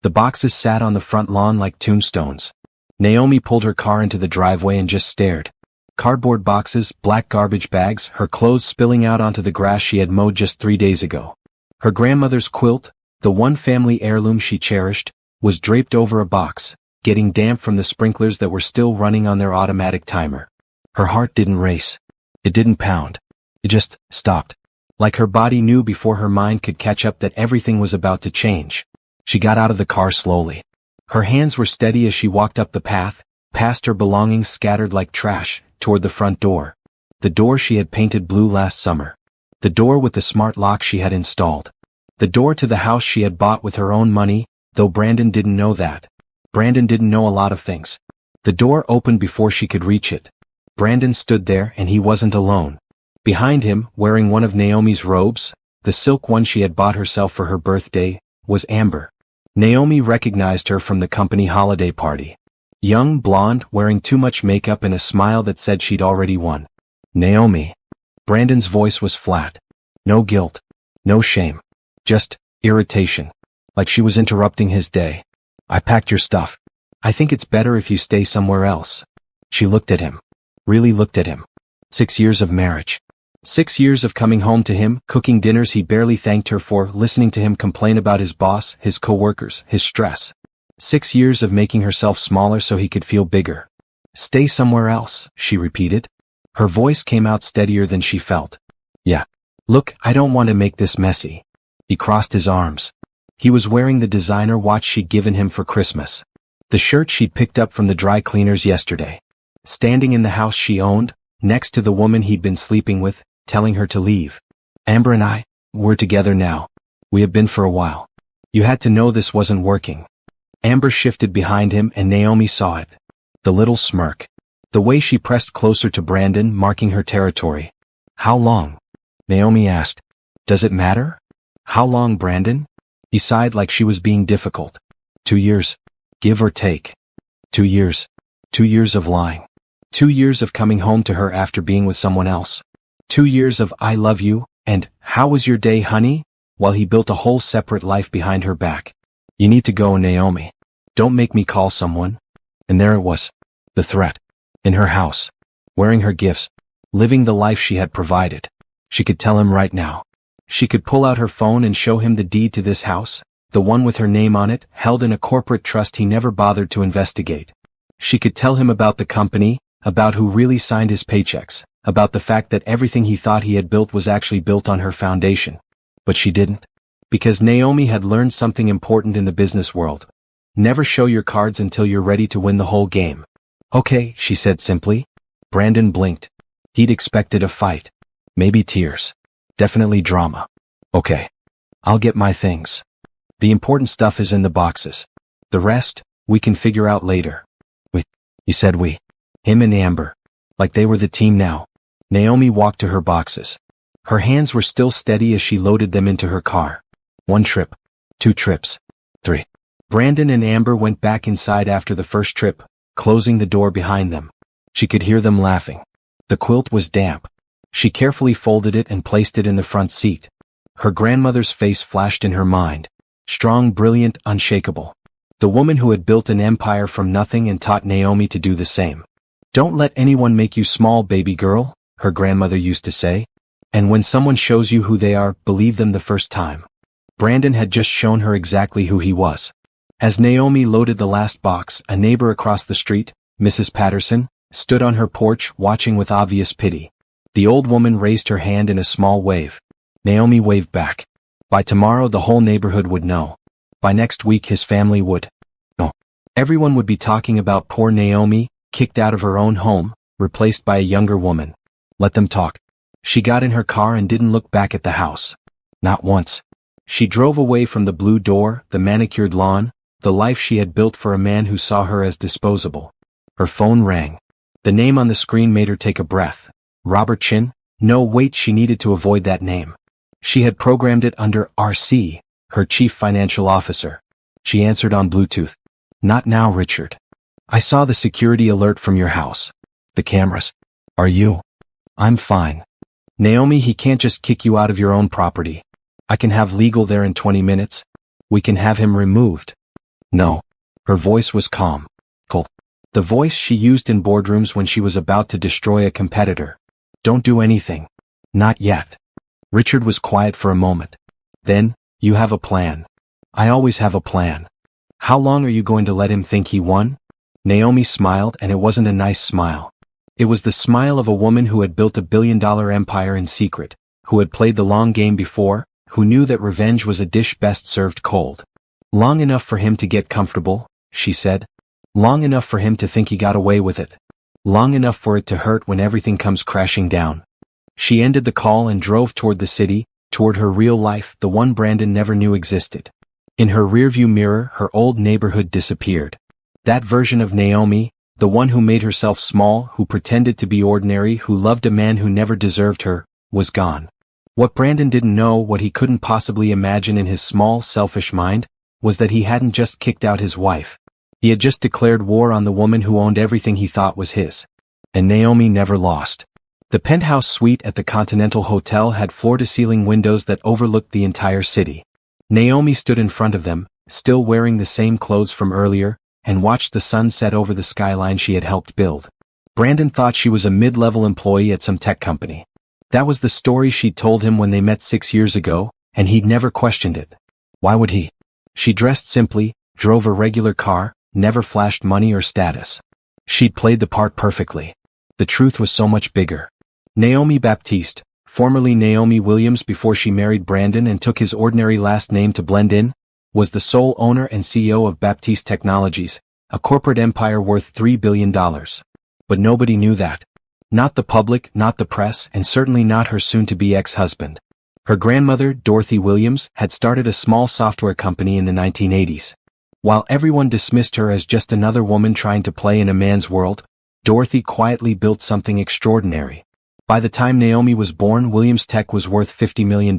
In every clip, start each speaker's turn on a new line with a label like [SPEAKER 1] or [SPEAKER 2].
[SPEAKER 1] The boxes sat on the front lawn like tombstones. Naomi pulled her car into the driveway and just stared. Cardboard boxes, black garbage bags, her clothes spilling out onto the grass she had mowed just 3 days ago. Her grandmother's quilt, the one family heirloom she cherished, was draped over a box, getting damp from the sprinklers that were still running on their automatic timer. Her heart didn't race. It didn't pound. It just stopped. Like her body knew before her mind could catch up that everything was about to change. She got out of the car slowly. Her hands were steady as she walked up the path, past her belongings scattered like trash, toward the front door. The door she had painted blue last summer. The door with the smart lock she had installed. The door to the house she had bought with her own money, though Brandon didn't know that. Brandon didn't know a lot of things. The door opened before she could reach it. Brandon stood there and he wasn't alone. Behind him, wearing one of Naomi's robes, the silk one she had bought herself for her birthday, was Amber. Naomi recognized her from the company holiday party. Young, blonde, wearing too much makeup and a smile that said she'd already won. Naomi. Brandon's voice was flat. No guilt. No shame. Just irritation. Like she was interrupting his day. I packed your stuff. I think it's better if you stay somewhere else. She looked at him. Really looked at him. 6 years of marriage. 6 years of coming home to him, cooking dinners he barely thanked her for, listening to him complain about his boss, his coworkers, his stress. 6 years of making herself smaller so he could feel bigger. Stay somewhere else, she repeated. Her voice came out steadier than she felt. Yeah. Look, I don't want to make this messy. He crossed his arms. He was wearing the designer watch she'd given him for Christmas. The shirt she'd picked up from the dry cleaners yesterday. Standing in the house she owned, next to the woman he'd been sleeping with, telling her to leave. Amber and I, we're together now. We have been for a while. You had to know this wasn't working. Amber shifted behind him and Naomi saw it. The little smirk. The way she pressed closer to Brandon, marking her territory. How long? Naomi asked. Does it matter? How long, Brandon? He sighed like she was being difficult. 2 years. Give or take. 2 years. 2 years of lying. 2 years of coming home to her after being with someone else. 2 years of I love you, and how was your day, honey? While he built a whole separate life behind her back. You need to go, Naomi. Don't make me call someone. And there it was. The threat. In her house. Wearing her gifts. Living the life she had provided. She could tell him right now. She could pull out her phone and show him the deed to this house, the one with her name on it, held in a corporate trust he never bothered to investigate. She could tell him about the company, about who really signed his paychecks, about the fact that everything he thought he had built was actually built on her foundation. But she didn't. Because Naomi had learned something important in the business world. Never show your cards until you're ready to win the whole game. Okay, she said simply. Brandon blinked. He'd expected a fight. Maybe tears. Definitely drama. Okay. I'll get my things. The important stuff is in the boxes. The rest, we can figure out later. We. You said we. Him and Amber. Like they were the team now. Naomi walked to her boxes. Her hands were still steady as she loaded them into her car. 1 trip. 2 trips. 3. Brandon and Amber went back inside after the first trip, closing the door behind them. She could hear them laughing. The quilt was damp. She carefully folded it and placed it in the front seat. Her grandmother's face flashed in her mind. Strong, brilliant, unshakable. The woman who had built an empire from nothing and taught Naomi to do the same. Don't let anyone make you small, baby girl, her grandmother used to say. And when someone shows you who they are, believe them the first time. Brandon had just shown her exactly who he was. As Naomi loaded the last box, a neighbor across the street, Mrs. Patterson, stood on her porch watching with obvious pity. The old woman raised her hand in a small wave. Naomi waved back. By tomorrow the whole neighborhood would know. By next week his family would. No. Everyone would be talking about poor Naomi, kicked out of her own home, replaced by a younger woman. Let them talk. She got in her car and didn't look back at the house. Not once. She drove away from the blue door, the manicured lawn, the life she had built for a man who saw her as disposable. Her phone rang. The name on the screen made her take a breath. Robert Chin? No, wait, she needed to avoid that name. She had programmed it under RC, her chief financial officer. She answered on Bluetooth. Not now, Richard. I saw the security alert from your house. The cameras. Are you? I'm fine. Naomi, he can't just kick you out of your own property. I can have legal there in 20 minutes. We can have him removed. No. Her voice was calm. Cool. The voice she used in boardrooms when she was about to destroy a competitor. Don't do anything. Not yet. Richard was quiet for a moment. Then, you have a plan. I always have a plan. How long are you going to let him think he won? Naomi smiled, and it wasn't a nice smile. It was the smile of a woman who had built a billion-dollar empire in secret, who had played the long game before, who knew that revenge was a dish best served cold. Long enough for him to get comfortable, she said. Long enough for him to think he got away with it. Long enough for it to hurt when everything comes crashing down. She ended the call and drove toward the city, toward her real life, the one Brandon never knew existed. In her rearview mirror, her old neighborhood disappeared. That version of Naomi, the one who made herself small, who pretended to be ordinary, who loved a man who never deserved her, was gone. What Brandon didn't know, what he couldn't possibly imagine in his small, selfish mind, was that he hadn't just kicked out his wife. He had just declared war on the woman who owned everything he thought was his. And Naomi never lost. The penthouse suite at the Continental Hotel had floor-to-ceiling windows that overlooked the entire city. Naomi stood in front of them, still wearing the same clothes from earlier, and watched the sun set over the skyline she had helped build. Brandon thought she was a mid-level employee at some tech company. That was the story she'd told him when they met 6 years ago, and he'd never questioned it. Why would he? She dressed simply, drove a regular car, never flashed money or status. She'd played the part perfectly. The truth was so much bigger. Naomi Baptiste, formerly Naomi Williams before she married Brandon and took his ordinary last name to blend in, was the sole owner and CEO of Baptiste Technologies, a corporate empire worth $3 billion. But nobody knew that. Not the public, not the press, and certainly not her soon-to-be ex-husband. Her grandmother, Dorothy Williams, had started a small software company in the 1980s. While everyone dismissed her as just another woman trying to play in a man's world, Dorothy quietly built something extraordinary. By the time Naomi was born, Williams Tech was worth $50 million.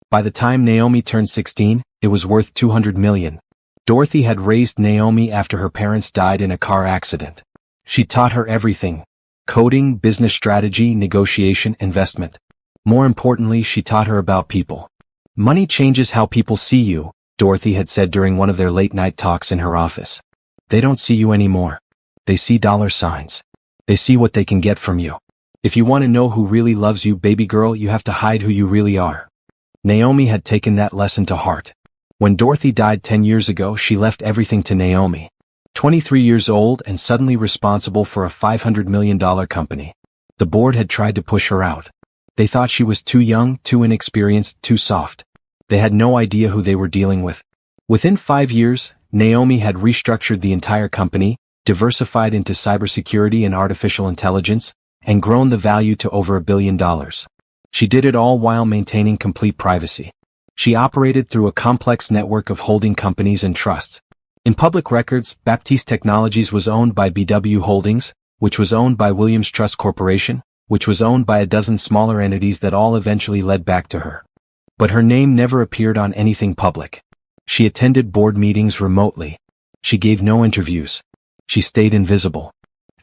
[SPEAKER 1] By the time Naomi turned 16, it was worth $200 million. Dorothy had raised Naomi after her parents died in a car accident. She taught her everything: coding, business strategy, negotiation, investment. More importantly, she taught her about people. Money changes how people see you, Dorothy had said during one of their late-night talks in her office. They don't see you anymore. They see dollar signs. They see what they can get from you. If you want to know who really loves you, baby girl, you have to hide who you really are. Naomi had taken that lesson to heart. When Dorothy died 10 years ago, she left everything to Naomi. 23 years old and suddenly responsible for a $500 million company. The board had tried to push her out. They thought she was too young, too inexperienced, too soft. They had no idea who they were dealing with. Within 5 years, Naomi had restructured the entire company, diversified into cybersecurity and artificial intelligence, and grown the value to over $1 billion. She did it all while maintaining complete privacy. She operated through a complex network of holding companies and trusts. In public records, Baptiste Technologies was owned by BW Holdings, which was owned by Williams Trust Corporation, which was owned by a dozen smaller entities that all eventually led back to her. But her name never appeared on anything public. She attended board meetings remotely. She gave no interviews. She stayed invisible.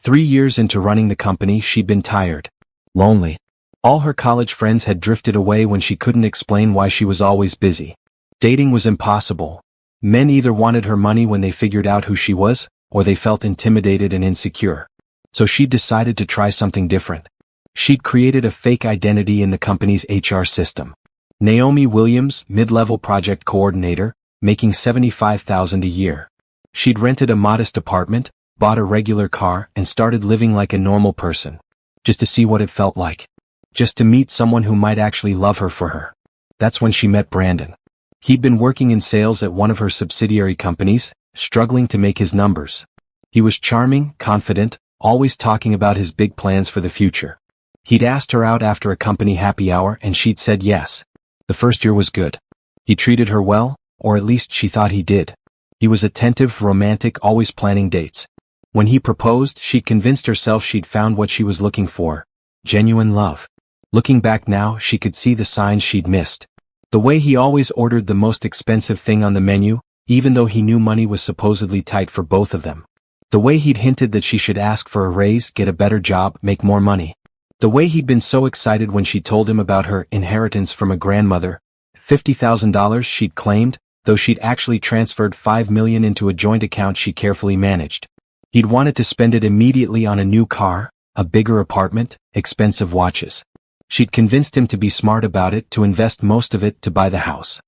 [SPEAKER 1] 3 years into running the company, she'd been tired, lonely. All her college friends had drifted away when she couldn't explain why she was always busy. Dating was impossible. Men either wanted her money when they figured out who she was, or they felt intimidated and insecure. So she decided to try something different. She'd created a fake identity in the company's HR system. Naomi Williams, mid-level project coordinator, making $75,000 a year. She'd rented a modest apartment, bought a regular car, and started living like a normal person. Just to see what it felt like. Just to meet someone who might actually love her for her. That's when she met Brandon. He'd been working in sales at one of her subsidiary companies, struggling to make his numbers. He was charming, confident, always talking about his big plans for the future. He'd asked her out after a company happy hour and she'd said yes. The first year was good. He treated her well, or at least she thought he did. He was attentive, romantic, always planning dates. When he proposed, she'd convinced herself she'd found what she was looking for. Genuine love. Looking back now, she could see the signs she'd missed. The way he always ordered the most expensive thing on the menu, even though he knew money was supposedly tight for both of them. The way he'd hinted that she should ask for a raise, get a better job, make more money. The way he'd been so excited when she told him about her inheritance from a grandmother, $50,000 she'd claimed, though she'd actually transferred $5 million into a joint account she carefully managed. He'd wanted to spend it immediately on a new car, a bigger apartment, expensive watches. She'd convinced him to be smart about it, to invest most of it to buy the house.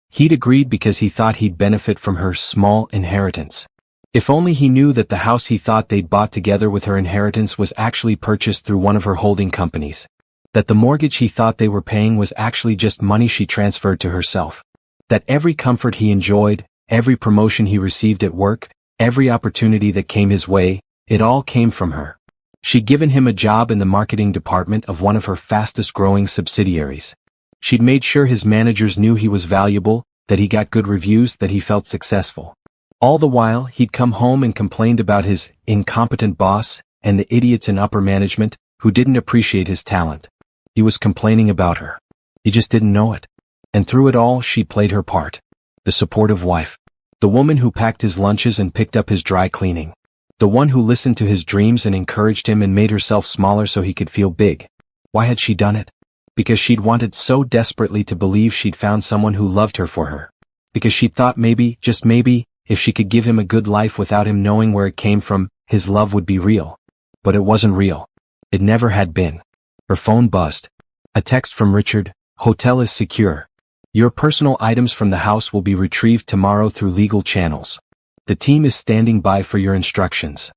[SPEAKER 1] He'd agreed because he thought he'd benefit from her small inheritance. If only he knew that the house he thought they'd bought together with her inheritance was actually purchased through one of her holding companies. That the mortgage he thought they were paying was actually just money she transferred to herself. That every comfort he enjoyed, every promotion he received at work, every opportunity that came his way, it all came from her. She'd given him a job in the marketing department of one of her fastest-growing subsidiaries. She'd made sure his managers knew he was valuable, that he got good reviews, that he felt successful. All the while, he'd come home and complained about his incompetent boss and the idiots in upper management who didn't appreciate his talent. He was complaining about her. He just didn't know it. And through it all, she played her part. The supportive wife. The woman who packed his lunches and picked up his dry cleaning. The one who listened to his dreams and encouraged him and made herself smaller so he could feel big. Why had she done it? Because she'd wanted so desperately to believe she'd found someone who loved her for her. Because she'd thought maybe, just maybe, if she could give him a good life without him knowing where it came from, his love would be real. But it wasn't real. It never had been. Her phone buzzed. A text from Richard: "Hotel is secure. Your personal items from the house will be retrieved tomorrow through legal channels. The team is standing by for your instructions."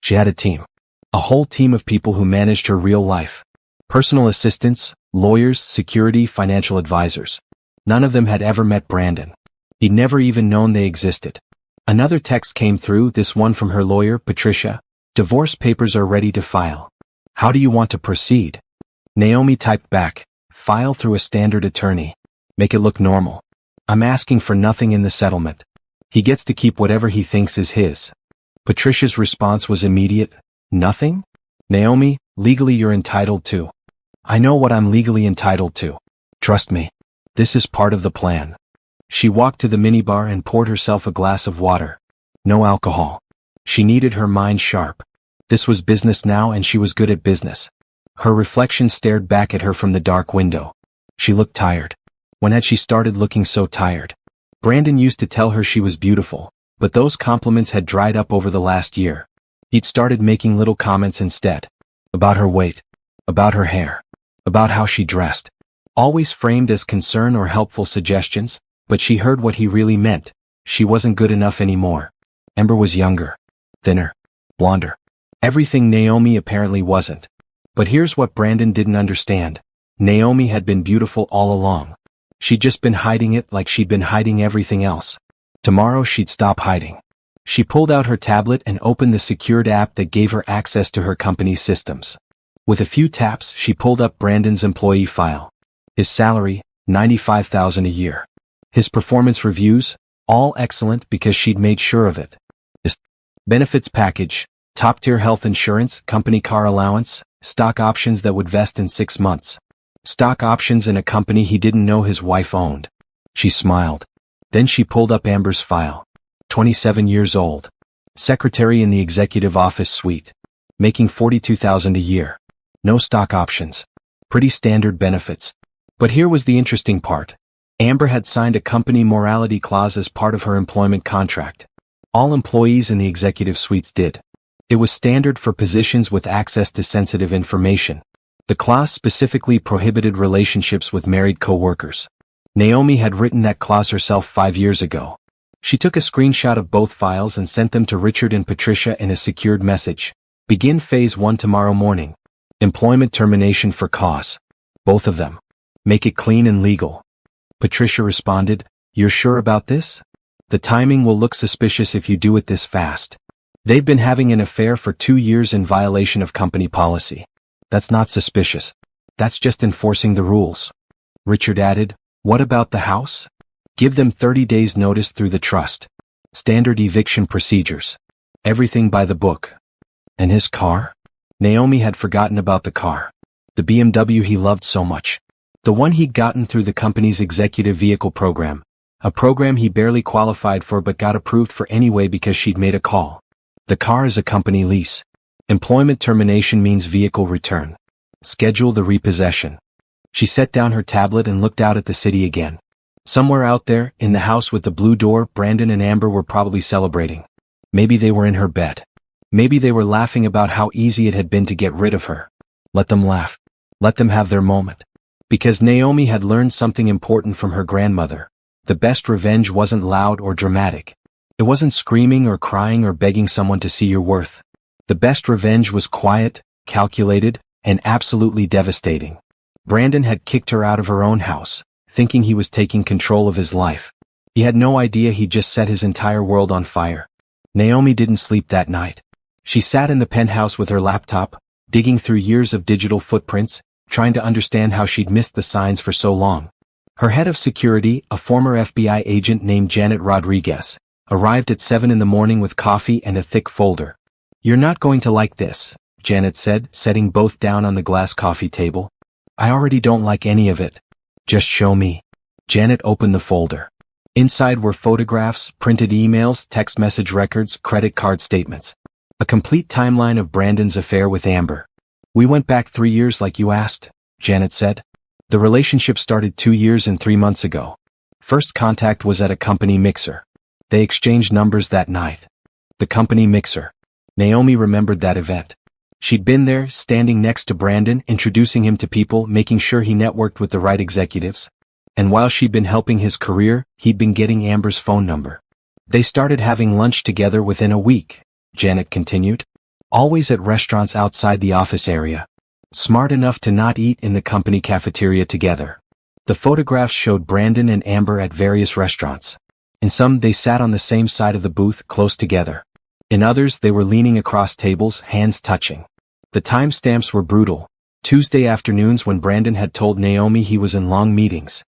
[SPEAKER 1] She had a team. A whole team of people who managed her real life. Personal assistants, lawyers, security, financial advisors. None of them had ever met Brandon. He'd never even known they existed. Another text came through, this one from her lawyer, Patricia. "Divorce papers are ready to file. How do you want to proceed?" Naomi typed back, "File through a standard attorney. Make it look normal. I'm asking for nothing in the settlement. He gets to keep whatever he thinks is his." Patricia's response was immediate. "Nothing? Naomi, legally you're entitled to." "I know what I'm legally entitled to. Trust me. This is part of the plan." She walked to the minibar and poured herself a glass of water. No alcohol. She needed her mind sharp. This was business now, and she was good at business. Her reflection stared back at her from the dark window. She looked tired. When had she started looking so tired? Brandon used to tell her she was beautiful, but those compliments had dried up over the last year. He'd started making little comments instead. About her weight. About her hair. About how she dressed. Always framed as concern or helpful suggestions, but she heard what he really meant. She wasn't good enough anymore. Ember was younger. Thinner. Blonder. Everything Naomi apparently wasn't. But here's what Brandon didn't understand. Naomi had been beautiful all along. She'd just been hiding it like she'd been hiding everything else. Tomorrow she'd stop hiding. She pulled out her tablet and opened the secured app that gave her access to her company's systems. With a few taps, she pulled up Brandon's employee file. His salary, $95,000 a year. His performance reviews, all excellent because she'd made sure of it. His benefits package, top-tier health insurance, company car allowance, stock options that would vest in 6 months. Stock options in a company he didn't know his wife owned. She smiled. Then she pulled up Amber's file. 27 years old. Secretary in the executive office suite. Making $42,000 a year. No stock options. Pretty standard benefits. But here was the interesting part. Amber had signed a company morality clause as part of her employment contract. All employees in the executive suites did. It was standard for positions with access to sensitive information. The clause specifically prohibited relationships with married co-workers. Naomi had written that clause herself 5 years ago. She took a screenshot of both files and sent them to Richard and Patricia in a secured message. Begin phase 1 tomorrow morning. Employment termination for cause. Both of them. Make it clean and legal. Patricia responded, "You're sure about this? The timing will look suspicious if you do it this fast. They've been having an affair for 2 years in violation of company policy. That's not suspicious. That's just enforcing the rules." Richard added, "What about the house? Give them 30 days notice through the trust. Standard eviction procedures. Everything by the book." And his car? Naomi had forgotten about the car. The BMW he loved so much. The one he'd gotten through the company's executive vehicle program. A program he barely qualified for but got approved for anyway because she'd made a call. The car is a company lease. Employment termination means vehicle return. Schedule the repossession. She set down her tablet and looked out at the city again. Somewhere out there, in the house with the blue door, Brandon and Amber were probably celebrating. Maybe they were in her bed. Maybe they were laughing about how easy it had been to get rid of her. Let them laugh. Let them have their moment. Because Naomi had learned something important from her grandmother. The best revenge wasn't loud or dramatic. It wasn't screaming or crying or begging someone to see your worth. The best revenge was quiet, calculated, and absolutely devastating. Brandon had kicked her out of her own house, thinking he was taking control of his life. He had no idea he'd just set his entire world on fire. Naomi didn't sleep that night. She sat in the penthouse with her laptop, digging through years of digital footprints, trying to understand how she'd missed the signs for so long. Her head of security, a former FBI agent named Janet Rodriguez, arrived at 7 in the morning with coffee and a thick folder. "You're not going to like this," Janet said, setting both down on the glass coffee table. "I already don't like any of it. Just show me." Janet opened the folder. Inside were photographs, printed emails, text message records, credit card statements. A complete timeline of Brandon's affair with Amber. "We went back 3 years like you asked," Janet said. "The relationship started 2 years and 3 months ago. First contact was at a company mixer. They exchanged numbers that night." The company mixer. Naomi remembered that event. She'd been there, standing next to Brandon, introducing him to people, making sure he networked with the right executives. And while she'd been helping his career, he'd been getting Amber's phone number. "They started having lunch together within a week," Janet continued. "Always at restaurants outside the office area. Smart enough to not eat in the company cafeteria together." The photographs showed Brandon and Amber at various restaurants. In some, they sat on the same side of the booth, close together. In others, they were leaning across tables, hands touching. The timestamps were brutal. Tuesday afternoons when Brandon had told Naomi he was in long meetings.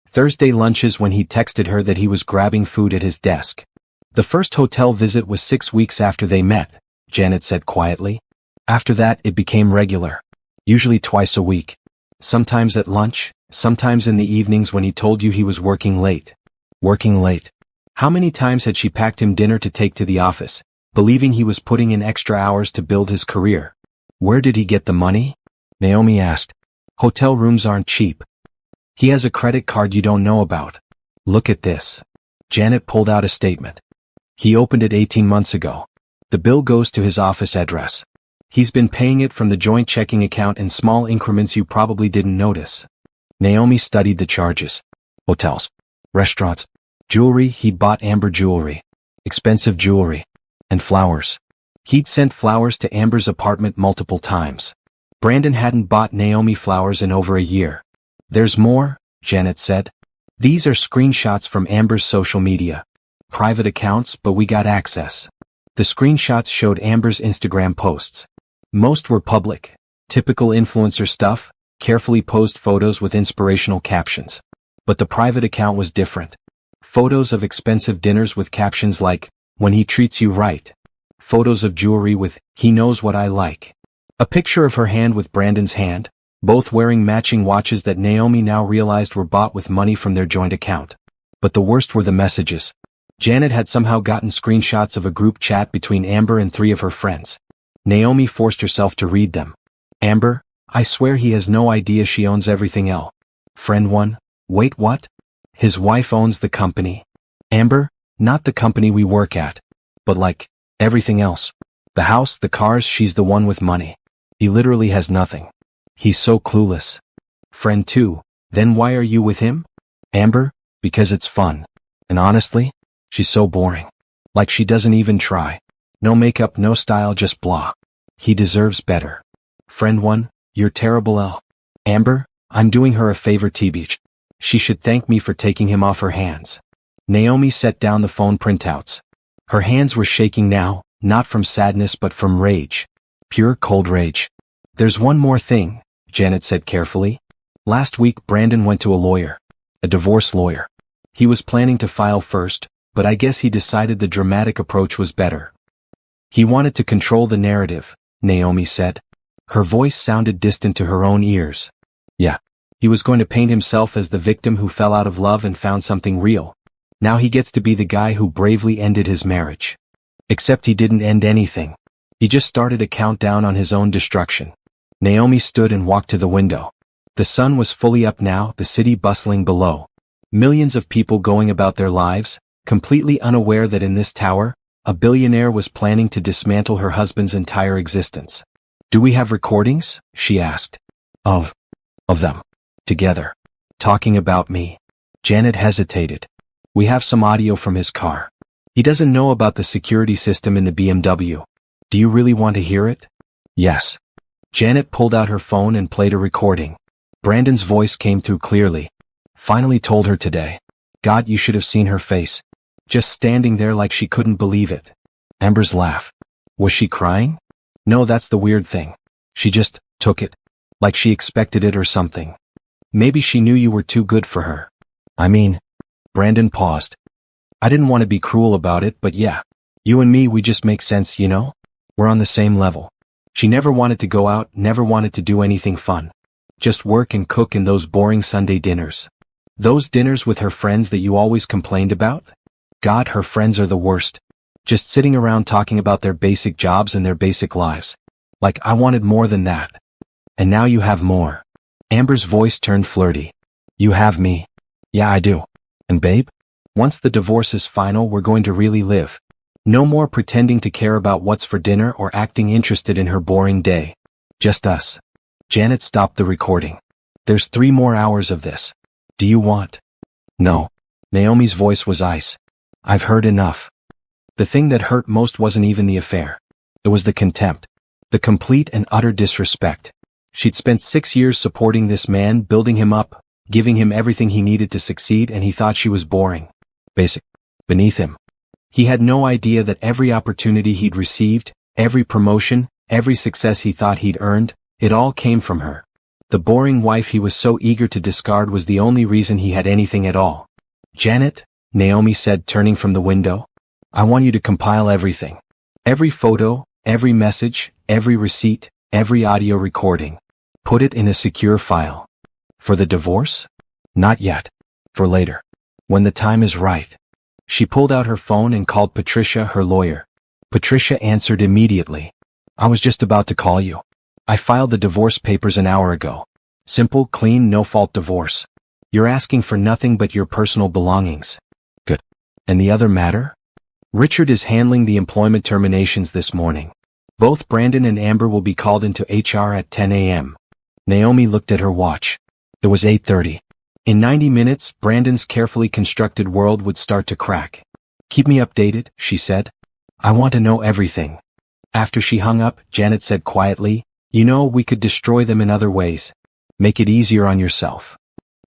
[SPEAKER 1] Thursday lunches when he texted her that he was grabbing food at his desk. The first hotel visit was 6 weeks after they met, Janet said quietly. After that, it became regular. Usually twice a week. Sometimes at lunch, sometimes in the evenings when he told you he was working late. Working late. How many times had she packed him dinner to take to the office, believing he was putting in extra hours to build his career? "Where did he get the money?" Naomi asked. "Hotel rooms aren't cheap. He has a credit card you don't know about. Look at this." Janet pulled out a statement. "He opened it 18 months ago. The bill goes to his office address. He's been paying it from the joint checking account in small increments you probably didn't notice." Naomi studied the charges. Hotels. Restaurants. Jewelry. He'd bought Amber jewelry. Expensive jewelry. And flowers. He'd sent flowers to Amber's apartment multiple times. Brandon hadn't bought Naomi flowers in over a year. "There's more," Janet said. "These are screenshots from Amber's social media. Private accounts, but we got access." The screenshots showed Amber's Instagram posts. Most were public. Typical influencer stuff, carefully posed photos with inspirational captions. But the private account was different. Photos of expensive dinners with captions like, "When he treats you right." Photos of jewelry with, "He knows what I like." A picture of her hand with Brandon's hand, both wearing matching watches that Naomi now realized were bought with money from their joint account. But the worst were the messages. Janet had somehow gotten screenshots of a group chat between Amber and 3 of her friends. Naomi forced herself to read them. "Amber, I swear he has no idea she owns everything else." Friend 1, "Wait, what? His wife owns the company." Amber, "Not the company we work at. But like, everything else. The house, the cars, she's the one with money. He literally has nothing. He's so clueless." Friend 2, "Then why are you with him?" Amber, "Because it's fun. And honestly, she's so boring. Like she doesn't even try. No makeup, no style, just blah. He deserves better." Friend 1, "You're terrible, L." Amber, "I'm doing her a favor, TBH. She should thank me for taking him off her hands." Naomi set down the phone printouts. Her hands were shaking now, not from sadness but from rage. Pure cold rage. "There's one more thing," Janet said carefully. "Last week Brandon went to a lawyer. A divorce lawyer. He was planning to file first, but I guess he decided the dramatic approach was better. He wanted to control the narrative," Naomi said. Her voice sounded distant to her own ears. "Yeah. He was going to paint himself as the victim who fell out of love and found something real. Now he gets to be the guy who bravely ended his marriage. Except he didn't end anything. He just started a countdown on his own destruction." Naomi stood and walked to the window. The sun was fully up now, the city bustling below. Millions of people going about their lives, completely unaware that in this tower, a billionaire was planning to dismantle her husband's entire existence. Do we have recordings? She asked. Of them. Together. Talking about me. Janet hesitated. We have some audio from his car. He doesn't know about the security system in the BMW. Do you really want to hear it? Yes. Janet pulled out her phone and played a recording. Brandon's voice came through clearly. Finally told her today. God, you should have seen her face. Just standing there like she couldn't believe it. Amber's laugh. Was she crying? No, that's the weird thing. She just took it. Like she expected it or something. Maybe she knew you were too good for her. I mean, Brandon paused. I didn't want to be cruel about it, but yeah. You and me, we just make sense, you know? We're on the same level. She never wanted to go out, never wanted to do anything fun. Just work and cook in those boring Sunday dinners. Those dinners with her friends that you always complained about? God, her friends are the worst. Just sitting around talking about their basic jobs and their basic lives. Like I wanted more than that. And now you have more. Amber's voice turned flirty. You have me. Yeah, I do. And babe? Once the divorce is final, we're going to really live. No more pretending to care about what's for dinner or acting interested in her boring day. Just us. Janet stopped the recording. There's 3 more hours of this. Do you want? No. Naomi's voice was ice. I've heard enough. The thing that hurt most wasn't even the affair. It was the contempt. The complete and utter disrespect. She'd spent 6 years supporting this man, building him up, giving him everything he needed to succeed, and he thought she was boring. Basic. Beneath him. He had no idea that every opportunity he'd received, every promotion, every success he thought he'd earned, it all came from her. The boring wife he was so eager to discard was the only reason he had anything at all. Janet, Naomi said, turning from the window, I want you to compile everything. Every photo, every message, every receipt, every audio recording. Put it in a secure file. For the divorce? Not yet. For later. When the time is right. She pulled out her phone and called Patricia, her lawyer. Patricia answered immediately. I was just about to call you. I filed the divorce papers an hour ago. Simple, clean, no-fault divorce. You're asking for nothing but your personal belongings. Good. And the other matter? Richard is handling the employment terminations this morning. Both Brandon and Amber will be called into HR at 10 a.m. Naomi looked at her watch. It was 8:30. In 90 minutes, Brandon's carefully constructed world would start to crack. Keep me updated, she said. I want to know everything. After she hung up, Janet said quietly, you know, we could destroy them in other ways. Make it easier on yourself.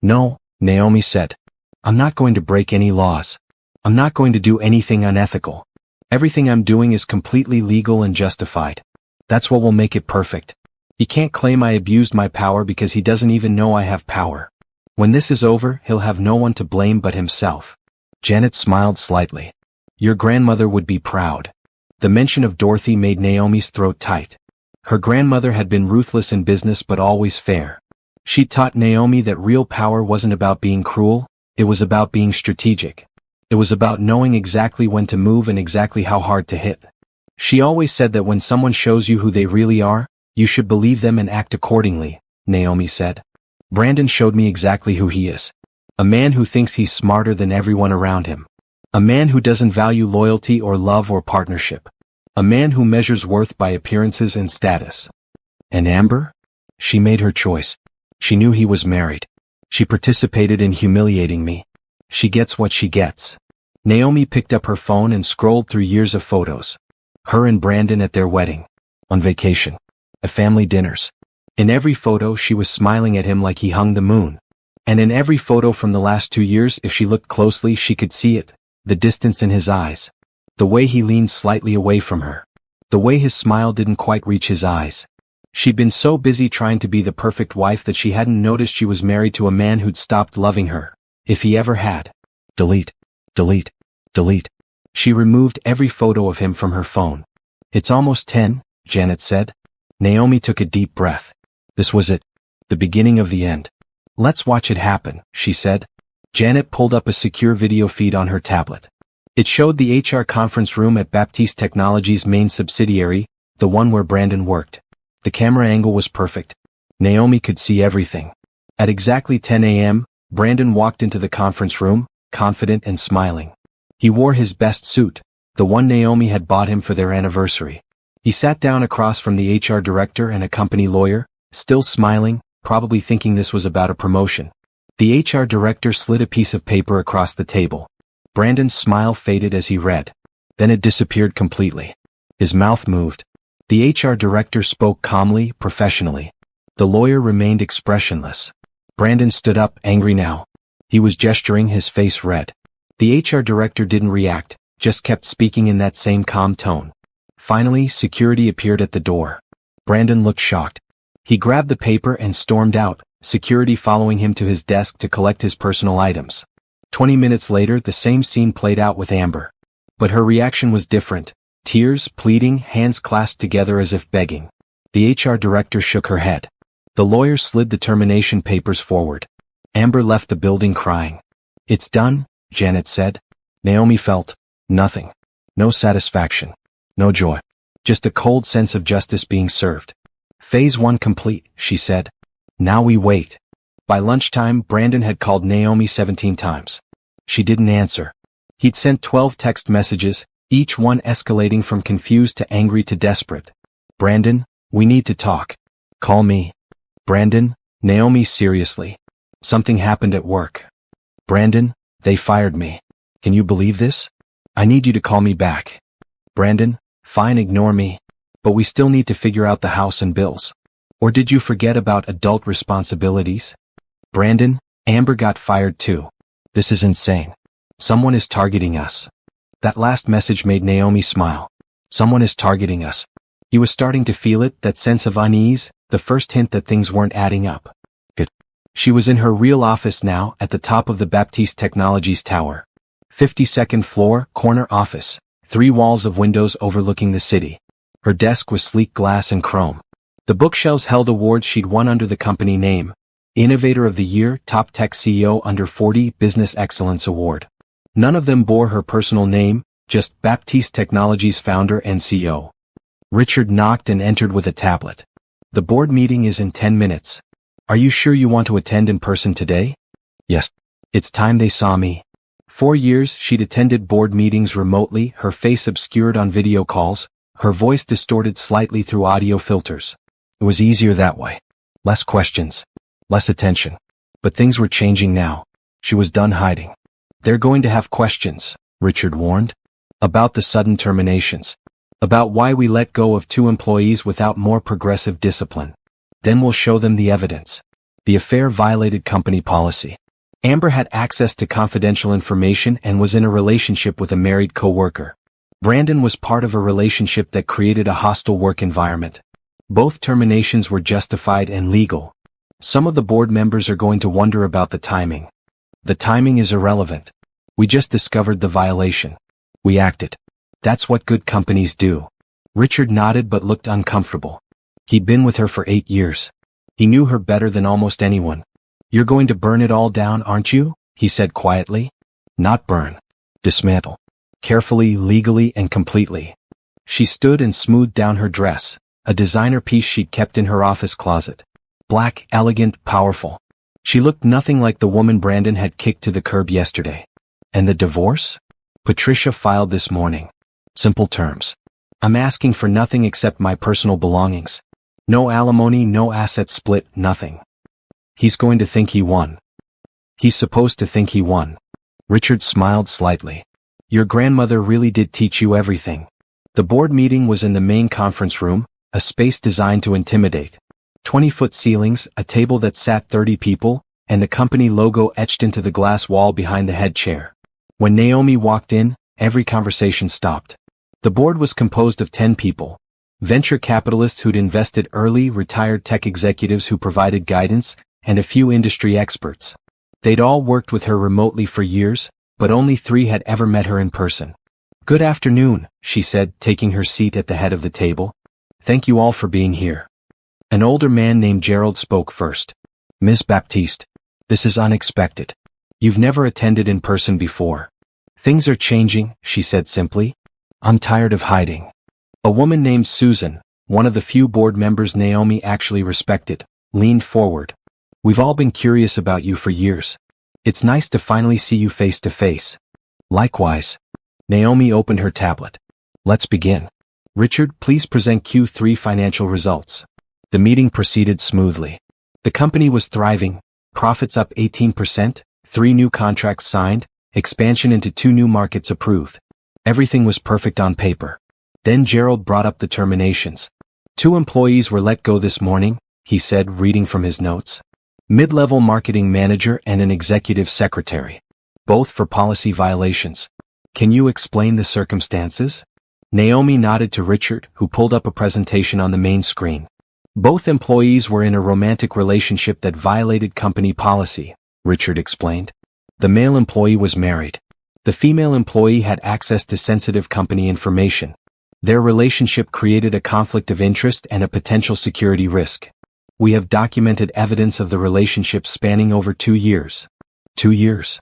[SPEAKER 1] No, Naomi said. I'm not going to break any laws. I'm not going to do anything unethical. Everything I'm doing is completely legal and justified. That's what will make it perfect. He can't claim I abused my power because he doesn't even know I have power. When this is over, he'll have no one to blame but himself. Janet smiled slightly. Your grandmother would be proud. The mention of Dorothy made Naomi's throat tight. Her grandmother had been ruthless in business but always fair. She taught Naomi that real power wasn't about being cruel, it was about being strategic. It was about knowing exactly when to move and exactly how hard to hit. She always said that when someone shows you who they really are, you should believe them and act accordingly, Naomi said. Brandon showed me exactly who he is. A man who thinks he's smarter than everyone around him. A man who doesn't value loyalty or love or partnership. A man who measures worth by appearances and status. And Amber? She made her choice. She knew he was married. She participated in humiliating me. She gets what she gets. Naomi picked up her phone and scrolled through years of photos. Her and Brandon at their wedding. On vacation. At family dinners. In every photo she was smiling at him like he hung the moon. And in every photo from the last 2 years, if she looked closely, she could see it. The distance in his eyes. The way he leaned slightly away from her. The way his smile didn't quite reach his eyes. She'd been so busy trying to be the perfect wife that she hadn't noticed she was married to a man who'd stopped loving her. If he ever had. Delete. Delete. Delete. She removed every photo of him from her phone. It's almost 10, Janet said. Naomi took a deep breath. This was it. The beginning of the end. Let's watch it happen, she said. Janet pulled up a secure video feed on her tablet. It showed the HR conference room at Baptiste Technologies' main subsidiary, the one where Brandon worked. The camera angle was perfect. Naomi could see everything. At exactly 10 a.m., Brandon walked into the conference room, confident and smiling. He wore his best suit, the one Naomi had bought him for their anniversary. He sat down across from the HR director and a company lawyer, still smiling, probably thinking this was about a promotion. The HR director slid a piece of paper across the table. Brandon's smile faded as he read. Then it disappeared completely. His mouth moved. The HR director spoke calmly, professionally. The lawyer remained expressionless. Brandon stood up, angry now. He was gesturing, his face red. The HR director didn't react, just kept speaking in that same calm tone. Finally, security appeared at the door. Brandon looked shocked. He grabbed the paper and stormed out, security following him to his desk to collect his personal items. 20 minutes later, the same scene played out with Amber. But her reaction was different. Tears, pleading, hands clasped together as if begging. The HR director shook her head. The lawyer slid the termination papers forward. Amber left the building crying. "It's done," Janet said. Naomi felt nothing. No satisfaction. No joy. Just a cold sense of justice being served. Phase 1 complete, she said. Now we wait. By lunchtime, Brandon had called Naomi 17 times. She didn't answer. He'd sent 12 text messages, each one escalating from confused to angry to desperate. "Brandon, we need to talk. Call me." "Brandon, Naomi, seriously. Something happened at work." "Brandon, they fired me. Can you believe this? I need you to call me back." "Brandon, fine, ignore me. But we still need to figure out the house and bills. Or did you forget about adult responsibilities?" "Brandon, Amber got fired too. This is insane. Someone is targeting us." That last message made Naomi smile. Someone is targeting us. He was starting to feel it, that sense of unease, the first hint that things weren't adding up. Good. She was in her real office now, at the top of the Baptiste Technologies Tower. 52nd floor, corner office. 3 walls of windows overlooking the city. Her desk was sleek glass and chrome. The bookshelves held awards she'd won under the company name. Innovator of the Year, Top Tech CEO Under 40, Business Excellence Award. None of them bore her personal name, just Baptiste Technologies founder and CEO. Richard knocked and entered with a tablet. "The board meeting is in 10 minutes. Are you sure you want to attend in person today?" "Yes. It's time they saw me." 4 years she'd attended board meetings remotely, her face obscured on video calls, her voice distorted slightly through audio filters. It was easier that way. Less questions. Less attention. But things were changing now. She was done hiding. "They're going to have questions," Richard warned. "About the sudden terminations. About why we let go of 2 employees without more progressive discipline. Then we'll show them the evidence. The affair violated company policy. Amber had access to confidential information and was in a relationship with a married co-worker. Brandon was part of a relationship that created a hostile work environment. Both terminations were justified and legal. Some of the board members are going to wonder about the timing. The timing is irrelevant. We just discovered the violation. We acted. That's what good companies do." Richard nodded but looked uncomfortable. He'd been with her for 8 years. He knew her better than almost anyone. "You're going to burn it all down, aren't you?" he said quietly. "Not burn. Dismantle. Carefully, legally, and completely." She stood and smoothed down her dress, a designer piece she'd kept in her office closet. Black, elegant, powerful. She looked nothing like the woman Brandon had kicked to the curb yesterday. "And the divorce?" "Patricia filed this morning. Simple terms. I'm asking for nothing except my personal belongings. No alimony, no asset split, nothing." "He's going to think he won." "He's supposed to think he won." Richard smiled slightly. "Your grandmother really did teach you everything." The board meeting was in the main conference room, a space designed to intimidate. 20-foot ceilings, a table that sat 30 people, and the company logo etched into the glass wall behind the head chair. When Naomi walked in, every conversation stopped. The board was composed of 10 people. Venture capitalists who'd invested early, retired tech executives who provided guidance, and a few industry experts. They'd all worked with her remotely for years, but only 3 had ever met her in person. "Good afternoon," she said, taking her seat at the head of the table. "Thank you all for being here." An older man named Gerald spoke first. "Ms. Baptiste, this is unexpected. You've never attended in person before." "Things are changing," she said simply. "I'm tired of hiding." A woman named Susan, one of the few board members Naomi actually respected, leaned forward. "We've all been curious about you for years. It's nice to finally see you face to face. Likewise. Naomi opened her tablet. Let's begin. Richard, please present Q3 financial results. The meeting proceeded smoothly. The company was thriving, profits up 18%, 3 new contracts signed, expansion into 2 new markets approved. Everything was perfect on paper. Then Gerald brought up the terminations. 2 employees were let go this morning, he said, reading from his notes. Mid-level marketing manager and an executive secretary. Both for policy violations. Can you explain the circumstances? Naomi nodded to Richard, who pulled up a presentation on the main screen. Both employees were in a romantic relationship that violated company policy, Richard explained. The male employee was married. The female employee had access to sensitive company information. Their relationship created a conflict of interest and a potential security risk. We have documented evidence of the relationship spanning over 2 years. 2 years?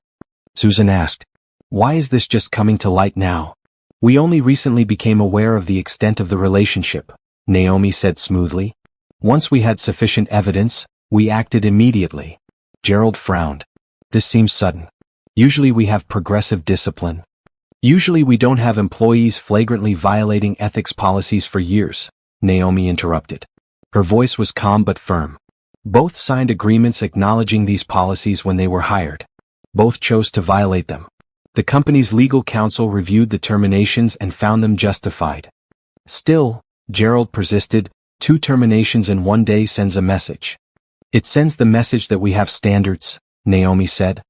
[SPEAKER 1] Susan asked. Why is this just coming to light now? We only recently became aware of the extent of the relationship, Naomi said smoothly. Once we had sufficient evidence, we acted immediately. Gerald frowned. This seems sudden. Usually we have progressive discipline. Usually we don't have employees flagrantly violating ethics policies for years, Naomi interrupted. Her voice was calm but firm. Both signed agreements acknowledging these policies when they were hired. Both chose to violate them. The company's legal counsel reviewed the terminations and found them justified. Still, Gerald persisted, 2 terminations in 1 day sends a message. It sends the message that we have standards, Naomi said.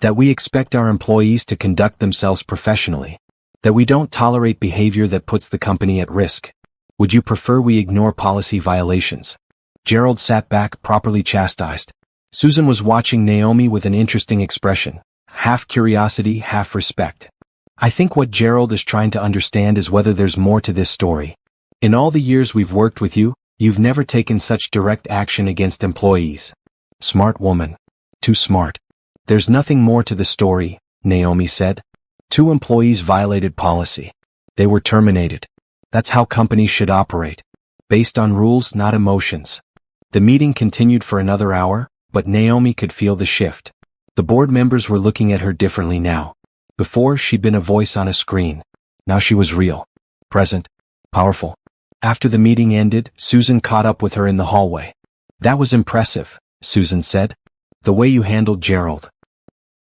[SPEAKER 1] That we expect our employees to conduct themselves professionally. That we don't tolerate behavior that puts the company at risk. Would you prefer we ignore policy violations? Gerald sat back, properly chastised. Susan was watching Naomi with an interesting expression. Half curiosity, half respect. I think what Gerald is trying to understand is whether there's more to this story. In all the years we've worked with you, you've never taken such direct action against employees. Smart woman. Too smart. There's nothing more to the story, Naomi said. 2 employees violated policy. They were terminated. That's how companies should operate. Based on rules, not emotions. The meeting continued for another hour, but Naomi could feel the shift. The board members were looking at her differently now. Before, she'd been a voice on a screen. Now she was real. Present. Powerful. After the meeting ended, Susan caught up with her in the hallway. That was impressive, Susan said. The way you handled Gerald.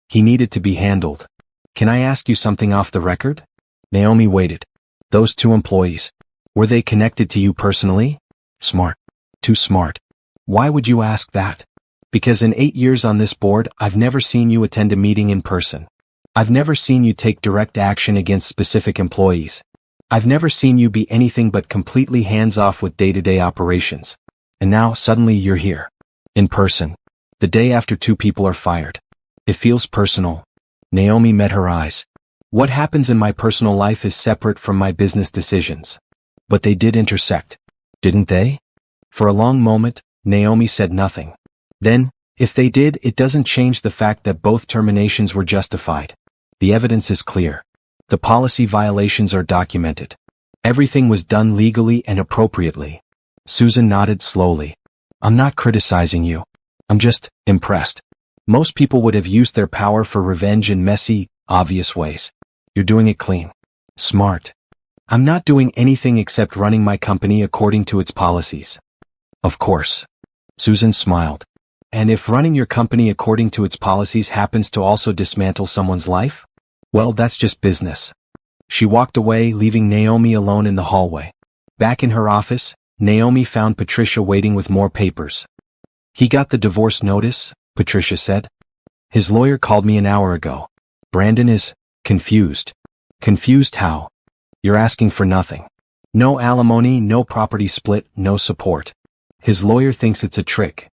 [SPEAKER 1] He needed to be handled. Can I ask you something off the record? Naomi waited. Those 2 employees. Were they connected to you personally? Smart. Too smart. Why would you ask that? Because in 8 years on this board, I've never seen you attend a meeting in person. I've never seen you take direct action against specific employees. I've never seen you be anything but completely hands-off with day-to-day operations. And now, suddenly you're here. In person. The day after 2 people are fired. It feels personal. Naomi met her eyes. What happens in my personal life is separate from my business decisions. But they did intersect. Didn't they? For a long moment, Naomi said nothing. Then, if they did, it doesn't change the fact that both terminations were justified. The evidence is clear. The policy violations are documented. Everything was done legally and appropriately. Susan nodded slowly. I'm not criticizing you. I'm just impressed. Most people would have used their power for revenge in messy, obvious ways. You're doing it clean. Smart. I'm not doing anything except running my company according to its policies. Of course. Susan smiled. And if running your company according to its policies happens to also dismantle someone's life? Well, that's just business. She walked away, leaving Naomi alone in the hallway. Back in her office, Naomi found Patricia waiting with more papers. He got the divorce notice, Patricia said. His lawyer called me an hour ago. Brandon is confused. Confused how? You're asking for nothing. No alimony, no property split, no support. His lawyer thinks it's a trick.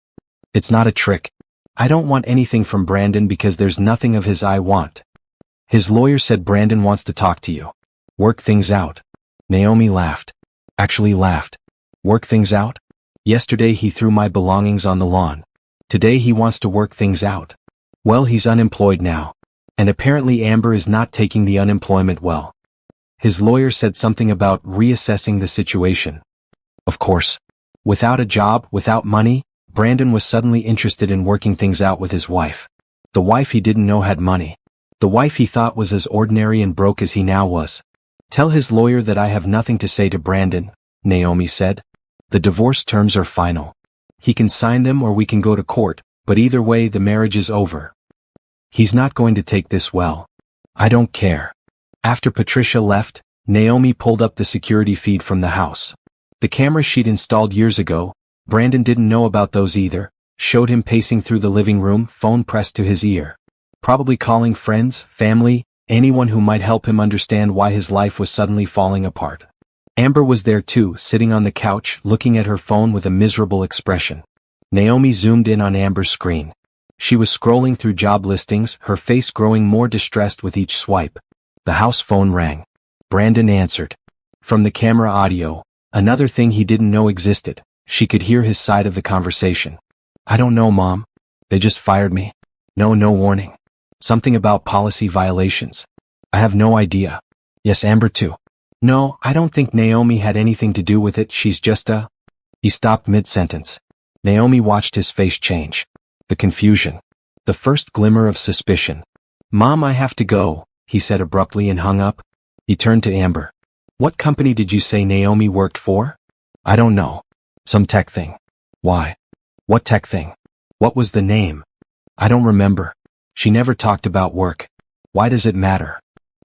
[SPEAKER 1] It's not a trick. I don't want anything from Brandon because there's nothing of his I want. His lawyer said Brandon wants to talk to you. Work things out. Naomi laughed. Actually laughed. Work things out? Yesterday he threw my belongings on the lawn. Today he wants to work things out. Well, he's unemployed now. And apparently Amber is not taking the unemployment well. His lawyer said something about reassessing the situation. Of course. Without a job, without money, Brandon was suddenly interested in working things out with his wife. The wife he didn't know had money. The wife he thought was as ordinary and broke as he now was. Tell his lawyer that I have nothing to say to Brandon, Naomi said. The divorce terms are final. He can sign them or we can go to court, but either way the marriage is over. He's not going to take this well. I don't care. After Patricia left, Naomi pulled up the security feed from the house. The camera she'd installed years ago, Brandon didn't know about those either, showed him pacing through the living room, phone pressed to his ear. Probably calling friends, family, anyone who might help him understand why his life was suddenly falling apart. Amber was there too, sitting on the couch, looking at her phone with a miserable expression. Naomi zoomed in on Amber's screen. She was scrolling through job listings, her face growing more distressed with each swipe. The house phone rang. Brandon answered. From the camera audio, another thing he didn't know existed, she could hear his side of the conversation. I don't know, Mom. They just fired me. No warning. Something about policy violations. I have no idea. Yes, Amber too. No, I don't think Naomi had anything to do with it, she's just a... He stopped mid-sentence. Naomi watched his face change. The confusion. The first glimmer of suspicion. Mom, I have to go, he said abruptly and hung up. He turned to Amber. What company did you say Naomi worked for? I don't know. Some tech thing. Why? What tech thing? What was the name? I don't remember. She never talked about work. Why does it matter?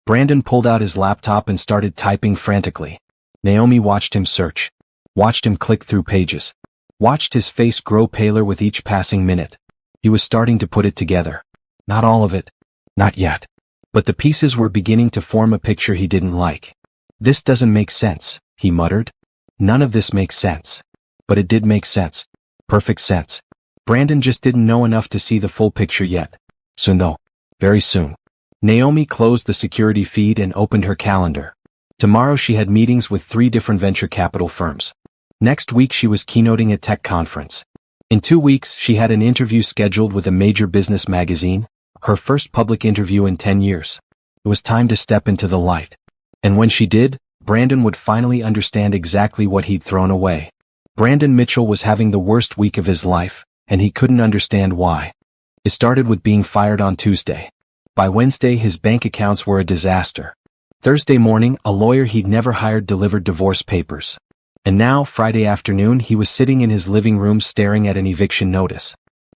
[SPEAKER 1] Brandon pulled out his laptop and started typing frantically. Naomi watched him search. Watched him click through pages. Watched his face grow paler with each passing minute. He was starting to put it together. Not all of it. Not yet. But the pieces were beginning to form a picture he didn't like. This doesn't make sense, he muttered. None of this makes sense. But it did make sense. Perfect sense. Brandon just didn't know enough to see the full picture yet. Soon though. Very soon. Naomi closed the security feed and opened her calendar. Tomorrow she had meetings with 3 different venture capital firms. Next week she was keynoting a tech conference. In 2 weeks she had an interview scheduled with a major business magazine, her first public interview in 10 years. It was time to step into the light. And when she did, Brandon would finally understand exactly what he'd thrown away. Brandon Mitchell was having the worst week of his life, and he couldn't understand why. It started with being fired on Tuesday. By Wednesday his bank accounts were a disaster. Thursday morning a lawyer he'd never hired delivered divorce papers. And now, Friday afternoon, he was sitting in his living room staring at an eviction notice.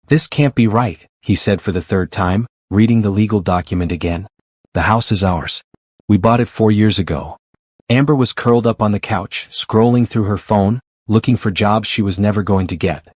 [SPEAKER 1] This can't be right, he said for the 3rd time, reading the legal document again. The house is ours. We bought it 4 years ago. Amber was curled up on the couch, scrolling through her phone, looking for jobs she was never going to get.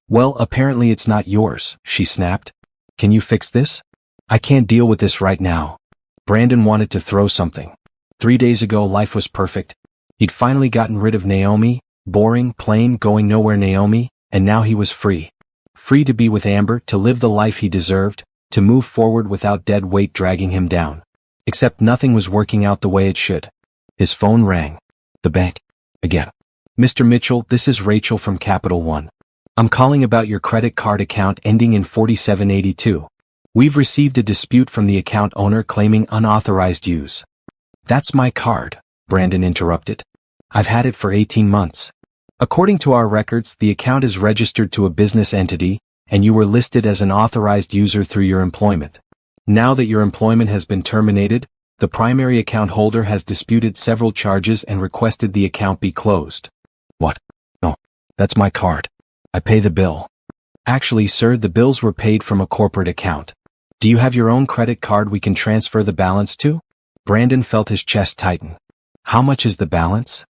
[SPEAKER 1] Well, apparently it's not yours, she snapped. Can you fix this? I can't deal with this right now. Brandon wanted to throw something. 3 days ago life was perfect. He'd finally gotten rid of Naomi, boring, plain, going nowhere Naomi, and now he was free. Free to be with Amber, to live the life he deserved, to move forward without dead weight dragging him down. Except nothing was working out the way it should. His phone rang. The bank. Again. Mr. Mitchell, this is Rachel from Capital One. I'm calling about your credit card account ending in 4782. We've received a dispute from the account owner claiming unauthorized use. That's my card, Brandon interrupted. I've had it for 18 months. According to our records, the account is registered to a business entity, and you were listed as an authorized user through your employment. Now that your employment has been terminated, the primary account holder has disputed several charges and requested the account be closed. What? No, that's my card. I pay the bill. Actually, sir, the bills were paid from a corporate account. Do you have your own credit card we can transfer the balance to? Brandon felt his chest tighten. How much is the balance?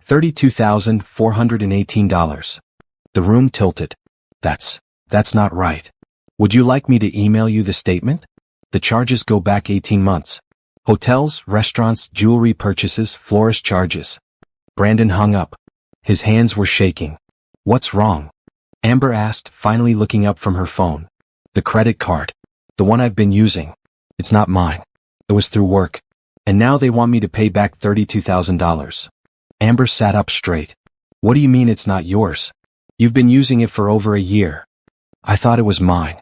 [SPEAKER 1] $32,418. The room tilted. That's not right. Would you like me to email you the statement? The charges go back 18 months. Hotels, restaurants, jewelry purchases, florist charges. Brandon hung up. His hands were shaking. What's wrong? Amber asked, finally looking up from her phone. The credit card. The one I've been using. It's not mine. It was through work. And now they want me to pay back $32,000. Amber sat up straight. What do you mean it's not yours? You've been using it for over a year. I thought it was mine.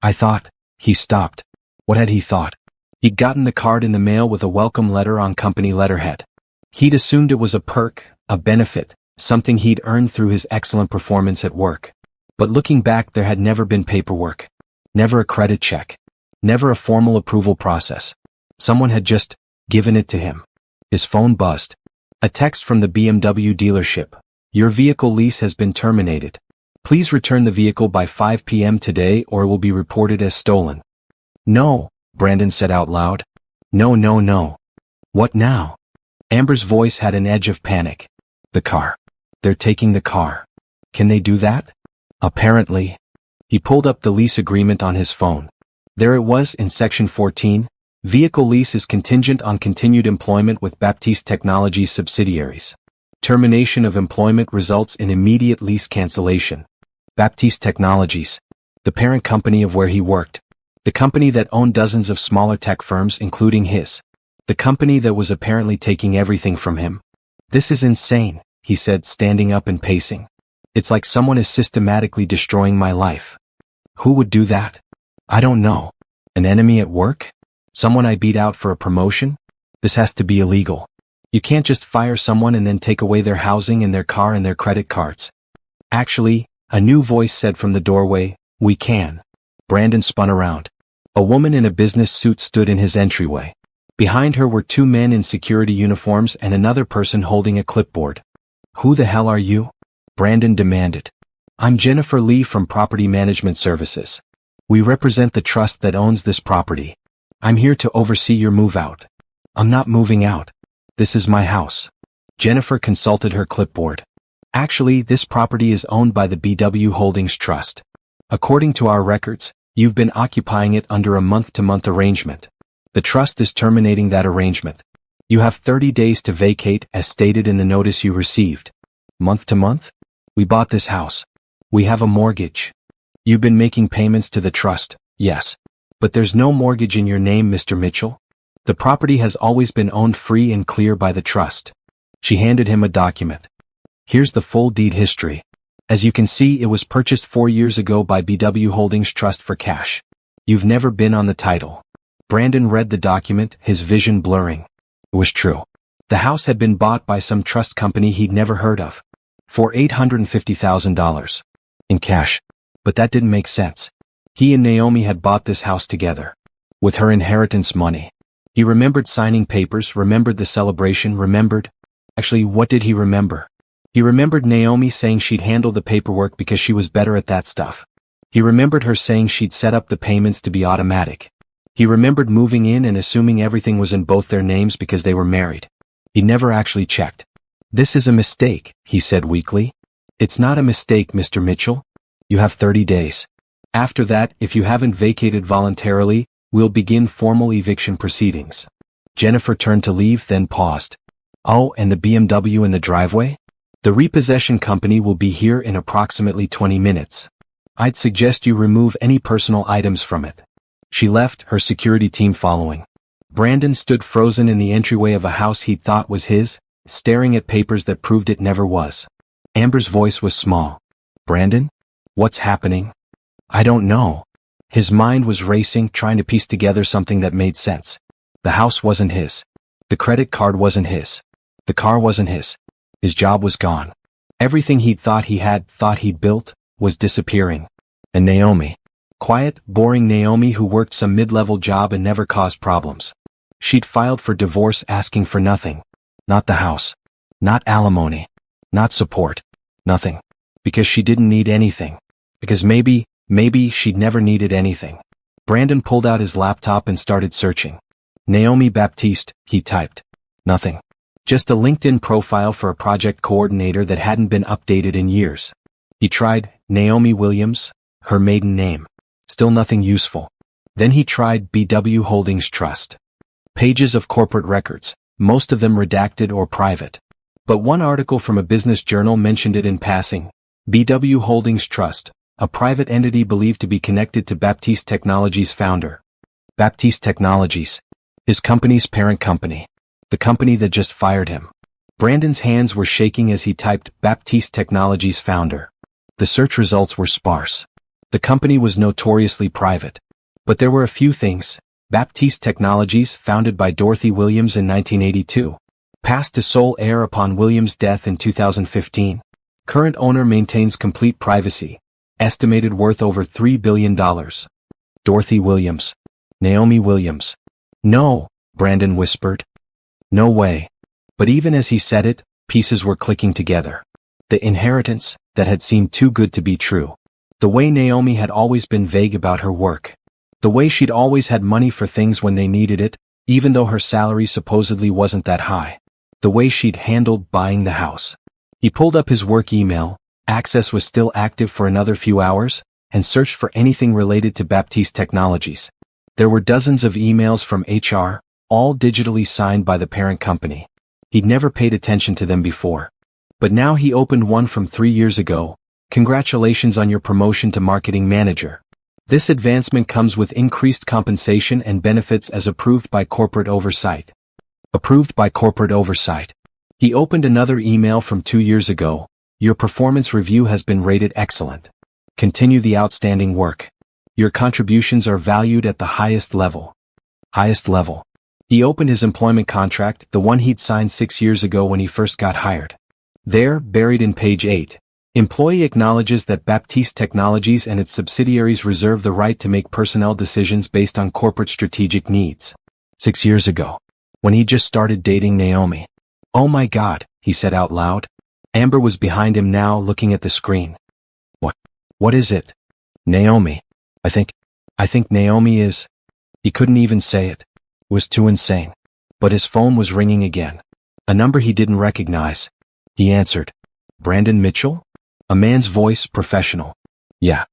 [SPEAKER 1] I thought... He stopped. What had he thought? He'd gotten the card in the mail with a welcome letter on company letterhead. He'd assumed it was a perk, a benefit, something he'd earned through his excellent performance at work. But looking back, there had never been paperwork. Never a credit check. Never a formal approval process. Someone had just given it to him. His phone buzzed. A text from the BMW dealership. Your vehicle lease has been terminated. Please return the vehicle by 5 p.m. today or it will be reported as stolen. No, Brandon said out loud. No, no, no. What now? Amber's voice had an edge of panic. The car. They're taking the car. Can they do that? Apparently. He pulled up the lease agreement on his phone. There it was in section 14. Vehicle lease is contingent on continued employment with Baptiste Technologies subsidiaries. Termination of employment results in immediate lease cancellation. Baptiste Technologies, the parent company of where he worked. The company that owned dozens of smaller tech firms including his. The company that was apparently taking everything from him. This is insane, he said, standing up and pacing. It's like someone is systematically destroying my life. Who would do that? I don't know. An enemy at work? Someone I beat out for a promotion? This has to be illegal. You can't just fire someone and then take away their housing and their car and their credit cards. Actually, a new voice said from the doorway, we can. Brandon spun around. A woman in a business suit stood in his entryway. Behind her were two men in security uniforms and another person holding a clipboard. Who the hell are you? Brandon demanded. I'm Jennifer Lee from Property Management Services. We represent the trust that owns this property. I'm here to oversee your move out. I'm not moving out. This is my house. Jennifer consulted her clipboard. Actually, this property is owned by the BW Holdings Trust. According to our records, you've been occupying it under a month-to-month arrangement. The trust is terminating that arrangement. You have 30 days to vacate as stated in the notice you received. Month to month? We bought this house. We have a mortgage. You've been making payments to the trust, yes. But there's no mortgage in your name, Mr. Mitchell. The property has always been owned free and clear by the trust. She handed him a document. Here's the full deed history. As you can see, it was purchased 4 years ago by BW Holdings Trust for cash. You've never been on the title. Brandon read the document, his vision blurring. It was true. The house had been bought by some trust company he'd never heard of. For $850,000. In cash. But that didn't make sense. He and Naomi had bought this house together. With her inheritance money. He remembered signing papers, remembered the celebration, Actually, what did he remember? He remembered Naomi saying she'd handle the paperwork because she was better at that stuff. He remembered her saying she'd set up the payments to be automatic. He remembered moving in and assuming everything was in both their names because they were married. He never actually checked. This is a mistake, he said weakly. It's not a mistake, Mr. Mitchell. You have 30 days. After that, if you haven't vacated voluntarily, we'll begin formal eviction proceedings. Jennifer turned to leave, then paused. Oh, and the BMW in the driveway? The repossession company will be here in approximately 20 minutes. I'd suggest you remove any personal items from it. She left, her security team following. Brandon stood frozen in the entryway of a house he'd thought was his, staring at papers that proved it never was. Amber's voice was small. Brandon? What's happening? I don't know. His mind was racing, trying to piece together something that made sense. The house wasn't his. The credit card wasn't his. The car wasn't his. His job was gone. Everything he'd thought he'd built, was disappearing. And Naomi. Quiet, boring Naomi who worked some mid-level job and never caused problems. She'd filed for divorce asking for nothing. Not the house. Not alimony. Not support. Nothing. Because she didn't need anything. Because maybe she'd never needed anything. Brandon pulled out his laptop and started searching. Naomi Baptiste, he typed. Nothing. Just a LinkedIn profile for a project coordinator that hadn't been updated in years. He tried Naomi Williams, her maiden name. Still nothing useful. Then he tried BW Holdings Trust. Pages of corporate records, most of them redacted or private. But one article from a business journal mentioned it in passing. BW Holdings Trust, a private entity believed to be connected to Baptiste Technologies founder. Baptiste Technologies. His company's parent company. The company that just fired him. Brandon's hands were shaking as he typed Baptiste Technologies founder. The search results were sparse. The company was notoriously private. But there were a few things. Baptiste Technologies, founded by Dorothy Williams in 1982. Passed to sole heir upon Williams' death in 2015. Current owner maintains complete privacy. Estimated worth over $3 billion. Dorothy Williams. Naomi Williams. No, Brandon whispered. No way. But even as he said it, pieces were clicking together. The inheritance, that had seemed too good to be true. The way Naomi had always been vague about her work. The way she'd always had money for things when they needed it, even though her salary supposedly wasn't that high. The way she'd handled buying the house. He pulled up his work email, access was still active for another few hours, and searched for anything related to Baptiste Technologies. There were dozens of emails from HR, all digitally signed by the parent company. He'd never paid attention to them before. But now he opened one from 3 years ago. Congratulations on your promotion to marketing manager. This advancement comes with increased compensation and benefits as approved by corporate oversight. Approved by corporate oversight. He opened another email from 2 years ago. Your performance review has been rated excellent. Continue the outstanding work. Your contributions are valued at the highest level. Highest level. He opened his employment contract, the one he'd signed 6 years ago when he first got hired. There, buried in page 8, employee acknowledges that Baptiste Technologies and its subsidiaries reserve the right to make personnel decisions based on corporate strategic needs. 6 years ago, when he just started dating Naomi. Oh my God, he said out loud. Amber was behind him now, looking at the screen. What is it? Naomi. I think Naomi is... He couldn't even say it. It was too insane. But his phone was ringing again. A number he didn't recognize. He answered. Brandon Mitchell? A man's voice, professional. Yeah.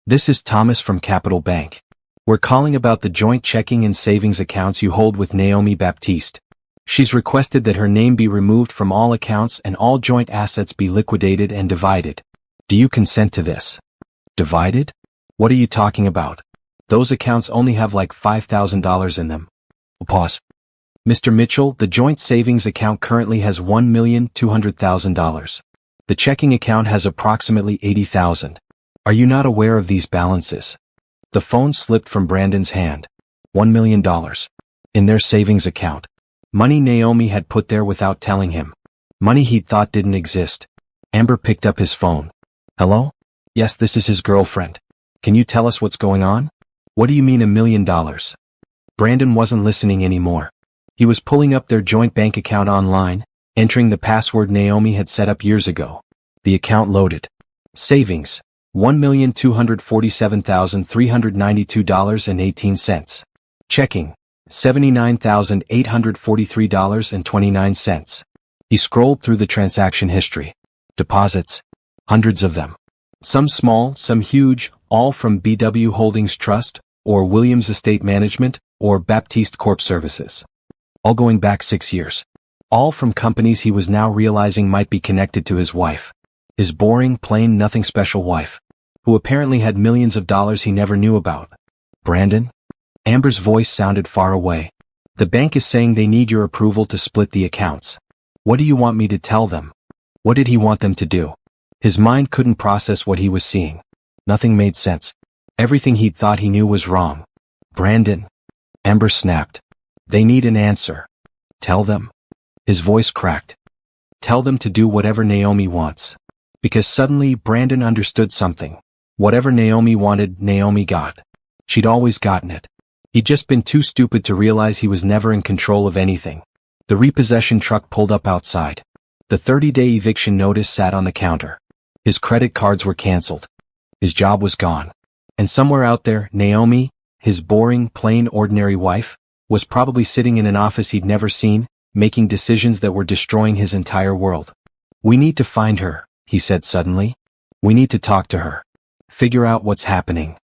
[SPEAKER 1] This is Thomas from Capital Bank. We're calling about the joint checking and savings accounts you hold with Naomi Baptiste. She's requested that her name be removed from all accounts and all joint assets be liquidated and divided. Do you consent to this? Divided? What are you talking about? Those accounts only have like $5,000 in them. Pause. Mr. Mitchell, the joint savings account currently has $1,200,000. The checking account has approximately $80,000. Are you not aware of these balances? The phone slipped from Brandon's hand. $1 million. In their savings account. Money Naomi had put there without telling him. Money he'd thought didn't exist. Amber picked up his phone. Hello? Yes, this is his girlfriend. Can you tell us what's going on? What do you mean $1 million? Brandon wasn't listening anymore. He was pulling up their joint bank account online, entering the password Naomi had set up years ago. The account loaded. Savings, $1,247,392.18. Checking, $79,843.29. He scrolled through the transaction history. Deposits, hundreds of them. Some small, some huge, all from BW Holdings Trust, or Williams Estate Management, or Baptiste Corp Services. All going back 6 years. All from companies he was now realizing might be connected to his wife. His boring, plain, nothing special wife, who apparently had millions of dollars he never knew about. Brandon? Amber's voice sounded far away. The bank is saying they need your approval to split the accounts. What do you want me to tell them? What did he want them to do? His mind couldn't process what he was seeing. Nothing made sense. Everything he'd thought he knew was wrong. Brandon. Amber snapped. They need an answer. Tell them. His voice cracked. Tell them to do whatever Naomi wants. Because suddenly Brandon understood something. Whatever Naomi wanted, Naomi got. She'd always gotten it. He'd just been too stupid to realize he was never in control of anything. The repossession truck pulled up outside. The 30-day eviction notice sat on the counter. His credit cards were canceled. His job was gone. And somewhere out there, Naomi, his boring, plain, ordinary wife, was probably sitting in an office he'd never seen, making decisions that were destroying his entire world. We need to find her, he said suddenly. We need to talk to her. Figure out what's happening.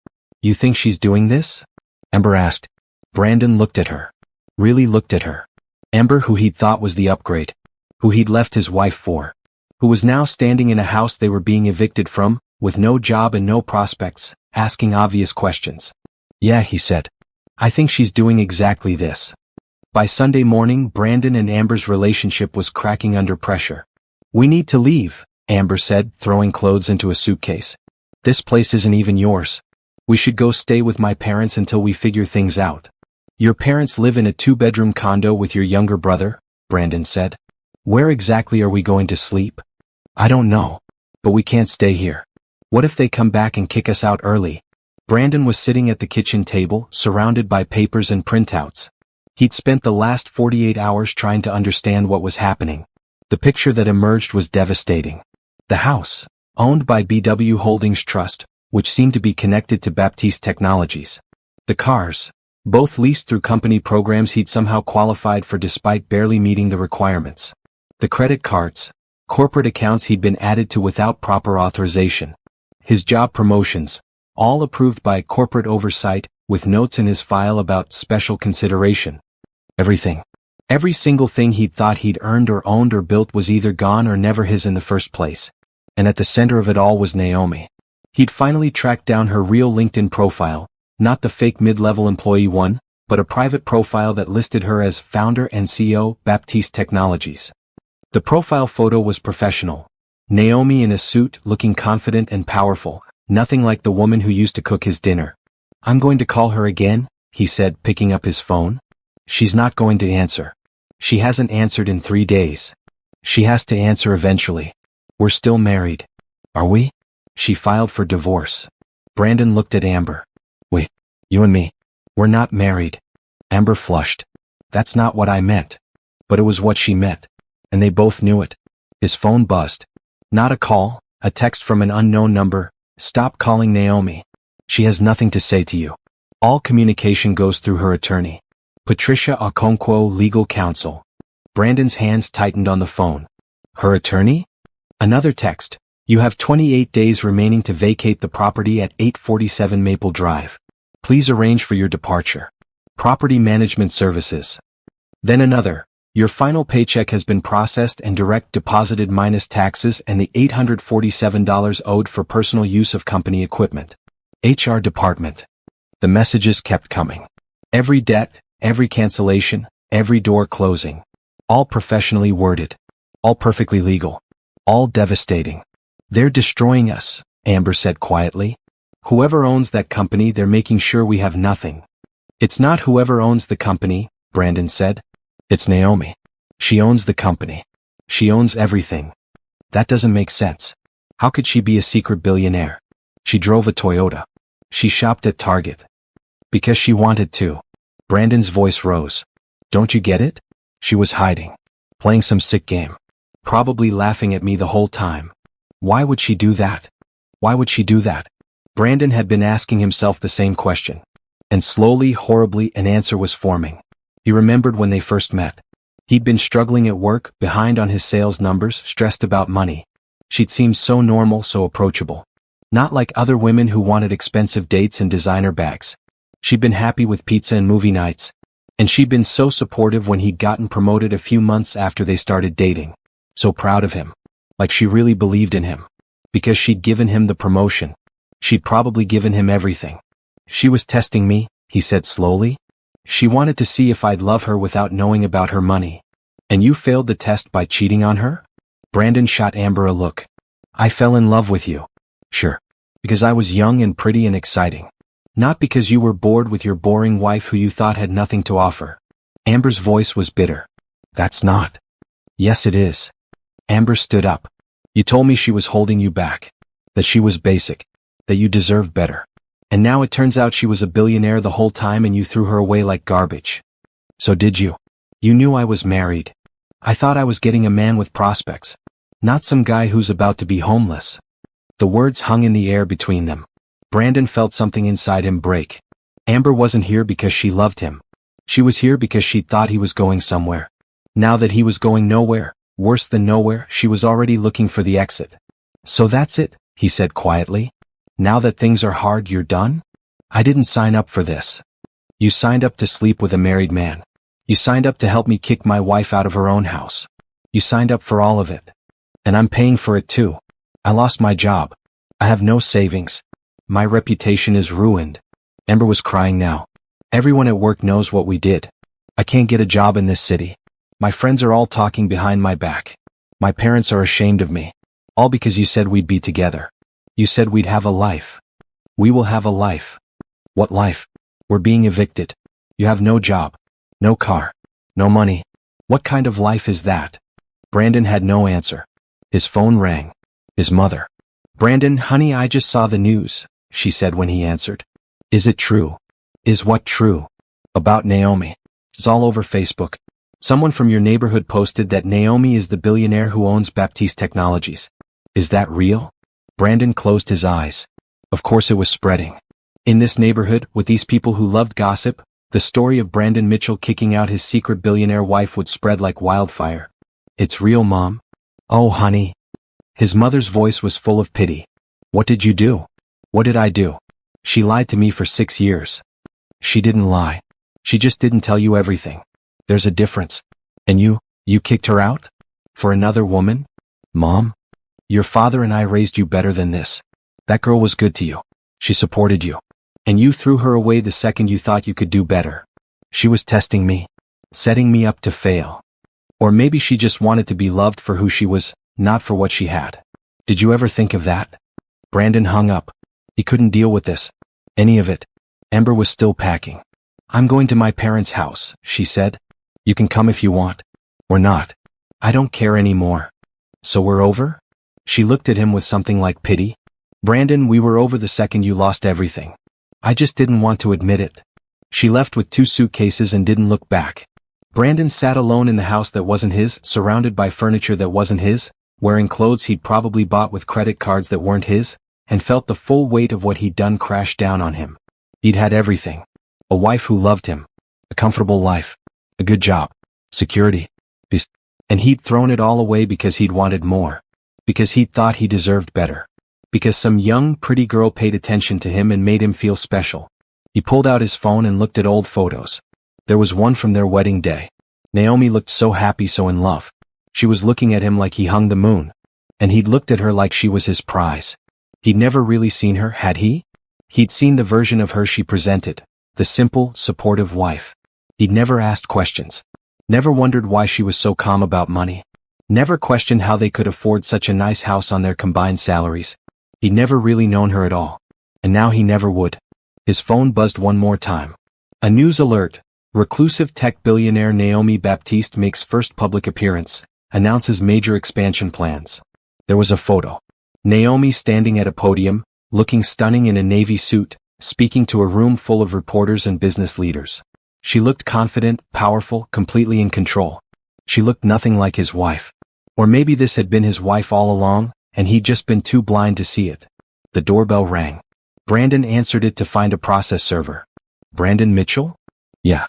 [SPEAKER 1] You think she's doing this? Amber asked. Brandon looked at her. Really looked at her. Amber, who he'd thought was the upgrade. Who he'd left his wife for. Who was now standing in a house they were being evicted from, with no job and no prospects, asking obvious questions. Yeah, he said. I think she's doing exactly this. By Sunday morning, Brandon and Amber's relationship was cracking under pressure. We need to leave, Amber said, throwing clothes into a suitcase. This place isn't even yours. We should go stay with my parents until we figure things out. Your parents live in a 2-bedroom condo with your younger brother, Brandon said. Where exactly are we going to sleep? I don't know. But we can't stay here. What if they come back and kick us out early? Brandon was sitting at the kitchen table, surrounded by papers and printouts. He'd spent the last 48 hours trying to understand what was happening. The picture that emerged was devastating. The house, owned by BW Holdings Trust, which seemed to be connected to Baptiste Technologies. The cars, both leased through company programs he'd somehow qualified for despite barely meeting the requirements. The credit cards, corporate accounts he'd been added to without proper authorization. His job promotions, all approved by corporate oversight, with notes in his file about special consideration. Everything. Every single thing he'd thought he'd earned or owned or built was either gone or never his in the first place. And at the center of it all was Naomi. He'd finally tracked down her real LinkedIn profile, not the fake mid-level employee one, but a private profile that listed her as founder and CEO, Baptiste Technologies. The profile photo was professional. Naomi in a suit, looking confident and powerful, nothing like the woman who used to cook his dinner. "I'm going to call her again," he said, picking up his phone. "She's not going to answer. She hasn't answered in 3 days. She has to answer eventually. We're still married. Are we?" She filed for divorce. Brandon looked at Amber. "Wait, you and me, we're not married." Amber flushed. "That's not what I meant." But it was what she meant. And they both knew it. His phone buzzed. Not a call, a text from an unknown number. "Stop calling Naomi. She has nothing to say to you. All communication goes through her attorney. Patricia Okonkwo, legal counsel." Brandon's hands tightened on the phone. Her attorney? Another text. "You have 28 days remaining to vacate the property at 847 Maple Drive. Please arrange for your departure. Property Management Services." Then another. "Your final paycheck has been processed and direct deposited minus taxes and the $847 owed for personal use of company equipment. HR Department." The messages kept coming. Every debt, every cancellation, every door closing. All professionally worded. All perfectly legal. All devastating. "They're destroying us," Amber said quietly. "Whoever owns that company, they're making sure we have nothing." "It's not whoever owns the company," Brandon said. "It's Naomi. She owns the company. She owns everything. That doesn't make sense. How could she be a secret billionaire? She drove a Toyota. She shopped at Target. Because she wanted to." Brandon's voice rose. "Don't you get it? She was hiding. Playing some sick game. Probably laughing at me the whole time. Why would she do that? Why would she do that?" Brandon had been asking himself the same question. And slowly, horribly, an answer was forming. He remembered when they first met. He'd been struggling at work, behind on his sales numbers, stressed about money. She'd seemed so normal, so approachable. Not like other women who wanted expensive dates and designer bags. She'd been happy with pizza and movie nights. And she'd been so supportive when he'd gotten promoted a few months after they started dating. So proud of him. Like she really believed in him. Because she'd given him the promotion. She'd probably given him everything. "She was testing me," he said slowly. "She wanted to see if I'd love her without knowing about her money. And you failed the test by cheating on her?" Brandon shot Amber a look. "I fell in love with you. Sure. Because I was young and pretty and exciting. Not because you were bored with your boring wife who you thought had nothing to offer." Amber's voice was bitter. "That's not." "Yes, it is." Amber stood up. "You told me she was holding you back. That she was basic. That you deserved better. And now it turns out she was a billionaire the whole time and you threw her away like garbage. So did you? You knew I was married. I thought I was getting a man with prospects. Not some guy who's about to be homeless." The words hung in the air between them. Brandon felt something inside him break. Amber wasn't here because she loved him. She was here because she thought he was going somewhere. Now that he was going nowhere, worse than nowhere, she was already looking for the exit. "So that's it," he said quietly. "Now that things are hard, you're done? I didn't sign up for this. You signed up to sleep with a married man. You signed up to help me kick my wife out of her own house. You signed up for all of it. And I'm paying for it too. I lost my job. I have no savings. My reputation is ruined." Amber was crying now. "Everyone at work knows what we did. I can't get a job in this city. My friends are all talking behind my back. My parents are ashamed of me. All because you said we'd be together. You said we'd have a life. We will have a life." "What life? We're being evicted. You have no job. No car. No money. What kind of life is that?" Brandon had no answer. His phone rang. His mother. "Brandon, honey, I just saw the news," she said when he answered. Is it true? Is what true? About Naomi. It's all over Facebook. Someone from your neighborhood posted that Naomi is the billionaire who owns Baptiste Technologies. Is that real? Brandon closed his eyes. Of course it was spreading. In this neighborhood, with these people who loved gossip, the story of Brandon Mitchell kicking out his secret billionaire wife would spread like wildfire. It's real, Mom? Oh, honey. His mother's voice was full of pity. What did you do? What did I do? She lied to me for 6 years. She didn't lie. She just didn't tell you everything. There's a difference. And you kicked her out? For another woman? Mom? Your father and I raised you better than this. That girl was good to you. She supported you. And you threw her away the second you thought you could do better. She was testing me. Setting me up to fail. Or maybe she just wanted to be loved for who she was, not for what she had. Did you ever think of that? Brandon hung up. He couldn't deal with this. Any of it. Amber was still packing. I'm going to my parents' house, she said. You can come if you want. Or not. I don't care anymore. So we're over? She looked at him with something like pity. Brandon, we were over the second you lost everything. I just didn't want to admit it. She left with 2 suitcases and didn't look back. Brandon sat alone in the house that wasn't his, surrounded by furniture that wasn't his, wearing clothes he'd probably bought with credit cards that weren't his, and felt the full weight of what he'd done crash down on him. He'd had everything. A wife who loved him. A comfortable life. A good job. Security. Peace. And he'd thrown it all away because he'd wanted more. Because he'd thought he deserved better. Because some young, pretty girl paid attention to him and made him feel special. He pulled out his phone and looked at old photos. There was one from their wedding day. Naomi looked so happy, so in love. She was looking at him like he hung the moon. And he'd looked at her like she was his prize. He'd never really seen her, had he? He'd seen the version of her she presented. The simple, supportive wife. He'd never asked questions. Never wondered why she was so calm about money. Never questioned how they could afford such a nice house on their combined salaries. He'd never really known her at all. And now he never would. His phone buzzed one more time. A news alert. Reclusive tech billionaire Naomi Baptiste makes first public appearance. Announces major expansion plans. There was a photo. Naomi standing at a podium, looking stunning in a navy suit, speaking to a room full of reporters and business leaders. She looked confident, powerful, completely in control. She looked nothing like his wife. Or maybe this had been his wife all along, and he'd just been too blind to see it. The doorbell rang. Brandon answered it to find a process server. Brandon Mitchell? Yeah.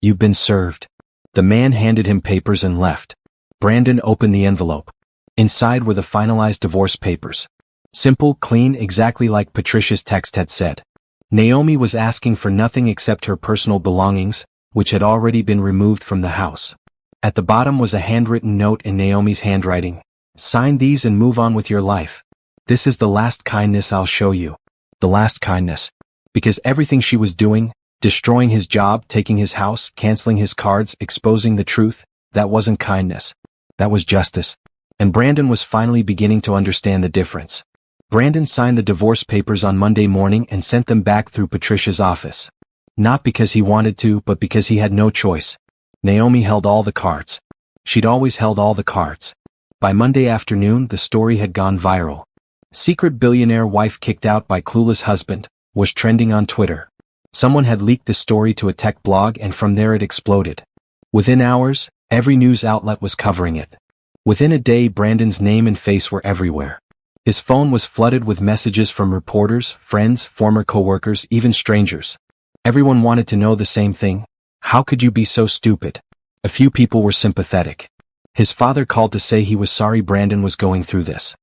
[SPEAKER 1] You've been served. The man handed him papers and left. Brandon opened the envelope. Inside were the finalized divorce papers. Simple, clean, exactly like Patricia's text had said. Naomi was asking for nothing except her personal belongings, which had already been removed from the house. At the bottom was a handwritten note in Naomi's handwriting. Sign these and move on with your life. This is the last kindness I'll show you. The last kindness. Because everything she was doing, destroying his job, taking his house, canceling his cards, exposing the truth, that wasn't kindness. That was justice. And Brandon was finally beginning to understand the difference. Brandon signed the divorce papers on Monday morning and sent them back through Patricia's office. Not because he wanted to, but because he had no choice. Naomi held all the cards. She'd always held all the cards. By Monday afternoon, the story had gone viral. Secret billionaire wife kicked out by clueless husband was trending on Twitter. Someone had leaked the story to a tech blog and from there it exploded. Within hours, every news outlet was covering it. Within a day, Brandon's name and face were everywhere. His phone was flooded with messages from reporters, friends, former coworkers, even strangers. Everyone wanted to know the same thing. How could you be so stupid? A few people were sympathetic. His father called to say he was sorry Brandon was going through this.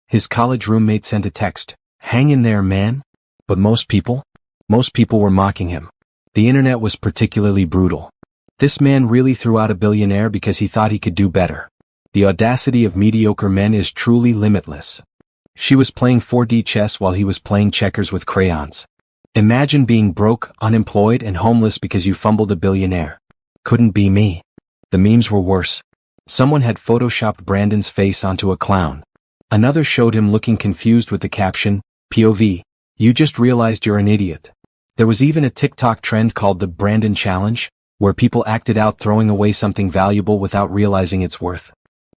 [SPEAKER 1] His college roommate sent a text, "Hang in there, man." But most people were mocking him. The internet was particularly brutal. This man really threw out a billionaire because he thought he could do better. The audacity of mediocre men is truly limitless. She was playing 4D chess while he was playing checkers with crayons. Imagine being broke, unemployed, and homeless because you fumbled a billionaire. Couldn't be me. The memes were worse. Someone had photoshopped Brandon's face onto a clown. Another showed him looking confused with the caption, POV, "You just realized you're an idiot." There was even a TikTok trend called the Brandon Challenge, where people acted out throwing away something valuable without realizing its worth.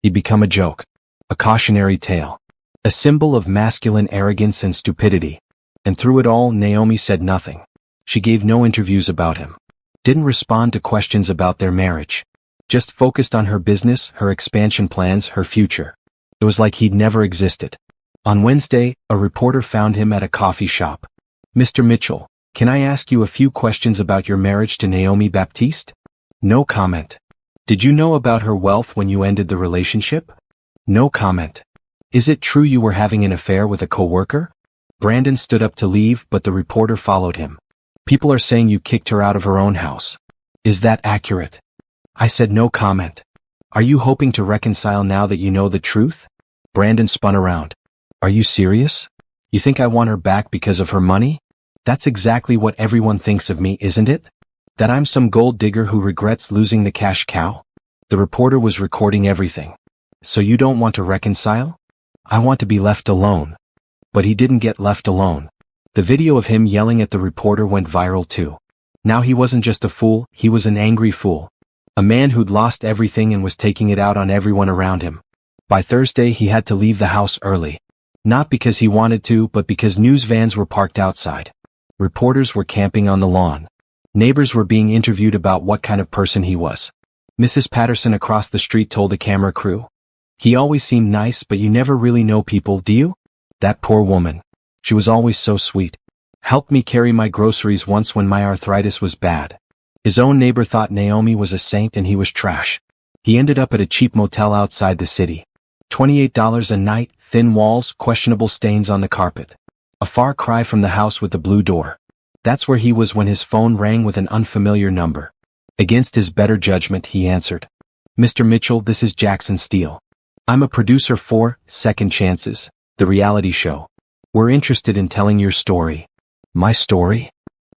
[SPEAKER 1] He'd become a joke. A cautionary tale. A symbol of masculine arrogance and stupidity. And through it all, Naomi said nothing. She gave no interviews about him. Didn't respond to questions about their marriage. Just focused on her business, her expansion plans, her future. It was like he'd never existed. On Wednesday, a reporter found him at a coffee shop. "Mr. Mitchell, can I ask you a few questions about your marriage to Naomi Baptiste?" No comment. "Did you know about her wealth when you ended the relationship?" No comment. "Is it true you were having an affair with a coworker?" Brandon stood up to leave, but the reporter followed him. "People are saying you kicked her out of her own house. Is that accurate?" I said no comment. "Are you hoping to reconcile now that you know the truth?" Brandon spun around. "Are you serious? You think I want her back because of her money? That's exactly what everyone thinks of me, isn't it? That I'm some gold digger who regrets losing the cash cow?" The reporter was recording everything. "So you don't want to reconcile?" "I want to be left alone." But he didn't get left alone. The video of him yelling at the reporter went viral too. Now he wasn't just a fool, he was an angry fool. A man who'd lost everything and was taking it out on everyone around him. By Thursday he had to leave the house early. Not because he wanted to, but because news vans were parked outside. Reporters were camping on the lawn. Neighbors were being interviewed about what kind of person he was. Mrs. Patterson across the street told the camera crew. "He always seemed nice, but you never really know people, do you? That poor woman. She was always so sweet. Helped me carry my groceries once when my arthritis was bad." His own neighbor thought Naomi was a saint and he was trash. He ended up at a cheap motel outside the city. $28 a night, thin walls, questionable stains on the carpet. A far cry from the house with the blue door. That's where he was when his phone rang with an unfamiliar number. Against his better judgment, he answered. "Mr. Mitchell, this is Jackson Steele. I'm a producer for Second Chances, the reality show. We're interested in telling your story." "My story?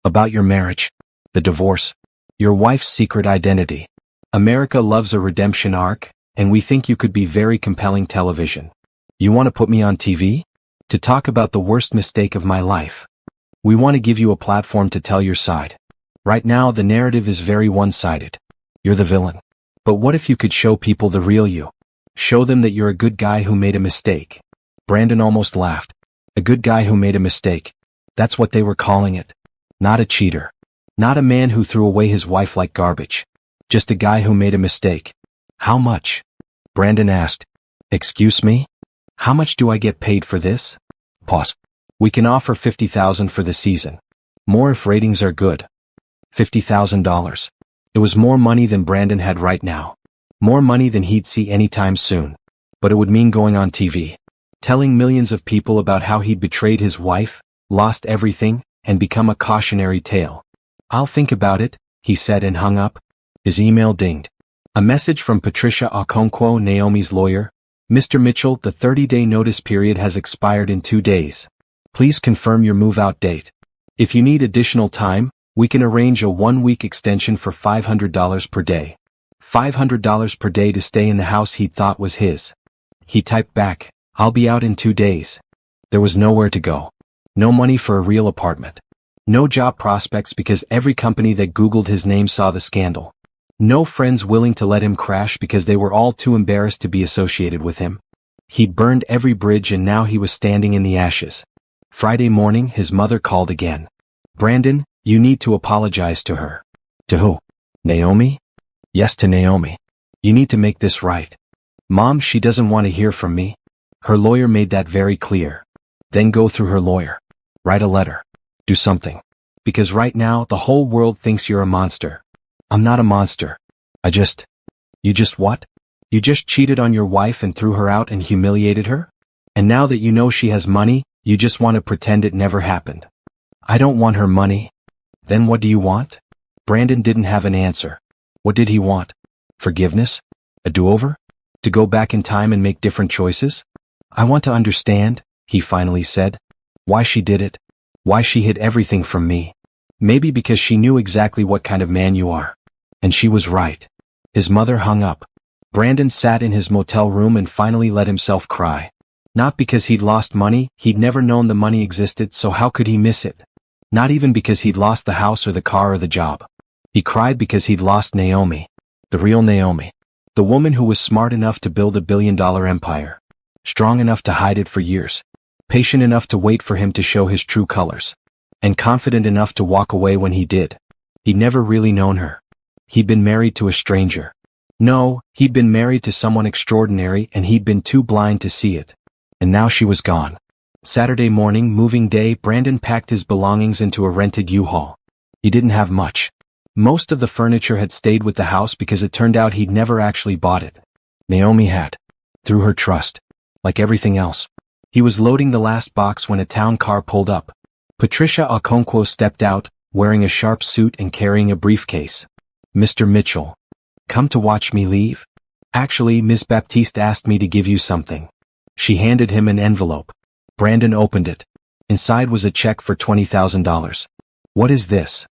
[SPEAKER 1] About your marriage? The divorce? Your wife's secret identity? America loves a redemption arc, and we think you could be very compelling television. You want to put me on TV? To talk about the worst mistake of my life. We want to give you a platform to tell your side. Right now the narrative is very one-sided. You're the villain. But what if you could show people the real you? Show them that you're a good guy who made a mistake." Brandon almost laughed. A good guy who made a mistake. That's what they were calling it. Not a cheater. Not a man who threw away his wife like garbage. Just a guy who made a mistake. "How much?" Brandon asked. "Excuse me? How much do I get paid for this?" Pause. "We can offer $50,000 for the season. More if ratings are good." $50,000. It was more money than Brandon had right now. More money than he'd see anytime soon. But it would mean going on TV. Telling millions of people about how he'd betrayed his wife, lost everything, and become a cautionary tale. "I'll think about it," he said and hung up. His email dinged. A message from Patricia Okonkwo, Naomi's lawyer. "Mr. Mitchell, the 30-day notice period has expired in 2 days. Please confirm your move-out date. If you need additional time, we can arrange a 1-week extension for $500 per day. $500 per day to stay in the house he thought was his." He typed back, "I'll be out in 2 days. There was nowhere to go. No money for a real apartment. No job prospects because every company that Googled his name saw the scandal. No friends willing to let him crash because they were all too embarrassed to be associated with him. He'd burned every bridge and now he was standing in the ashes." Friday morning, his mother called again. "Brandon, you need to apologize to her." "To who? Naomi?" "Yes, to Naomi. You need to make this right." "Mom, she doesn't want to hear from me." Her lawyer made that very clear. "Then go through her lawyer. Write a letter. Do something. Because right now, the whole world thinks you're a monster." "I'm not a monster. You just what? You just cheated on your wife and threw her out and humiliated her? And now that you know she has money, you just want to pretend it never happened." "I don't want her money." "Then what do you want?" Brandon didn't have an answer. What did he want? Forgiveness? A do-over? To go back in time and make different choices? "I want to understand," he finally said. "Why she did it. Why she hid everything from me. Maybe because she knew exactly what kind of man you are. And she was right." His mother hung up. Brandon sat in his motel room and finally let himself cry. Not because he'd lost money, he'd never known the money existed, so how could he miss it? Not even because he'd lost the house or the car or the job. He cried because he'd lost Naomi. The real Naomi. The woman who was smart enough to build a billion-dollar empire. Strong enough to hide it for years. patient enough to wait for him to show his true colors, and confident enough to walk away when he did. He'd never really known her. He'd been married to a stranger. No, he'd been married to someone extraordinary and he'd been too blind to see it. And now she was gone. Saturday morning, moving day, Brandon packed his belongings into a rented U-Haul. He didn't have much. Most of the furniture had stayed with the house because it turned out he'd never actually bought it. Naomi had. Through her trust. Like everything else. He was loading the last box when a town car pulled up. Patricia Okonkwo stepped out, wearing a sharp suit and carrying a briefcase. Mr. Mitchell. Come to watch me leave? Actually, Miss Baptiste asked me to give you something. She handed him an envelope. Brandon opened it. Inside was a check for $20,000. What is this?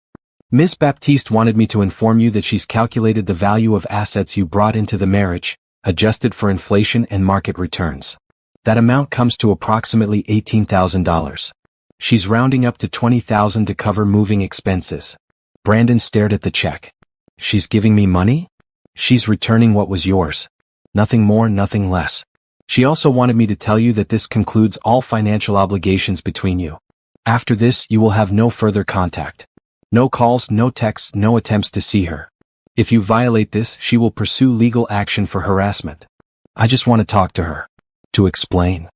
[SPEAKER 1] Miss Baptiste wanted me to inform you that she's calculated the value of assets you brought into the marriage, adjusted for inflation and market returns. That amount comes to approximately $18,000. She's rounding up to $20,000 to cover moving expenses. Brandon stared at the check. She's giving me money? She's returning what was yours. Nothing more, nothing less. She also wanted me to tell you that this concludes all financial obligations between you. After this, you will have no further contact. No calls, no texts, no attempts to see her. If you violate this, she will pursue legal action for harassment. I just want to talk to her. To explain.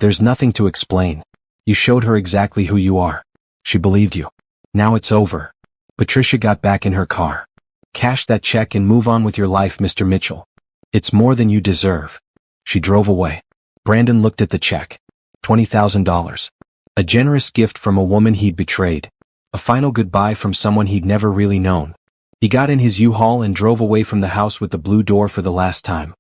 [SPEAKER 1] There's nothing to explain. You showed her exactly who you are. She believed you. Now it's over. Patricia got back in her car. Cash that check and move on with your life, Mr. Mitchell. It's more than you deserve. She drove away. Brandon looked at the check. $20,000. A generous gift from a woman he'd betrayed. A final goodbye from someone he'd never really known. He got in his U-Haul and drove away from the house with the blue door for the last time.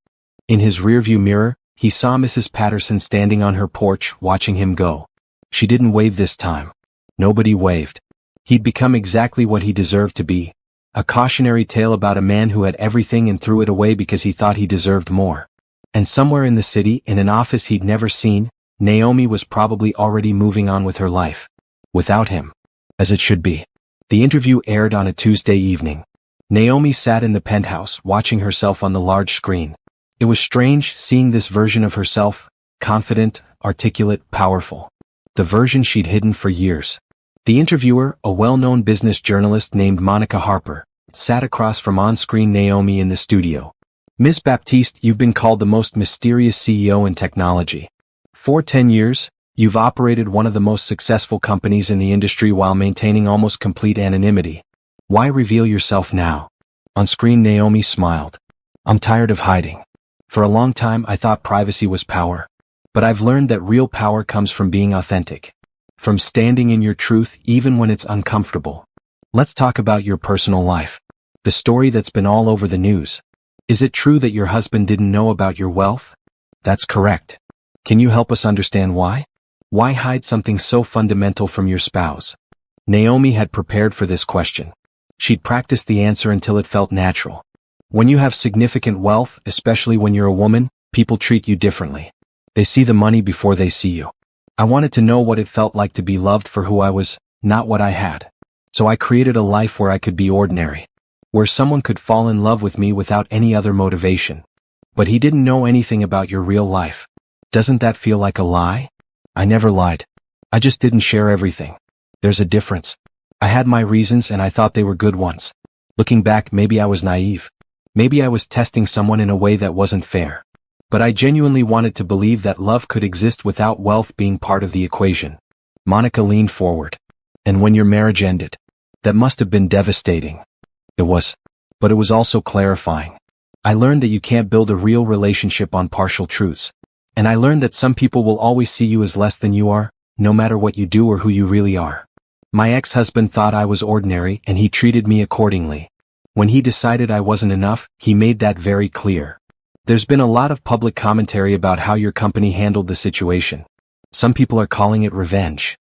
[SPEAKER 1] In his rearview mirror, he saw Mrs. Patterson standing on her porch, watching him go. She didn't wave this time. Nobody waved. He'd become exactly what he deserved to be. A cautionary tale about a man who had everything and threw it away because he thought he deserved more. And somewhere in the city, in an office he'd never seen, Naomi was probably already moving on with her life. Without him. As it should be. The interview aired on a Tuesday evening. Naomi sat in the penthouse, watching herself on the large screen. It was strange seeing this version of herself, confident, articulate, powerful. The version she'd hidden for years. The interviewer, a well-known business journalist named Monica Harper, sat across from on-screen Naomi in the studio. Miss Baptiste, you've been called the most mysterious CEO in technology. For 10 years, you've operated one of the most successful companies in the industry while maintaining almost complete anonymity. Why reveal yourself now? On screen, Naomi smiled. I'm tired of hiding. For a long time, I thought privacy was power. But I've learned that real power comes from being authentic. From standing in your truth even when it's uncomfortable. Let's talk about your personal life. The story that's been all over the news. Is it true that your husband didn't know about your wealth? That's correct. Can you help us understand why? Why hide something so fundamental from your spouse? Naomi had prepared for this question. She'd practiced the answer until it felt natural. When you have significant wealth, especially when you're a woman, people treat you differently. They see the money before they see you. I wanted to know what it felt like to be loved for who I was, not what I had. So I created a life where I could be ordinary. Where someone could fall in love with me without any other motivation. But he didn't know anything about your real life. Doesn't that feel like a lie? I never lied. I just didn't share everything. There's a difference. I had my reasons and I thought they were good ones. Looking back, maybe I was naive. Maybe I was testing someone in a way that wasn't fair. But I genuinely wanted to believe that love could exist without wealth being part of the equation. Monica leaned forward. And when your marriage ended? That must have been devastating. It was. But it was also clarifying. I learned that you can't build a real relationship on partial truths. And I learned that some people will always see you as less than you are, no matter what you do or who you really are. My ex-husband thought I was ordinary and he treated me accordingly. When he decided I wasn't enough, he made that very clear. There's been a lot of public commentary about how your company handled the situation. Some people are calling it revenge.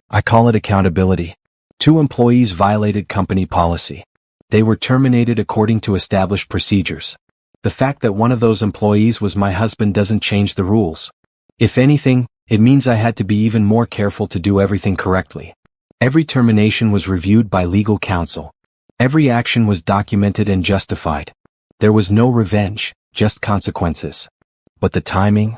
[SPEAKER 1] I call it accountability. 2 employees violated company policy. They were terminated according to established procedures. The fact that one of those employees was my husband doesn't change the rules. If anything, it means I had to be even more careful to do everything correctly. Every termination was reviewed by legal counsel. Every action was documented and justified. There was no revenge, just consequences. But the timing?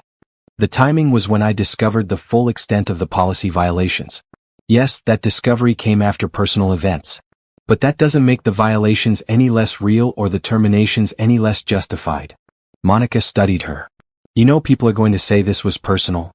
[SPEAKER 1] The timing was when I discovered the full extent of the policy violations. Yes, that discovery came after personal events. But that doesn't make the violations any less real or the terminations any less justified. Monica studied her. You know people are going to say this was personal.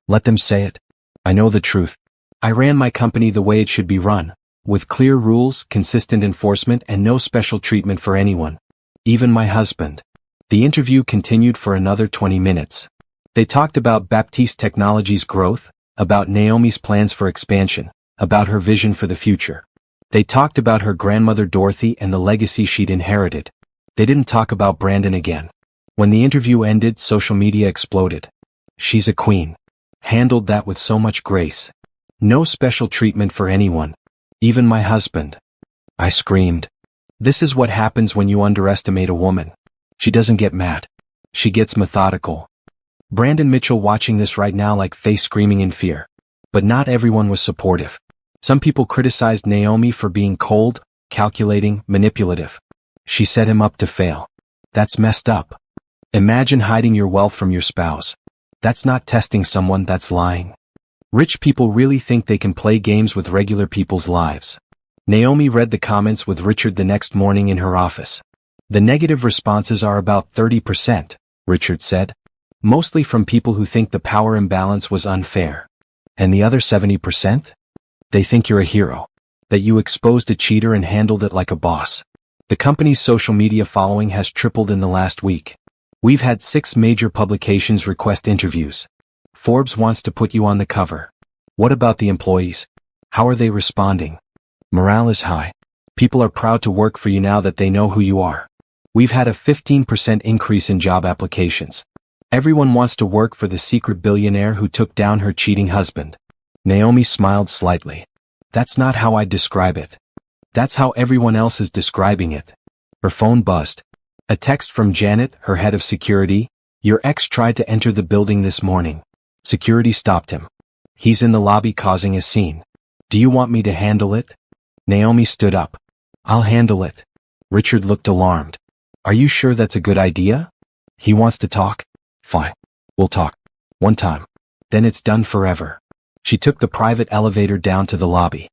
[SPEAKER 1] Let them say it. I know the truth. I ran my company the way it should be run, with clear rules, consistent enforcement, and no special treatment for anyone. Even my husband. The interview continued for another 20 minutes. They talked about Baptiste Technologies' growth, about Naomi's plans for expansion, about her vision for the future. They talked about her grandmother Dorothy and the legacy she'd inherited. They didn't talk about Brandon again. When the interview ended, social media exploded. She's a queen. Handled that with so much grace. No special treatment for anyone. Even my husband. I screamed. This is what happens when you underestimate a woman. She doesn't get mad. She gets methodical. Brandon Mitchell watching this right now like face screaming in fear. But not everyone was supportive. Some people criticized Naomi for being cold, calculating, manipulative. She set him up to fail. That's messed up. Imagine hiding your wealth from your spouse. That's not testing someone, that's lying. Rich people really think they can play games with regular people's lives. Naomi read the comments with Richard the next morning in her office. The negative responses are about 30%, Richard said. Mostly from people who think the power imbalance was unfair. And the other 70%? They think you're a hero. That you exposed a cheater and handled it like a boss. The company's social media following has tripled in the last week. We've had 6 major publications request interviews. Forbes wants to put you on the cover. What about the employees? How are they responding? Morale is high. People are proud to work for you now that they know who you are. We've had a 15% increase in job applications. Everyone wants to work for the secret billionaire who took down her cheating husband. Naomi smiled slightly. That's not how I'd describe it. That's how everyone else is describing it. Her phone buzzed. A text from Janet, her head of security. Your ex tried to enter the building this morning. Security stopped him. He's in the lobby causing a scene. Do you want me to handle it? Naomi stood up. I'll handle it. Richard looked alarmed. Are you sure that's a good idea? He wants to talk? Fine. We'll talk. One time. Then it's done forever. She took the private elevator down to the lobby.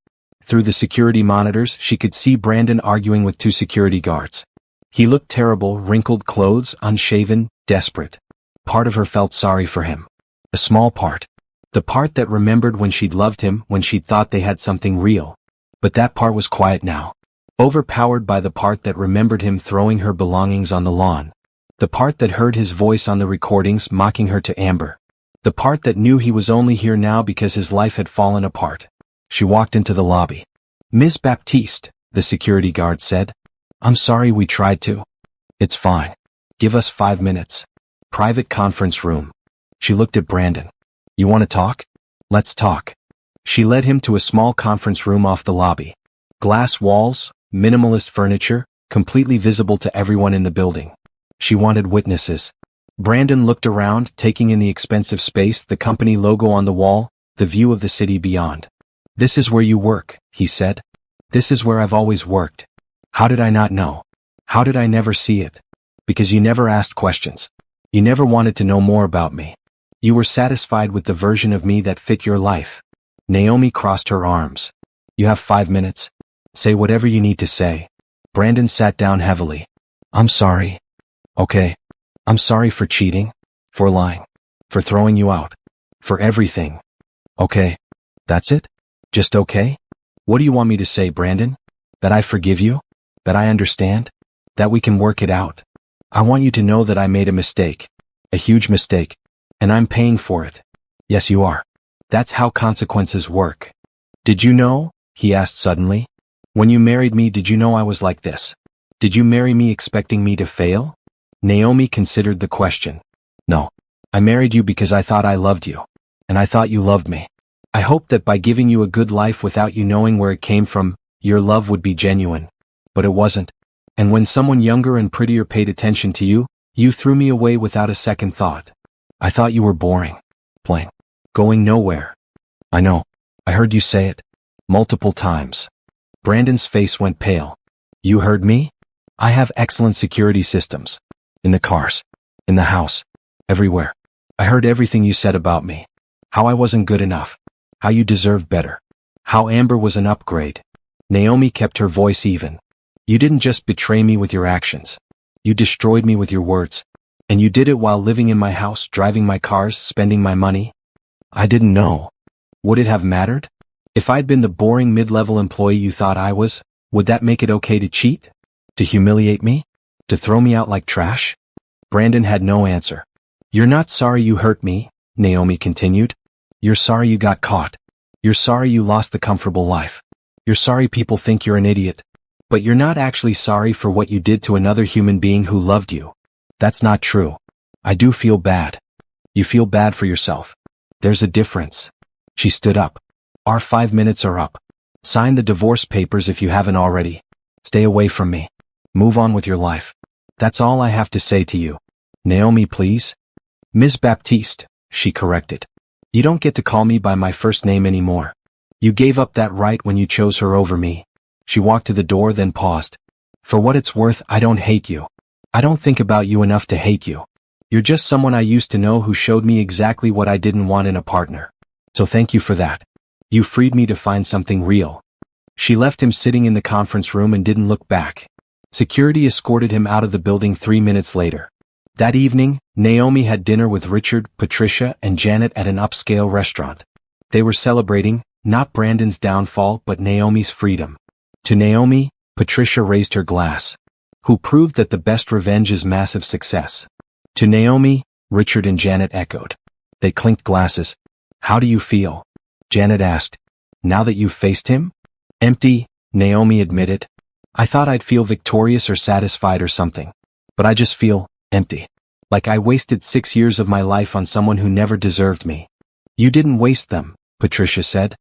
[SPEAKER 1] Through the security monitors, she could see Brandon arguing with 2 security guards. He looked terrible, wrinkled clothes, unshaven, desperate. Part of her felt sorry for him. A small part. The part that remembered when she'd loved him, when she'd thought they had something real. But that part was quiet now. Overpowered by the part that remembered him throwing her belongings on the lawn. The part that heard his voice on the recordings mocking her to Amber. The part that knew he was only here now because his life had fallen apart. She walked into the lobby. Ms. Baptiste, the security guard said. I'm sorry we tried to. It's fine. Give us 5 minutes. Private conference room. She looked at Brandon. You want to talk? Let's talk. She led him to a small conference room off the lobby. Glass walls, minimalist furniture, completely visible to everyone in the building. She wanted witnesses. Brandon looked around, taking in the expensive space, the company logo on the wall, the view of the city beyond. This is where you work, he said. This is where I've always worked. How did I not know? How did I never see it? Because you never asked questions. You never wanted to know more about me. You were satisfied with the version of me that fit your life. Naomi crossed her arms. You have 5 minutes. Say whatever you need to say. Brandon sat down heavily. I'm sorry. Okay. I'm sorry for cheating, for lying, for throwing you out, for everything. Okay. That's it? Just okay? What do you want me to say, Brandon? That I forgive you? That I understand? That we can work it out? I want you to know that I made a mistake. A huge mistake. And I'm paying for it. Yes, you are. That's how consequences work. Did you know? He asked suddenly. When you married me, did you know I was like this? Did you marry me expecting me to fail? Naomi considered the question. No. I married you because I thought I loved you. And I thought you loved me. I hoped that by giving you a good life without you knowing where it came from, your love would be genuine. But it wasn't. And when someone younger and prettier paid attention to you, you threw me away without a second thought. I thought you were boring. Plain. Going nowhere. I know. I heard you say it. Multiple times. Brandon's face went pale. You heard me? I have excellent security systems. In the cars. In the house. Everywhere. I heard everything you said about me. How I wasn't good enough. How you deserved better. How Amber was an upgrade. Naomi kept her voice even. You didn't just betray me with your actions. You destroyed me with your words. And you did it while living in my house, driving my cars, spending my money. I didn't know. Would it have mattered? If I'd been the boring mid-level employee you thought I was, would that make it okay to cheat? To humiliate me? To throw me out like trash? Brandon had no answer. You're not sorry you hurt me, Naomi continued. You're sorry you got caught. You're sorry you lost the comfortable life. You're sorry people think you're an idiot. But you're not actually sorry for what you did to another human being who loved you. That's not true. I do feel bad. You feel bad for yourself. There's a difference. She stood up. Our 5 minutes are up. Sign the divorce papers if you haven't already. Stay away from me. Move on with your life. That's all I have to say to you. Naomi, please. Ms. Baptiste, she corrected. You don't get to call me by my first name anymore. You gave up that right when you chose her over me. She walked to the door, then paused. For what it's worth, I don't hate you. I don't think about you enough to hate you. You're just someone I used to know who showed me exactly what I didn't want in a partner. So thank you for that. You freed me to find something real. She left him sitting in the conference room and didn't look back. Security escorted him out of the building 3 minutes later. That evening, Naomi had dinner with Richard, Patricia, and Janet at an upscale restaurant. They were celebrating, not Brandon's downfall but Naomi's freedom. To Naomi, Patricia raised her glass. Who proved that the best revenge is massive success. To Naomi, Richard and Janet echoed. They clinked glasses. How do you feel? Janet asked. Now that you've faced him? Empty, Naomi admitted. I thought I'd feel victorious or satisfied or something. But I just feel empty. Like I wasted 6 years of my life on someone who never deserved me. You didn't waste them, Patricia said.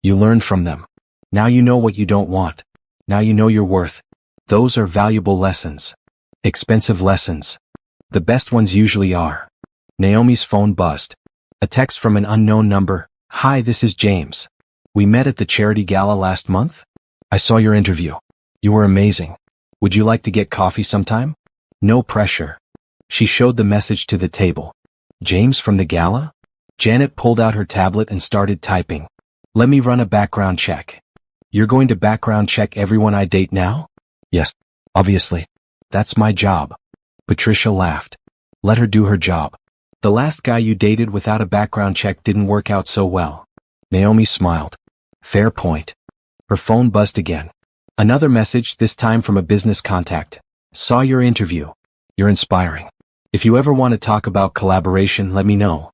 [SPEAKER 1] You learned from them. Now you know what you don't want. Now you know your worth. Those are valuable lessons. Expensive lessons. The best ones usually are. Naomi's phone buzzed. A text from an unknown number. Hi, this is James. We met at the charity gala last month. I saw your interview. You were amazing. Would you like to get coffee sometime? No pressure. She showed the message to the table. James from the gala? Janet pulled out her tablet and started typing. Let me run a background check. You're going to background check everyone I date now? Yes, obviously. That's my job. Patricia laughed. Let her do her job. The last guy you dated without a background check didn't work out so well. Naomi smiled. Fair point. Her phone buzzed again. Another message, this time from a business contact. Saw your interview. You're inspiring. If you ever want to talk about collaboration, let me know.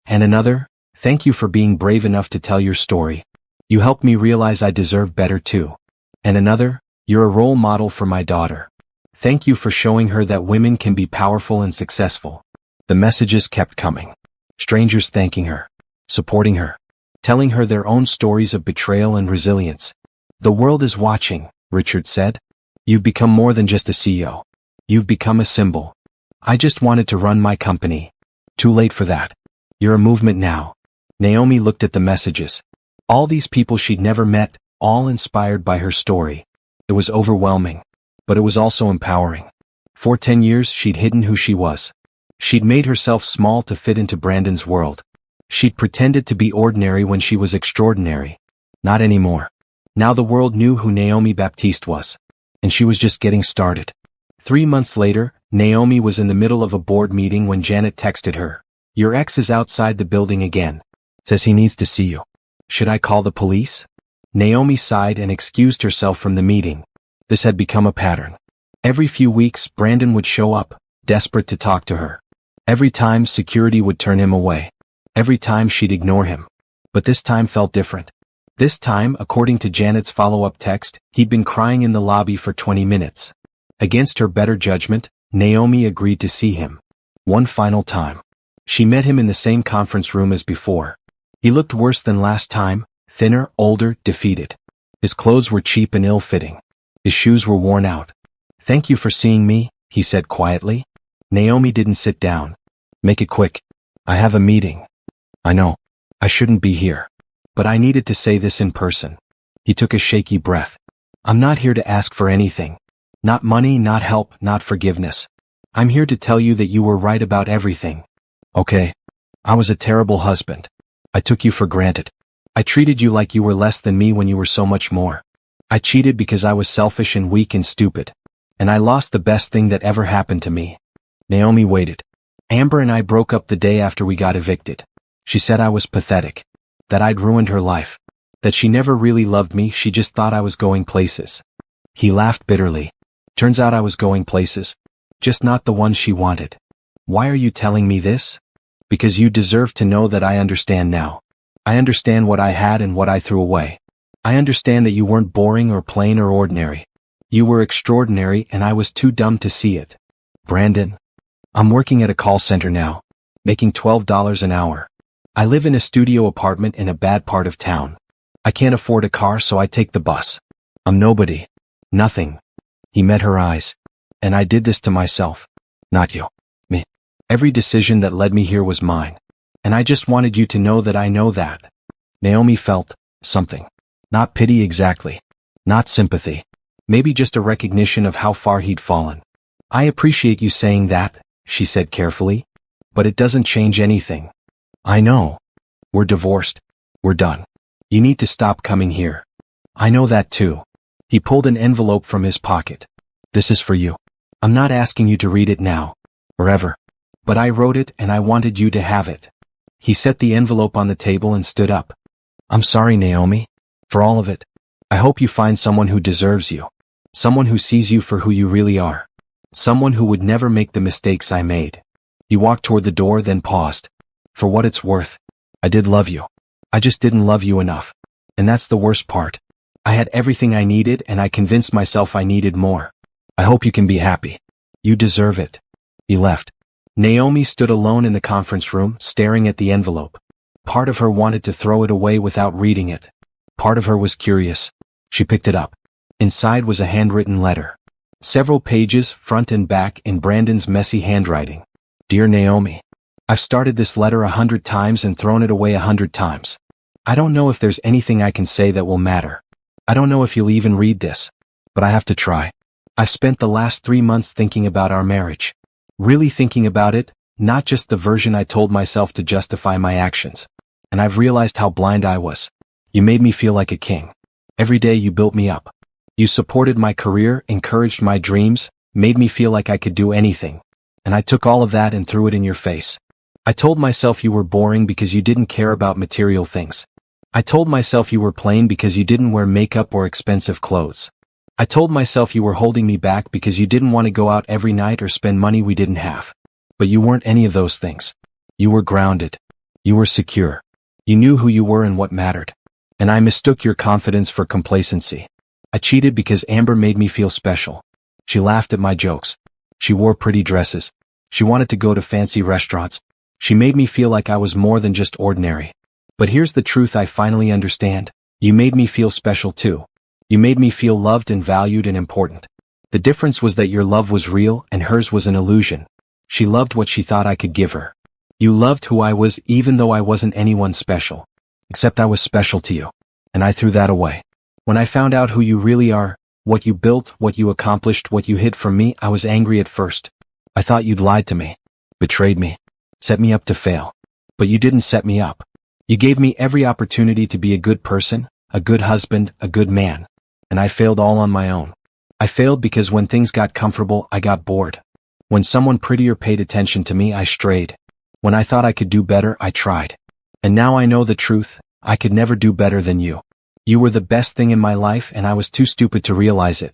[SPEAKER 1] And another, thank you for being brave enough to tell your story. You helped me realize I deserve better too. And another, you're a role model for my daughter. Thank you for showing her that women can be powerful and successful. The messages kept coming. Strangers thanking her, supporting her, telling her their own stories of betrayal and resilience. The world is watching, Richard said. You've become more than just a CEO. You've become a symbol. I just wanted to run my company. Too late for that. You're a movement now. Naomi looked at the messages. All these people she'd never met, all inspired by her story. It was overwhelming, but it was also empowering. For 10 years she'd hidden who she was. She'd made herself small to fit into Brandon's world. She'd pretended to be ordinary when she was extraordinary. Not anymore. Now the world knew who Naomi Baptiste was. And she was just getting started. 3 months later, Naomi was in the middle of a board meeting when Janet texted her. Your ex is outside the building again. Says he needs to see you. Should I call the police? Naomi sighed and excused herself from the meeting. This had become a pattern. Every few weeks, Brandon would show up, desperate to talk to her. Every time, security would turn him away. Every time, she'd ignore him. But this time felt different. This time, according to Janet's follow-up text, he'd been crying in the lobby for 20 minutes. Against her better judgment, Naomi agreed to see him. One final time. She met him in the same conference room as before. He looked worse than last time, thinner, older, defeated. His clothes were cheap and ill-fitting. His shoes were worn out. Thank you for seeing me, he said quietly. Naomi didn't sit down. Make it quick. I have a meeting. I know. I shouldn't be here. But I needed to say this in person. He took a shaky breath. I'm not here to ask for anything. Not money, not help, not forgiveness. I'm here to tell you that you were right about everything. Okay. I was a terrible husband. I took you for granted. I treated you like you were less than me when you were so much more. I cheated because I was selfish and weak and stupid. And I lost the best thing that ever happened to me. Naomi waited. Amber and I broke up the day after we got evicted. She said I was pathetic. That I'd ruined her life. That she never really loved me, she just thought I was going places. He laughed bitterly. Turns out I was going places. Just not the ones she wanted. Why are you telling me this? Because you deserve to know that I understand now. I understand what I had and what I threw away. I understand that you weren't boring or plain or ordinary. You were extraordinary and I was too dumb to see it. Brandon. I'm working at a call center now, making $12 an hour. I live in a studio apartment in a bad part of town. I can't afford a car, so I take the bus. I'm nobody. Nothing. He met her eyes. And I did this to myself. Not you. Me. Every decision that led me here was mine. And I just wanted you to know that I know that. Naomi felt something. Not pity exactly. Not sympathy. Maybe just a recognition of how far he'd fallen. I appreciate you saying that, she said carefully. But it doesn't change anything. I know. We're divorced. We're done. You need to stop coming here. I know that too. He pulled an envelope from his pocket. This is for you. I'm not asking you to read it now. Or ever. But I wrote it and I wanted you to have it. He set the envelope on the table and stood up. I'm sorry, Naomi. For all of it. I hope you find someone who deserves you. Someone who sees you for who you really are. Someone who would never make the mistakes I made. He walked toward the door, then paused. For what it's worth, I did love you. I just didn't love you enough. And that's the worst part. I had everything I needed and I convinced myself I needed more. I hope you can be happy. You deserve it. He left. Naomi stood alone in the conference room, staring at the envelope. Part of her wanted to throw it away without reading it. Part of her was curious. She picked it up. Inside was a handwritten letter. Several pages, front and back, in Brandon's messy handwriting. Dear Naomi. I've started this letter 100 times and thrown it away 100 times. I don't know if there's anything I can say that will matter. I don't know if you'll even read this. But I have to try. I've spent the last 3 months thinking about our marriage. Really thinking about it, not just the version I told myself to justify my actions. And I've realized how blind I was. You made me feel like a king. Every day you built me up. You supported my career, encouraged my dreams, made me feel like I could do anything. And I took all of that and threw it in your face. I told myself you were boring because you didn't care about material things. I told myself you were plain because you didn't wear makeup or expensive clothes. I told myself you were holding me back because you didn't want to go out every night or spend money we didn't have. But you weren't any of those things. You were grounded. You were secure. You knew who you were and what mattered. And I mistook your confidence for complacency. I cheated because Amber made me feel special. She laughed at my jokes. She wore pretty dresses. She wanted to go to fancy restaurants. She made me feel like I was more than just ordinary. But here's the truth I finally understand. You made me feel special too. You made me feel loved and valued and important. The difference was that your love was real and hers was an illusion. She loved what she thought I could give her. You loved who I was even though I wasn't anyone special. Except I was special to you. And I threw that away. When I found out who you really are, what you built, what you accomplished, what you hid from me, I was angry at first. I thought you'd lied to me. Betrayed me. Set me up to fail. But you didn't set me up. You gave me every opportunity to be a good person, a good husband, a good man. And I failed all on my own. I failed because when things got comfortable, I got bored. When someone prettier paid attention to me, I strayed. When I thought I could do better, I tried. And now I know the truth, I could never do better than you. You were the best thing in my life and I was too stupid to realize it.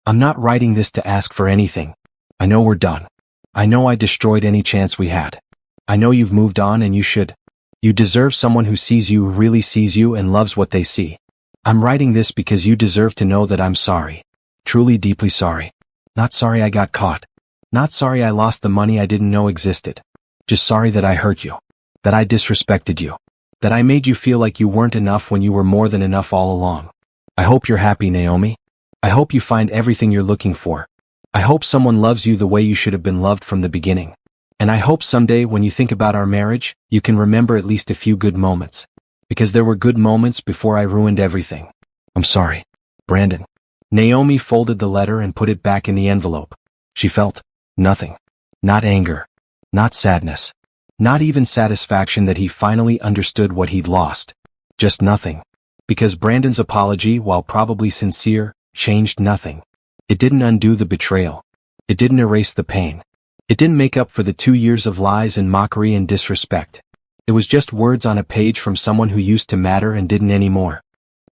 [SPEAKER 1] I'm not writing this to ask for anything. I know we're done. I know I destroyed any chance we had. I know you've moved on and you should. You deserve someone who sees you, really sees you and loves what they see. I'm writing this because you deserve to know that I'm sorry. Truly deeply sorry. Not sorry I got caught. Not sorry I lost the money I didn't know existed. Just sorry that I hurt you. That I disrespected you. That I made you feel like you weren't enough when you were more than enough all along. I hope you're happy, Naomi. I hope you find everything you're looking for. I hope someone loves you the way you should have been loved from the beginning. And I hope someday when you think about our marriage, you can remember at least a few good moments. Because there were good moments before I ruined everything. I'm sorry. Brandon. Naomi folded the letter and put it back in the envelope. She felt nothing. Not anger. Not sadness. Not even satisfaction that he finally understood what he'd lost. Just nothing. Because Brandon's apology, while probably sincere, changed nothing. It didn't undo the betrayal. It didn't erase the pain. It didn't make up for the 2 years of lies and mockery and disrespect. It was just words on a page from someone who used to matter and didn't anymore.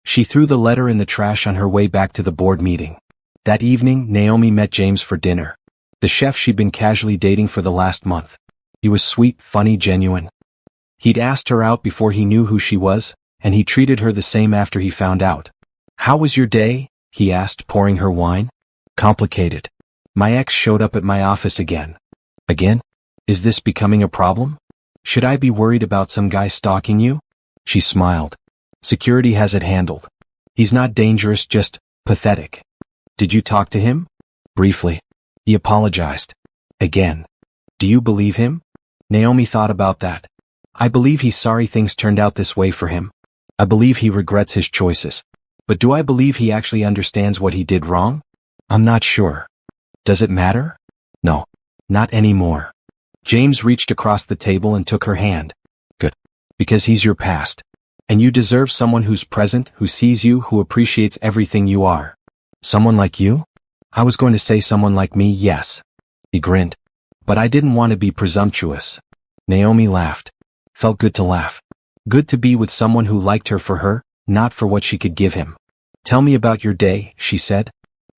[SPEAKER 1] She threw the letter in the trash on her way back to the board meeting. That evening, Naomi met James for dinner. The chef she'd been casually dating for the last month. He was sweet, funny, genuine. He'd asked her out before he knew who she was, and he treated her the same after he found out. "How was your day?" he asked, pouring her wine. "Complicated. My ex showed up at my office again." "Again? Is this becoming a problem? Should I be worried about some guy stalking you?" She smiled. "Security has it handled. He's not dangerous, just pathetic." "Did you talk to him?" "Briefly. He apologized. Again." "Do you believe him?" Naomi thought about that. "I believe he's sorry things turned out this way for him. I believe he regrets his choices. But do I believe he actually understands what he did wrong? I'm not sure. Does it matter? No. Not anymore." James reached across the table and took her hand. "Good. Because he's your past. And you deserve someone who's present, who sees you, who appreciates everything you are." "Someone like you?" "I was going to say someone like me, yes." He grinned. "But I didn't want to be presumptuous." Naomi laughed. Felt good to laugh. Good to be with someone who liked her for her, not for what she could give him. "Tell me about your day," she said.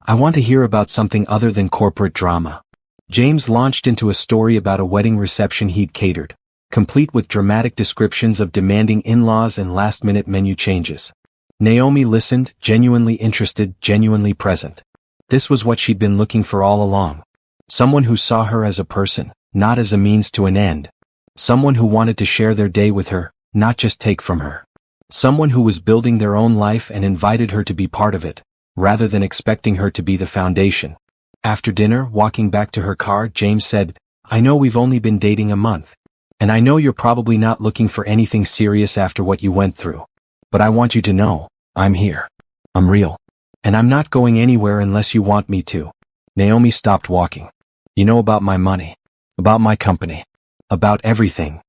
[SPEAKER 1] "I want to hear about something other than corporate drama." James launched into a story about a wedding reception he'd catered, complete with dramatic descriptions of demanding in-laws and last-minute menu changes. Naomi listened, genuinely interested, genuinely present. This was what she'd been looking for all along. Someone who saw her as a person, not as a means to an end. Someone who wanted to share their day with her, not just take from her. Someone who was building their own life and invited her to be part of it, rather than expecting her to be the foundation. After dinner, walking back to her car, James said, "I know we've only been dating a month. And I know you're probably not looking for anything serious after what you went through. But I want you to know, I'm here. I'm real. And I'm not going anywhere unless you want me to." Naomi stopped walking. "You know about my money. About my company. About everything."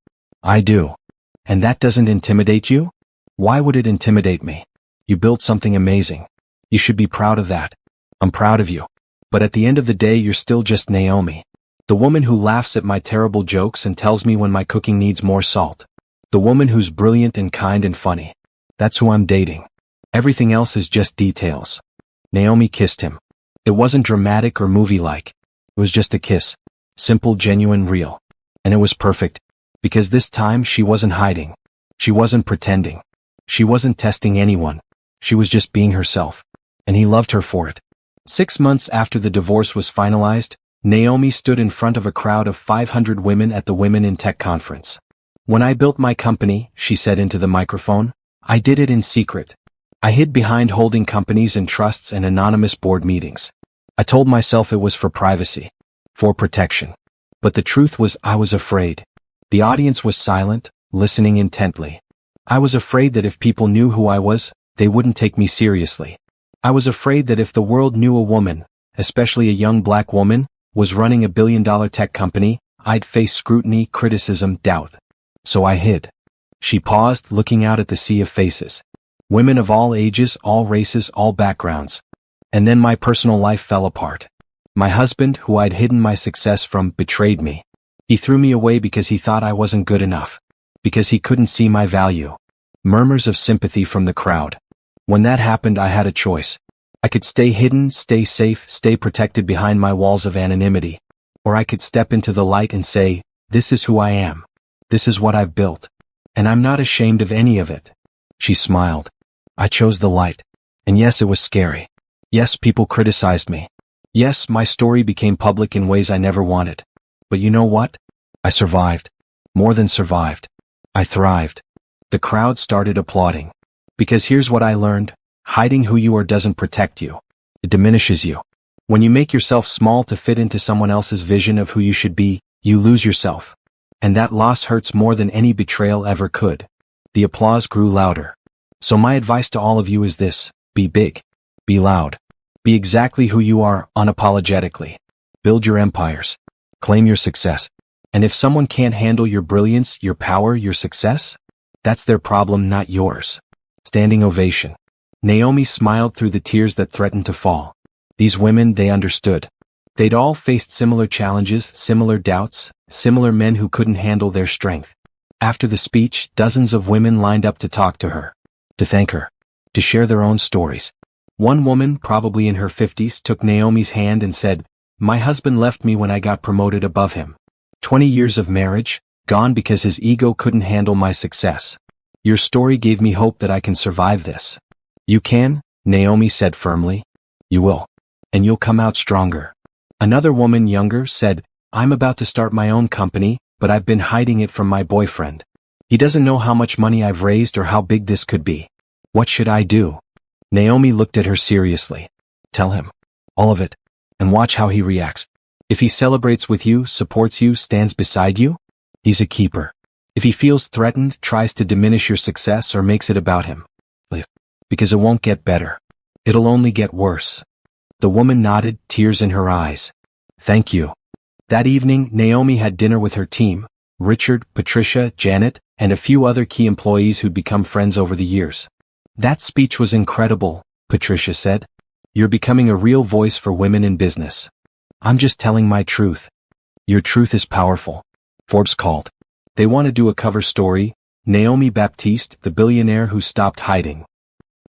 [SPEAKER 1] "I do. And that doesn't intimidate you?" "Why would it intimidate me? You built something amazing. You should be proud of that." "I'm proud of you. But at the end of the day, you're still just Naomi. The woman who laughs at my terrible jokes and tells me when my cooking needs more salt. The woman who's brilliant and kind and funny. That's who I'm dating. Everything else is just details." Naomi kissed him. It wasn't dramatic or movie-like. It was just a kiss. Simple, genuine, real. And it was perfect. Because this time she wasn't hiding. She wasn't pretending. She wasn't testing anyone. She was just being herself. And he loved her for it. 6 months after the divorce was finalized, Naomi stood in front of a crowd of 500 women at the Women in Tech conference. "When I built my company," she said into the microphone, "I did it in secret. I hid behind holding companies and trusts and anonymous board meetings. I told myself it was for privacy. For protection. But the truth was I was afraid. The audience was silent, listening intently. I was afraid that if people knew who I was, they wouldn't take me seriously. I was afraid that if the world knew a woman, especially a young black woman, was running a billion-dollar tech company, I'd face scrutiny, criticism, doubt. So I hid." She paused, looking out at the sea of faces. Women of all ages, all races, all backgrounds. "And then my personal life fell apart. My husband, who I'd hidden my success from, betrayed me. He threw me away because he thought I wasn't good enough. Because he couldn't see my value." Murmurs of sympathy from the crowd. "When that happened, I had a choice. I could stay hidden, stay safe, stay protected behind my walls of anonymity. Or I could step into the light and say, this is who I am. This is what I've built. And I'm not ashamed of any of it." She smiled. "I chose the light. And yes, it was scary. Yes, people criticized me. Yes, my story became public in ways I never wanted. But you know what? I survived. More than survived. I thrived." The crowd started applauding. Because here's what I learned. Hiding who you are doesn't protect you. It diminishes you. When you make yourself small to fit into someone else's vision of who you should be, you lose yourself. And that loss hurts more than any betrayal ever could. The applause grew louder. So my advice to all of you is this: be big. Be loud. Be exactly who you are, unapologetically. Build your empires. Claim your success. And if someone can't handle your brilliance, your power, your success, that's their problem, not yours. Standing ovation. Naomi smiled through the tears that threatened to fall. These women, they understood. They'd all faced similar challenges, similar doubts, similar men who couldn't handle their strength. After the speech, dozens of women lined up to talk to her, to thank her, to share their own stories. One woman, probably in her 50s, took Naomi's hand and said, "My husband left me when I got promoted above him. 20 years of marriage, gone because his ego couldn't handle my success. Your story gave me hope that I can survive this." "You can," Naomi said firmly. "You will. And you'll come out stronger." Another woman, younger, said, "I'm about to start my own company, but I've been hiding it from my boyfriend. He doesn't know how much money I've raised or how big this could be. What should I do?" Naomi looked at her seriously. "Tell him. All of it. And watch how he reacts. If he celebrates with you, supports you, stands beside you, he's a keeper. If he feels threatened, tries to diminish your success or makes it about him, leave. Because it won't get better. It'll only get worse." The woman nodded, tears in her eyes. "Thank you." That evening, Naomi had dinner with her team, Richard, Patricia, Janet, and a few other key employees who'd become friends over the years. "That speech was incredible," Patricia said. "You're becoming a real voice for women in business." "I'm just telling my truth." "Your truth is powerful." Forbes called. They want to do a cover story, Naomi Baptiste, the billionaire who stopped hiding.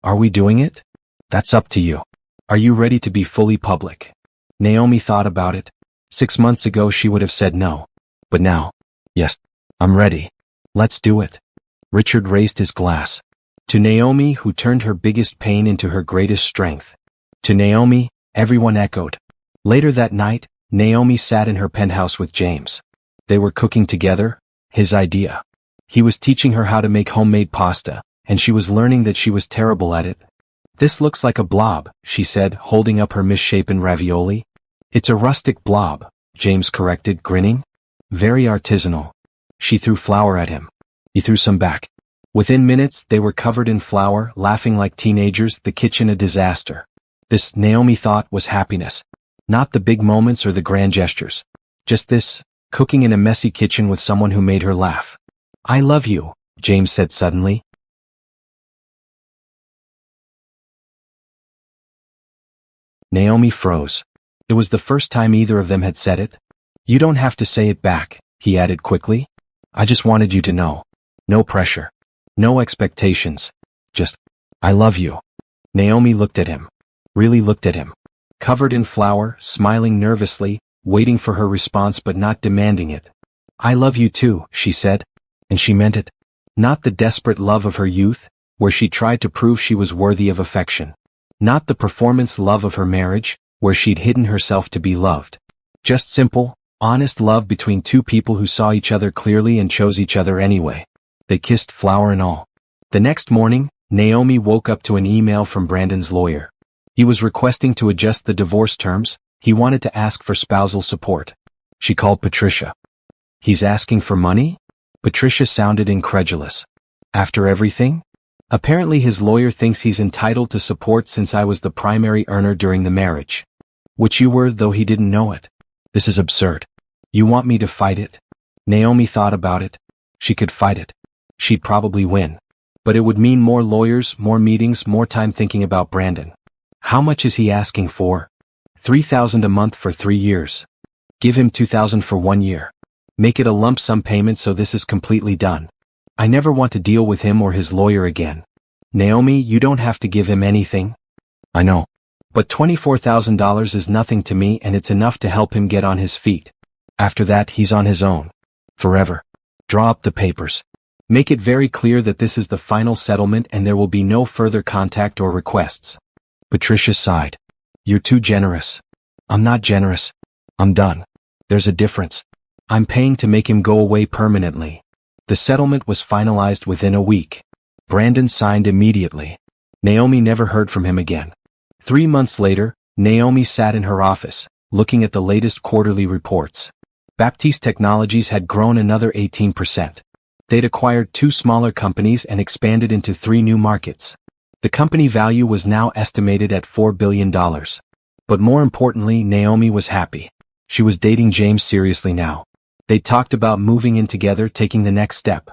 [SPEAKER 1] "Are we doing it?" "That's up to you. Are you ready to be fully public?" Naomi thought about it. 6 months ago she would have said no. But now, yes, I'm ready. Let's do it. Richard raised his glass. To Naomi, who turned her biggest pain into her greatest strength. To Naomi, everyone echoed. Later that night, Naomi sat in her penthouse with James. They were cooking together, his idea. He was teaching her how to make homemade pasta, and she was learning that she was terrible at it. "This looks like a blob," she said, holding up her misshapen ravioli. "It's a rustic blob," James corrected, grinning. "Very artisanal." She threw flour at him. He threw some back. Within minutes, they were covered in flour, laughing like teenagers, the kitchen a disaster. This, Naomi thought, was happiness. Not the big moments or the grand gestures. Just this, cooking in a messy kitchen with someone who made her laugh. "I love you," James said suddenly. Naomi froze. It was the first time either of them had said it. "You don't have to say it back," he added quickly. "I just wanted you to know. No pressure. No expectations. Just, I love you." Naomi looked at him. Really looked at him. Covered in flour, smiling nervously, waiting for her response but not demanding it. "I love you too," she said. And she meant it. Not the desperate love of her youth, where she tried to prove she was worthy of affection. Not the performance love of her marriage, where she'd hidden herself to be loved. Just simple, honest love between two people who saw each other clearly and chose each other anyway. They kissed, flour and all. The next morning, Naomi woke up to an email from Brandon's lawyer. He was requesting to adjust the divorce terms. He wanted to ask for spousal support. She called Patricia. "He's asking for money?" Patricia sounded incredulous. "After everything?" "Apparently his lawyer thinks he's entitled to support since I was the primary earner during the marriage. Which you were, though he didn't know it. This is absurd. You want me to fight it?" Naomi thought about it. She could fight it. She'd probably win. But it would mean more lawyers, more meetings, more time thinking about Brandon. How much is he asking for? $3,000 a month for 3 years. Give him $2,000 for 1 year. Make it a lump sum payment so this is completely done. I never want to deal with him or his lawyer again. Naomi, you don't have to give him anything. I know. But $24,000 is nothing to me and it's enough to help him get on his feet. After that, he's on his own. Forever. Draw up the papers. Make it very clear that this is the final settlement and there will be no further contact or requests. Patricia sighed. You're too generous. I'm not generous. I'm done. There's a difference. I'm paying to make him go away permanently. The settlement was finalized within a week. Brandon signed immediately. Naomi never heard from him again. 3 months later, Naomi sat in her office, looking at the latest quarterly reports. Baptiste Technologies had grown another 18%. They'd acquired 2 smaller companies and expanded into 3 new markets. The company value was now estimated at $4 billion. But more importantly, Naomi was happy. She was dating James seriously now. They talked about moving in together, taking the next step.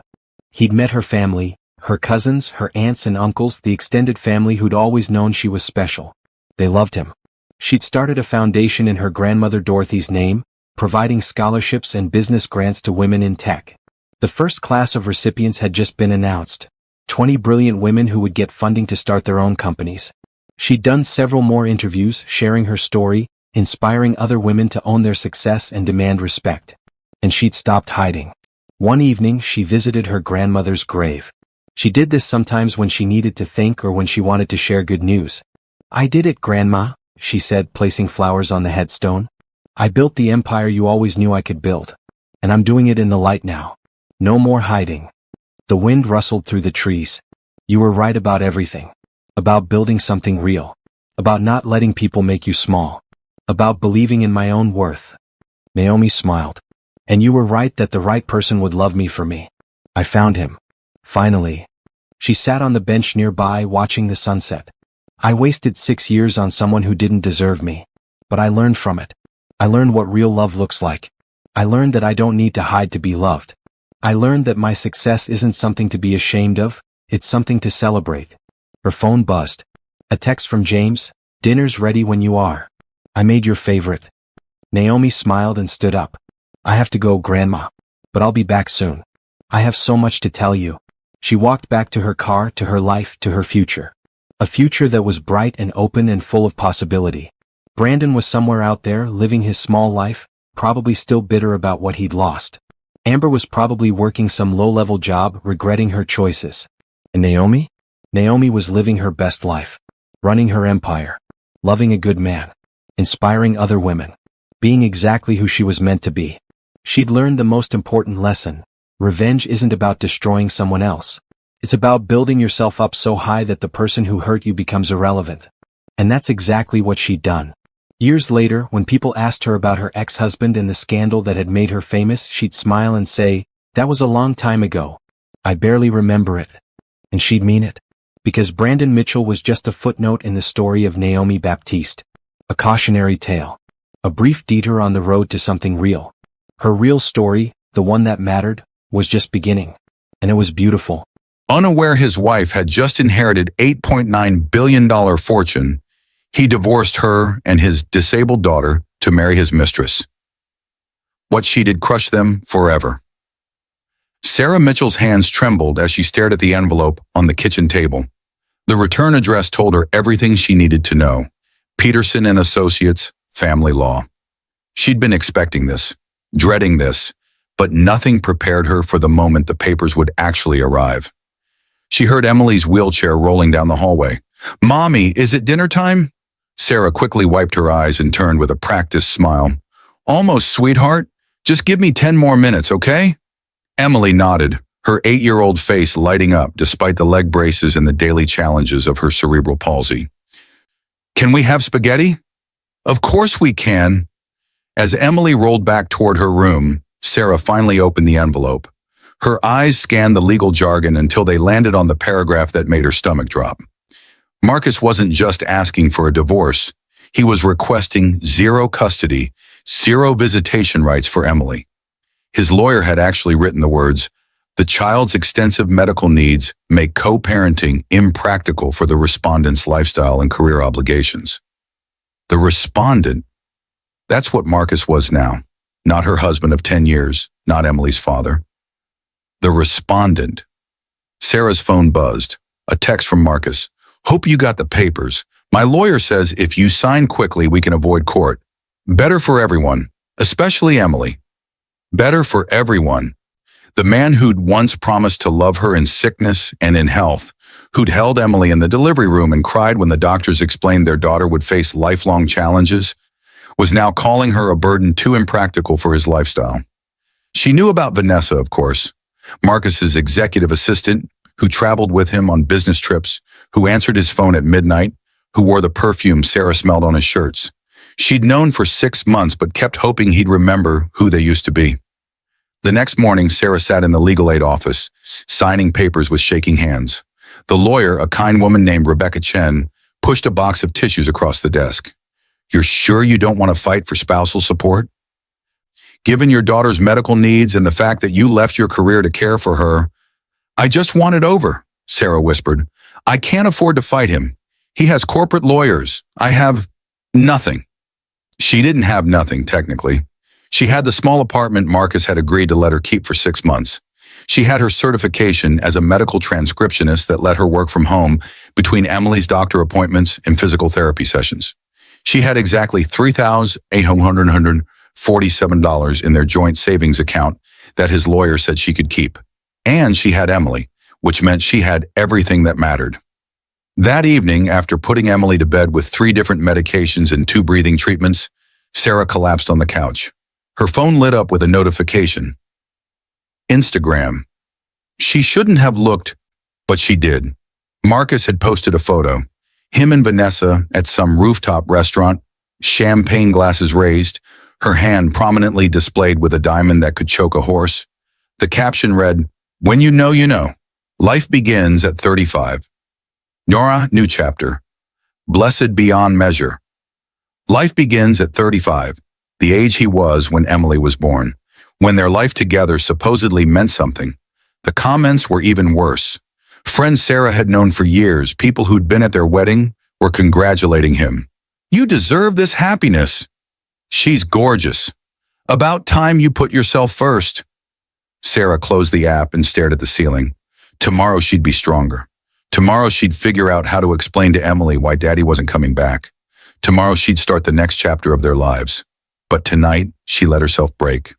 [SPEAKER 1] He'd met her family, her cousins, her aunts and uncles, the extended family who'd always known she was special. They loved him. She'd started a foundation in her grandmother Dorothy's name, providing scholarships and business grants to women in tech. The first class of recipients had just been announced. 20 brilliant women who would get funding to start their own companies. She'd done several more interviews, sharing her story, inspiring other women to own their success and demand respect. And she'd stopped hiding. One evening, she visited her grandmother's grave. She did this sometimes when she needed to think or when she wanted to share good news. "I did it, Grandma," she said, placing flowers on the headstone. "I built the empire you always knew I could build. And I'm doing it in the light now. No more hiding." The wind rustled through the trees. "You were right about everything. About building something real. About not letting people make you small. About believing in my own worth." Naomi smiled. "And you were right that the right person would love me for me. I found him. Finally." She sat on the bench nearby watching the sunset. "I wasted 6 years on someone who didn't deserve me. But I learned from it. I learned what real love looks like. I learned that I don't need to hide to be loved. I learned that my success isn't something to be ashamed of, it's something to celebrate." Her phone buzzed. A text from James: "Dinner's ready when you are. I made your favorite." Naomi smiled and stood up. "I have to go, Grandma. But I'll be back soon. I have so much to tell you." She walked back to her car, to her life, to her future. A future that was bright and open and full of possibility. Brandon was somewhere out there, living his small life, probably still bitter about what he'd lost. Amber was probably working some low-level job, regretting her choices. And Naomi? Naomi was living her best life. Running her empire. Loving a good man. Inspiring other women. Being exactly who she was meant to be. She'd learned the most important lesson. Revenge isn't about destroying someone else. It's about building yourself up so high that the person who hurt you becomes irrelevant. And that's exactly what she'd done. Years later, when people asked her about her ex-husband and the scandal that had made her famous, she'd smile and say, "That was a long time ago. I barely remember it." And she'd mean it. Because Brandon Mitchell was just a footnote in the story of Naomi Baptiste. A cautionary tale. A brief detour on the road to something real. Her real story, the one that mattered, was just beginning. And it was beautiful.
[SPEAKER 2] Unaware his wife had just inherited $8.9 billion fortune, he divorced her and his disabled daughter to marry his mistress. What she did crushed them forever. Sarah Mitchell's hands trembled as she stared at the envelope on the kitchen table. The return address told her everything she needed to know. Peterson and Associates, family law. She'd been expecting this, dreading this, but nothing prepared her for the moment the papers would actually arrive. She heard Emily's wheelchair rolling down the hallway. "Mommy, is it dinner time?" Sarah quickly wiped her eyes and turned with a practiced smile. "Almost, sweetheart. Just give me 10 more minutes, okay?" Emily nodded, her 8-year-old face lighting up despite the leg braces and the daily challenges of her cerebral palsy. "Can we have spaghetti?" "Of course we can." As Emily rolled back toward her room, Sarah finally opened the envelope. Her eyes scanned the legal jargon until they landed on the paragraph that made her stomach drop. Marcus wasn't just asking for a divorce. He was requesting 0 custody, 0 visitation rights for Emily. His lawyer had actually written the words, "The child's extensive medical needs make co-parenting impractical for the respondent's lifestyle and career obligations." The respondent, that's what Marcus was now. Not her husband of 10 years, not Emily's father. The respondent. Sarah's phone buzzed. A text from Marcus. "Hope you got the papers. My lawyer says if you sign quickly, we can avoid court. Better for everyone, especially Emily. Better for everyone." The man who'd once promised to love her in sickness and in health, who'd held Emily in the delivery room and cried when the doctors explained their daughter would face lifelong challenges, was now calling her a burden too impractical for his lifestyle. She knew about Vanessa, of course, Marcus's executive assistant, who traveled with him on business trips, who answered his phone at midnight, who wore the perfume Sarah smelled on his shirts. She'd known for 6 months but kept hoping he'd remember who they used to be. The next morning, Sarah sat in the legal aid office, signing papers with shaking hands. The lawyer, a kind woman named Rebecca Chen, pushed a box of tissues across the desk. "You're sure you don't want to fight for spousal support?" Given your daughter's medical needs and the fact that you left your career to care for her, I just want it over, Sarah whispered. I can't afford to fight him. He has corporate lawyers. I have nothing. She didn't have nothing, technically. She had the small apartment Marcus had agreed to let her keep for 6 months. She had her certification as a medical transcriptionist that let her work from home between Emily's doctor appointments and physical therapy sessions. She had exactly $3,847 in their joint savings account that his lawyer said she could keep. And she had Emily, which meant she had everything that mattered. That evening, after putting Emily to bed with 3 different medications and 2 breathing treatments, Sarah collapsed on the couch. Her phone lit up with a notification. Instagram. She shouldn't have looked, but she did. Marcus had posted a photo. Him and Vanessa at some rooftop restaurant, champagne glasses raised, her hand prominently displayed with a diamond that could choke a horse. The caption read, "When you know, you know. Life begins at 35. Nora, new chapter. Blessed beyond measure. Life begins at 35, the age he was when Emily was born, when their life together supposedly meant something. The comments were even worse. Friends Sarah had known for years, people who'd been at their wedding, were congratulating him. You deserve this happiness. She's gorgeous. About time you put yourself first. Sarah closed the app and stared at the ceiling. Tomorrow she'd be stronger. Tomorrow she'd figure out how to explain to Emily why Daddy wasn't coming back. Tomorrow she'd start the next chapter of their lives. But tonight, she let herself break.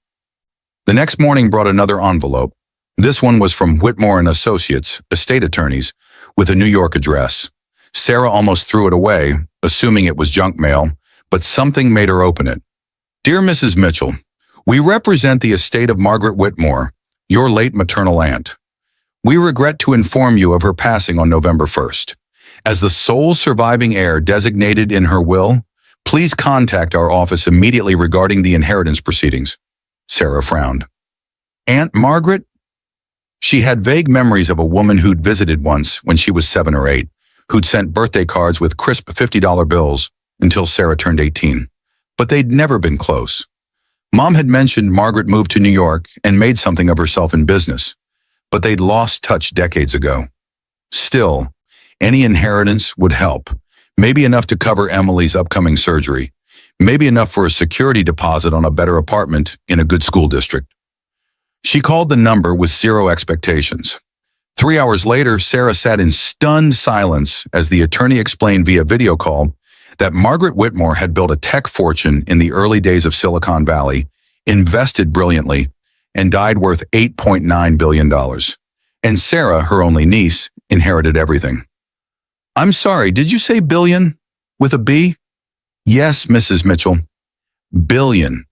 [SPEAKER 2] The next morning brought another envelope. This one was from Whitmore and Associates, estate attorneys, with a New York address. Sarah almost threw it away, assuming it was junk mail, but something made her open it. Dear Mrs. Mitchell, we represent the estate of Margaret Whitmore, your late maternal aunt. We regret to inform you of her passing on November 1st. As the sole surviving heir designated in her will, please contact our office immediately regarding the inheritance proceedings. Sarah frowned. Aunt Margaret? She had vague memories of a woman who'd visited once when she was 7 or 8, who'd sent birthday cards with crisp $50 bills until Sarah turned 18. But they'd never been close. Mom had mentioned Margaret moved to New York and made something of herself in business, but they'd lost touch decades ago. Still, any inheritance would help. Maybe enough to cover Emily's upcoming surgery. Maybe enough for a security deposit on a better apartment in a good school district. She called the number with 0 expectations. 3 hours later, Sarah sat in stunned silence as the attorney explained via video call that Margaret Whitmore had built a tech fortune in the early days of Silicon Valley, invested brilliantly, and died worth $8.9 billion. And Sarah, her only niece, inherited everything. I'm sorry, did you say billion? With a B? Yes, Mrs. Mitchell. Billion.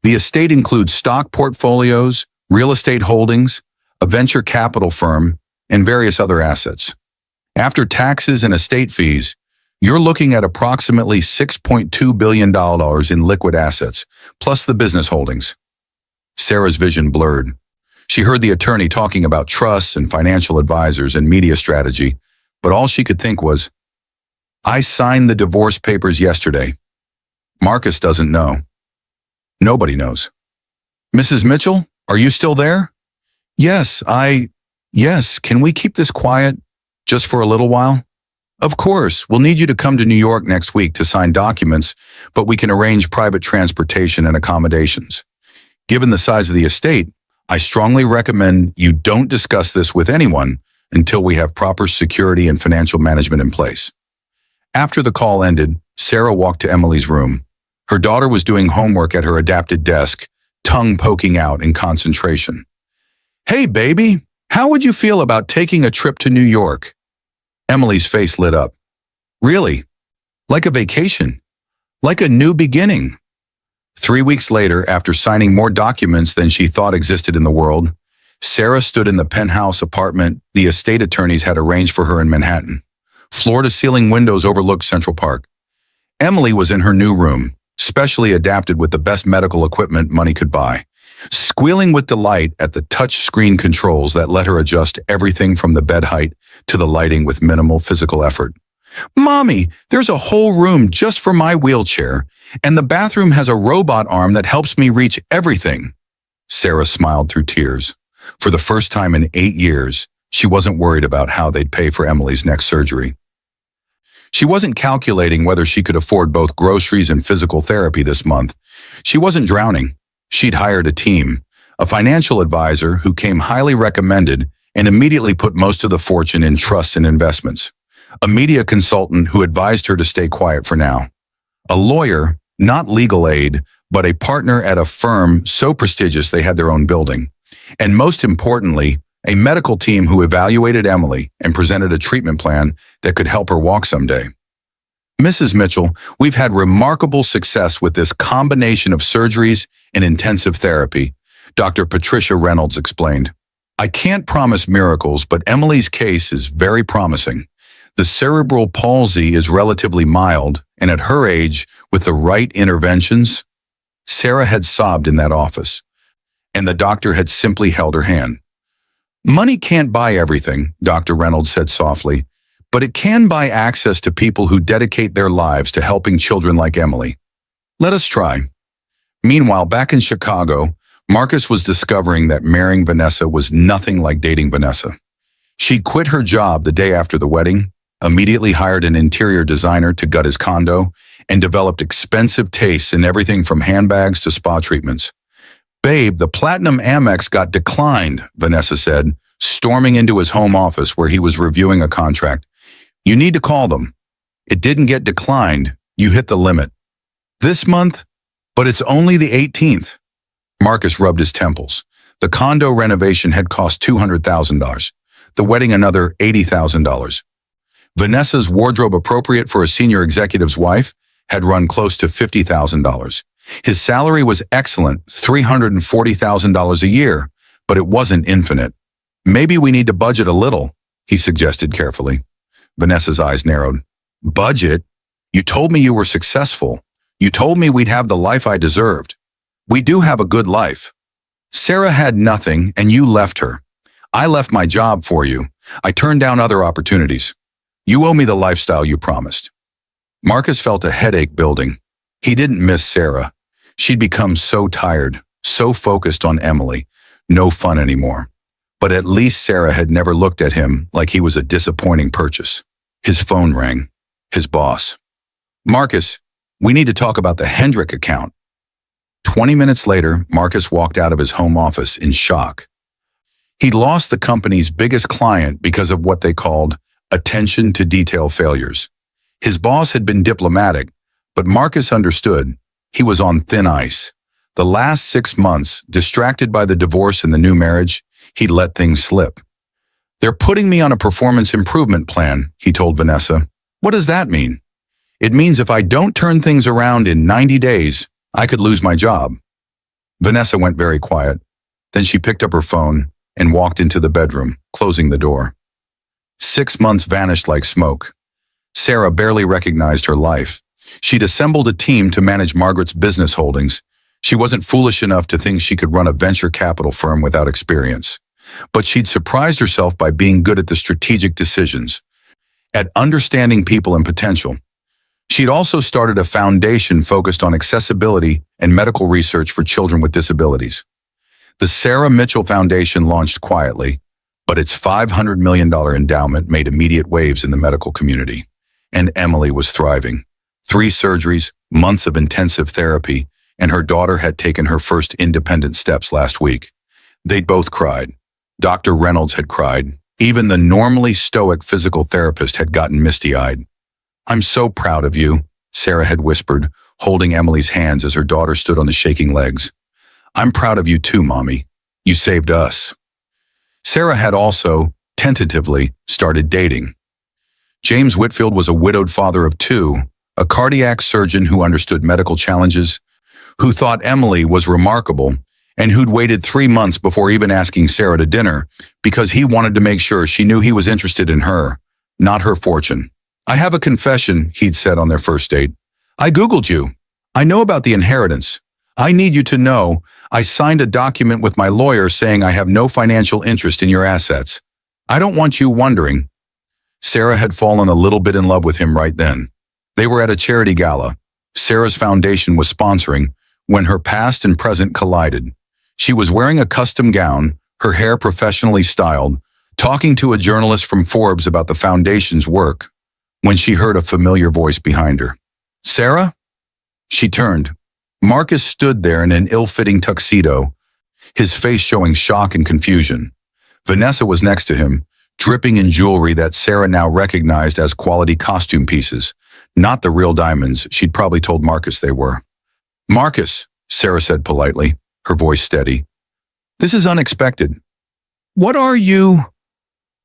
[SPEAKER 2] The estate includes stock portfolios, real estate holdings, a venture capital firm, and various other assets. After taxes and estate fees, you're looking at approximately $6.2 billion in liquid assets, plus the business holdings. Sarah's vision blurred. She heard the attorney talking about trusts and financial advisors and media strategy, but all she could think was, I signed the divorce papers yesterday. Marcus doesn't know. Nobody knows. Mrs. Mitchell, are you still there? Yes, can we keep this quiet just for a little while? Of course, we'll need you to come to New York next week to sign documents, but we can arrange private transportation and accommodations. Given the size of the estate, I strongly recommend you don't discuss this with anyone until we have proper security and financial management in place. After the call ended, Sarah walked to Emily's room. Her daughter was doing homework at her adapted desk, tongue poking out in concentration. Hey, baby, how would you feel about taking a trip to New York? Emily's face lit up. Really? Like a vacation? Like a new beginning? 3 weeks later, after signing more documents than she thought existed in the world, Sarah stood in the penthouse apartment the estate attorneys had arranged for her in Manhattan. Floor-to-ceiling windows overlooked Central Park. Emily was in her new room, specially adapted with the best medical equipment money could buy, squealing with delight at the touch-screen controls that let her adjust everything from the bed height to the lighting with minimal physical effort. "Mommy, there's a whole room just for my wheelchair, and the bathroom has a robot arm that helps me reach everything." Sarah smiled through tears. For the first time in 8 years, she wasn't worried about how they'd pay for Emily's next surgery. She wasn't calculating whether she could afford both groceries and physical therapy this month. She wasn't drowning. She'd hired a team, a financial advisor who came highly recommended and immediately put most of the fortune in trusts and investments, a media consultant who advised her to stay quiet for now, a lawyer, not legal aid, but a partner at a firm so prestigious they had their own building, and most importantly, a medical team who evaluated Emily and presented a treatment plan that could help her walk someday. "Mrs. Mitchell, we've had remarkable success with this combination of surgeries and intensive therapy," Dr. Patricia Reynolds explained. "I can't promise miracles, but Emily's case is very promising. The cerebral palsy is relatively mild, and at her age, with the right interventions..." Sarah had sobbed in that office, and the doctor had simply held her hand. "Money can't buy everything," Dr. Reynolds said softly, "but it can buy access to people who dedicate their lives to helping children like Emily. Let us try." Meanwhile, back in Chicago, Marcus was discovering that marrying Vanessa was nothing like dating Vanessa. She quit her job the day after the wedding, immediately hired an interior designer to gut his condo, and developed expensive tastes in everything from handbags to spa treatments. "Babe, the Platinum Amex got declined," Vanessa said, storming into his home office where he was reviewing a contract. "You need to call them." "It didn't get declined. You hit the limit." "This month? But it's only the 18th. Marcus rubbed his temples. The condo renovation had cost $200,000. The wedding another $80,000. Vanessa's wardrobe appropriate for a senior executive's wife had run close to $50,000. His salary was excellent, $340,000 a year, but it wasn't infinite. "Maybe we need to budget a little," he suggested carefully. Vanessa's eyes narrowed. "Budget? You told me you were successful. You told me we'd have the life I deserved. We do have a good life. Sarah had nothing and you left her. I left my job for you. I turned down other opportunities. You owe me the lifestyle you promised." Marcus felt a headache building. He didn't miss Sarah. She'd become so tired, so focused on Emily. No fun anymore. But at least Sarah had never looked at him like he was a disappointing purchase. His phone rang. His boss. "Marcus, we need to talk about the Hendrick account." 20 minutes later, Marcus walked out of his home office in shock. He'd lost the company's biggest client because of what they called attention to detail failures. His boss had been diplomatic, but Marcus understood he was on thin ice. The last 6 months, distracted by the divorce and the new marriage, he'd let things slip. "They're putting me on a performance improvement plan," he told Vanessa. "What does that mean?" "It means if I don't turn things around in 90 days, I could lose my job." Vanessa went very quiet. Then she picked up her phone and walked into the bedroom, closing the door. 6 months vanished like smoke. Sarah barely recognized her life. She'd assembled a team to manage Margaret's business holdings. She wasn't foolish enough to think she could run a venture capital firm without experience. But she'd surprised herself by being good at the strategic decisions, at understanding people and potential. She'd also started a foundation focused on accessibility and medical research for children with disabilities. The Sarah Mitchell Foundation launched quietly, but its $500 million endowment made immediate waves in the medical community. And Emily was thriving. 3 surgeries, months of intensive therapy, and her daughter had taken her first independent steps last week. They'd both cried. Dr. Reynolds had cried. Even the normally stoic physical therapist had gotten misty-eyed. "I'm so proud of you," Sarah had whispered, holding Emily's hands as her daughter stood on the shaking legs. "I'm proud of you too, Mommy. You saved us." Sarah had also, tentatively, started dating. James Whitfield was a widowed father of 2, a cardiac surgeon who understood medical challenges, who thought Emily was remarkable, and who'd waited 3 months before even asking Sarah to dinner because he wanted to make sure she knew he was interested in her, not her fortune. "I have a confession," he'd said on their first date. "I Googled you. I know about the inheritance. I need you to know I signed a document with my lawyer saying I have no financial interest in your assets. I don't want you wondering." Sarah had fallen a little bit in love with him right then. They were at a charity gala. Sarah's foundation was sponsoring when her past and present collided. She was wearing a custom gown, her hair professionally styled, talking to a journalist from Forbes about the foundation's work, when she heard a familiar voice behind her. "Sarah?" She turned. Marcus stood there in an ill-fitting tuxedo, his face showing shock and confusion. Vanessa was next to him, dripping in jewelry that Sarah now recognized as quality costume pieces, not the real diamonds she'd probably told Marcus they were. "Marcus," Sarah said politely, her voice steady. "This is unexpected. What are you?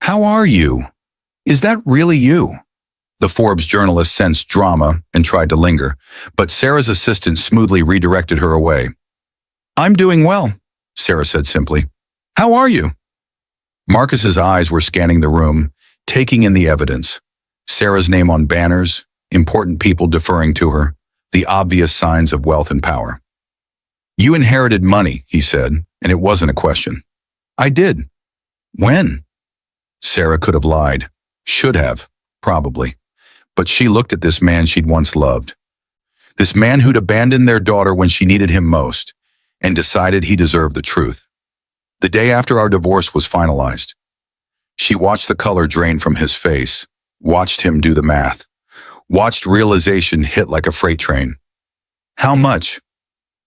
[SPEAKER 2] How are you? Is that really you?" The Forbes journalist sensed drama and tried to linger, but Sarah's assistant smoothly redirected her away. "I'm doing well," Sarah said simply. "How are you?" Marcus's eyes were scanning the room, taking in the evidence. Sarah's name on banners, important people deferring to her, the obvious signs of wealth and power. "You inherited money," he said, and it wasn't a question. "I did." "When?" Sarah could have lied. Should have, probably. But she looked at this man she'd once loved. This man who'd abandoned their daughter when she needed him most, and decided he deserved the truth. The day after our divorce was finalized. She watched the color drain from his face, watched him do the math, watched realization hit like a freight train. "How much?"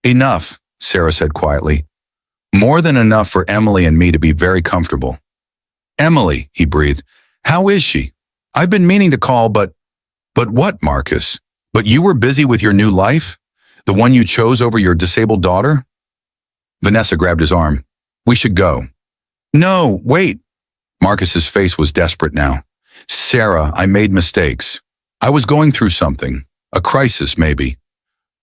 [SPEAKER 2] "Enough," Sarah said quietly. "More than enough for Emily and me to be very comfortable." "Emily," he breathed. "How is she? I've been meaning to call, but..." "But what, Marcus? But you were busy with your new life? The one you chose over your disabled daughter?" Vanessa grabbed his arm. "We should go." "No, wait." Marcus's face was desperate now. "Sarah, I made mistakes. I was going through something, a crisis maybe.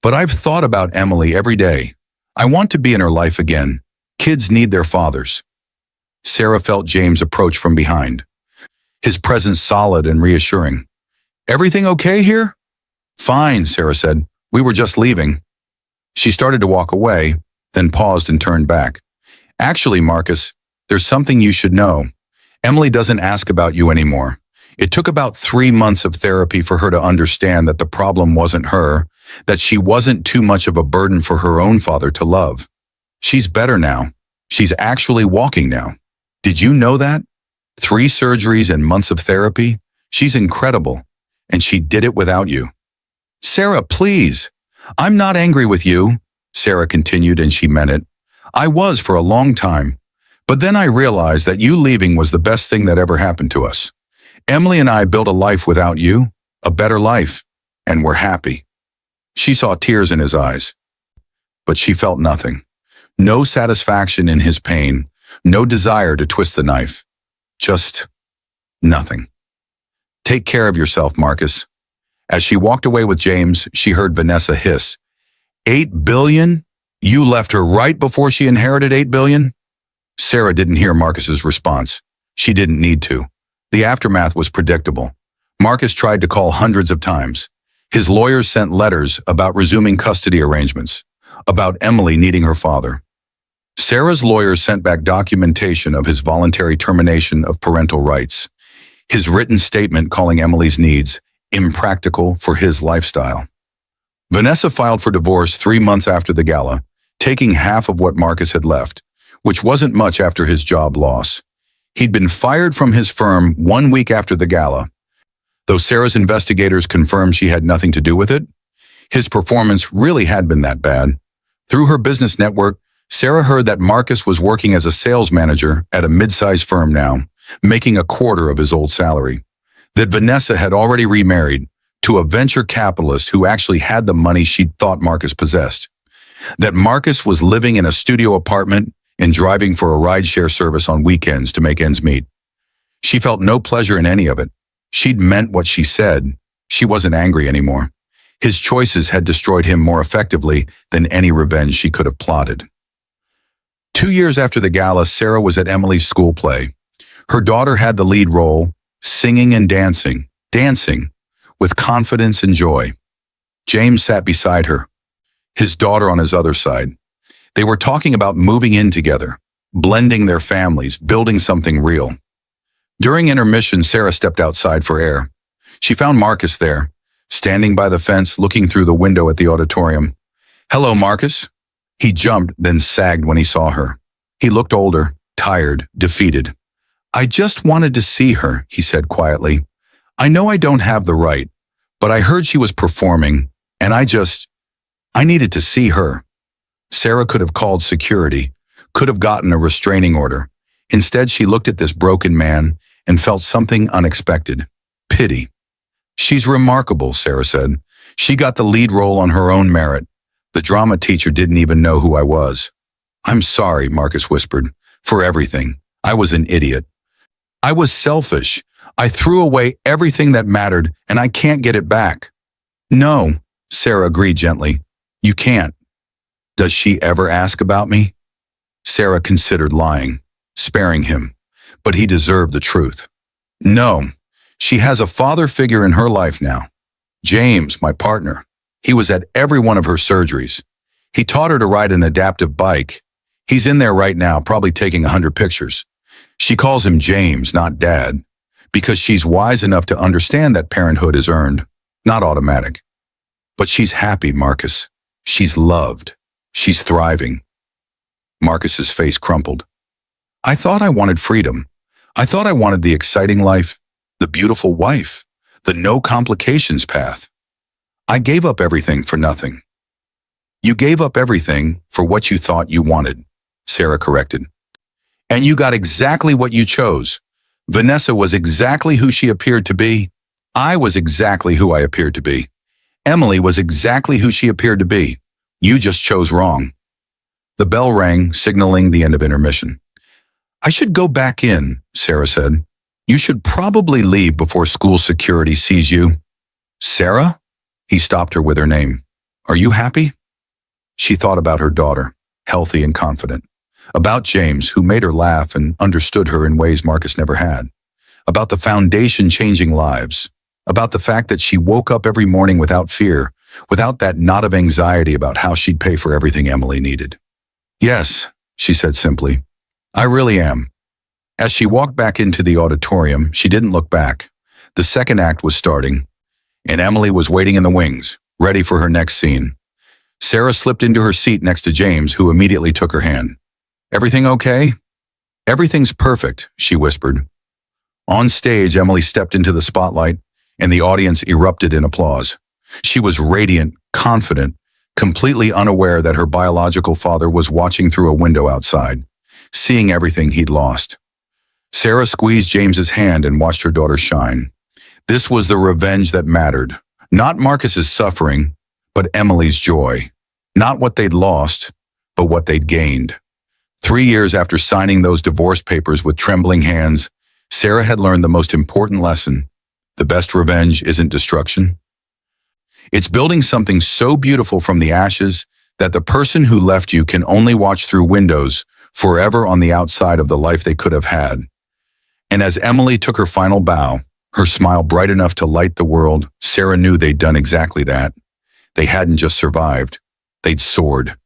[SPEAKER 2] But I've thought about Emily every day. I want to be in her life again. Kids need their fathers." Sarah felt James approach from behind, his presence solid and reassuring. "Everything okay here?" "Fine," Sarah said. "We were just leaving." She started to walk away, then paused and turned back. "Actually, Marcus, there's something you should know. Emily doesn't ask about you anymore. It took about 3 months of therapy for her to understand that the problem wasn't her, that she wasn't too much of a burden for her own father to love. She's better now. She's actually walking now. Did you know that? 3 surgeries and months of therapy? She's incredible. And she did it without you." "Sarah, please. I'm not angry with you," Sarah continued, and she meant it. "I was for a long time. But then I realized that you leaving was the best thing that ever happened to us. Emily and I built a life without you, a better life, and we're happy." She saw tears in his eyes. But she felt nothing. No satisfaction in his pain, no desire to twist the knife. Just nothing. "Take care of yourself, Marcus." As she walked away with James, she heard Vanessa hiss, "$8 billion? You left her right before she inherited $8 billion? Sarah didn't hear Marcus's response. She didn't need to. The aftermath was predictable. Marcus tried to call hundreds of times. His lawyers sent letters about resuming custody arrangements, about Emily needing her father. Sarah's lawyers sent back documentation of his voluntary termination of parental rights, his written statement calling Emily's needs impractical for his lifestyle. Vanessa filed for divorce 3 months after the gala, taking half of what Marcus had left, which wasn't much after his job loss. He'd been fired from his firm 1 week after the gala. Though Sarah's investigators confirmed she had nothing to do with it, his performance really had been that bad. Through her business network, Sarah heard that Marcus was working as a sales manager at a mid-sized firm now, making a quarter of his old salary. That Vanessa had already remarried to a venture capitalist who actually had the money she'd thought Marcus possessed. That Marcus was living in a studio apartment and driving for a rideshare service on weekends to make ends meet. She felt no pleasure in any of it. She'd meant what she said. She wasn't angry anymore. His choices had destroyed him more effectively than any revenge she could have plotted. 2 years after the gala, Sarah was at Emily's school play. Her daughter had the lead role, singing and dancing with confidence and joy. James sat beside her, his daughter on his other side. They were talking about moving in together, blending their families, building something real. During intermission, Sarah stepped outside for air. She found Marcus there, standing by the fence, looking through the window at the auditorium. "Hello, Marcus." He jumped, then sagged when he saw her. He looked older, tired, defeated. "I just wanted to see her," he said quietly. "I know I don't have the right, but I heard she was performing, and I needed to see her." Sarah could have called security, could have gotten a restraining order. Instead, she looked at this broken man and felt something unexpected: pity. "She's remarkable," Sarah said. "She got the lead role on her own merit. The drama teacher didn't even know who I was." "I'm sorry," Marcus whispered, "for everything. I was an idiot. I was selfish. I threw away everything that mattered, and I can't get it back." "No," Sarah agreed gently. "You can't." "Does she ever ask about me?" Sarah considered lying, sparing him, but he deserved the truth. "No. She has a father figure in her life now. James, my partner. He was at every one of her surgeries. He taught her to ride an adaptive bike. He's in there right now, probably taking 100 pictures. She calls him James, not Dad, because she's wise enough to understand that parenthood is earned, not automatic. But she's happy, Marcus. She's loved. She's thriving." Marcus's face crumpled. "I thought I wanted freedom. I thought I wanted the exciting life, the beautiful wife, the no complications path. I gave up everything for nothing." "You gave up everything for what you thought you wanted," Sarah corrected. "And you got exactly what you chose. Vanessa was exactly who she appeared to be. I was exactly who I appeared to be. Emily was exactly who she appeared to be. You just chose wrong." The bell rang, signaling the end of intermission. "I should go back in," Sarah said. "You should probably leave before school security sees you." "Sarah?" He stopped her with her name. "Are you happy?" She thought about her daughter, healthy and confident. About James, who made her laugh and understood her in ways Marcus never had. About the foundation changing lives. About the fact that she woke up every morning without fear, without that knot of anxiety about how she'd pay for everything Emily needed. "Yes," she said simply. "I really am." As she walked back into the auditorium, she didn't look back. The second act was starting, and Emily was waiting in the wings, ready for her next scene. Sarah slipped into her seat next to James, who immediately took her hand. "Everything okay?" "Everything's perfect," she whispered. On stage, Emily stepped into the spotlight, and the audience erupted in applause. She was radiant, confident, completely unaware that her biological father was watching through a window outside, seeing everything he'd lost. Sarah squeezed James's hand and watched her daughter shine. This was the revenge that mattered. Not Marcus's suffering, but Emily's joy. Not what they'd lost, but what they'd gained. 3 years after signing those divorce papers with trembling hands, Sarah had learned the most important lesson. The best revenge isn't destruction. It's building something so beautiful from the ashes that the person who left you can only watch through windows forever on the outside of the life they could have had. And as Emily took her final bow, her smile bright enough to light the world, Sarah knew they'd done exactly that. They hadn't just survived, they'd soared.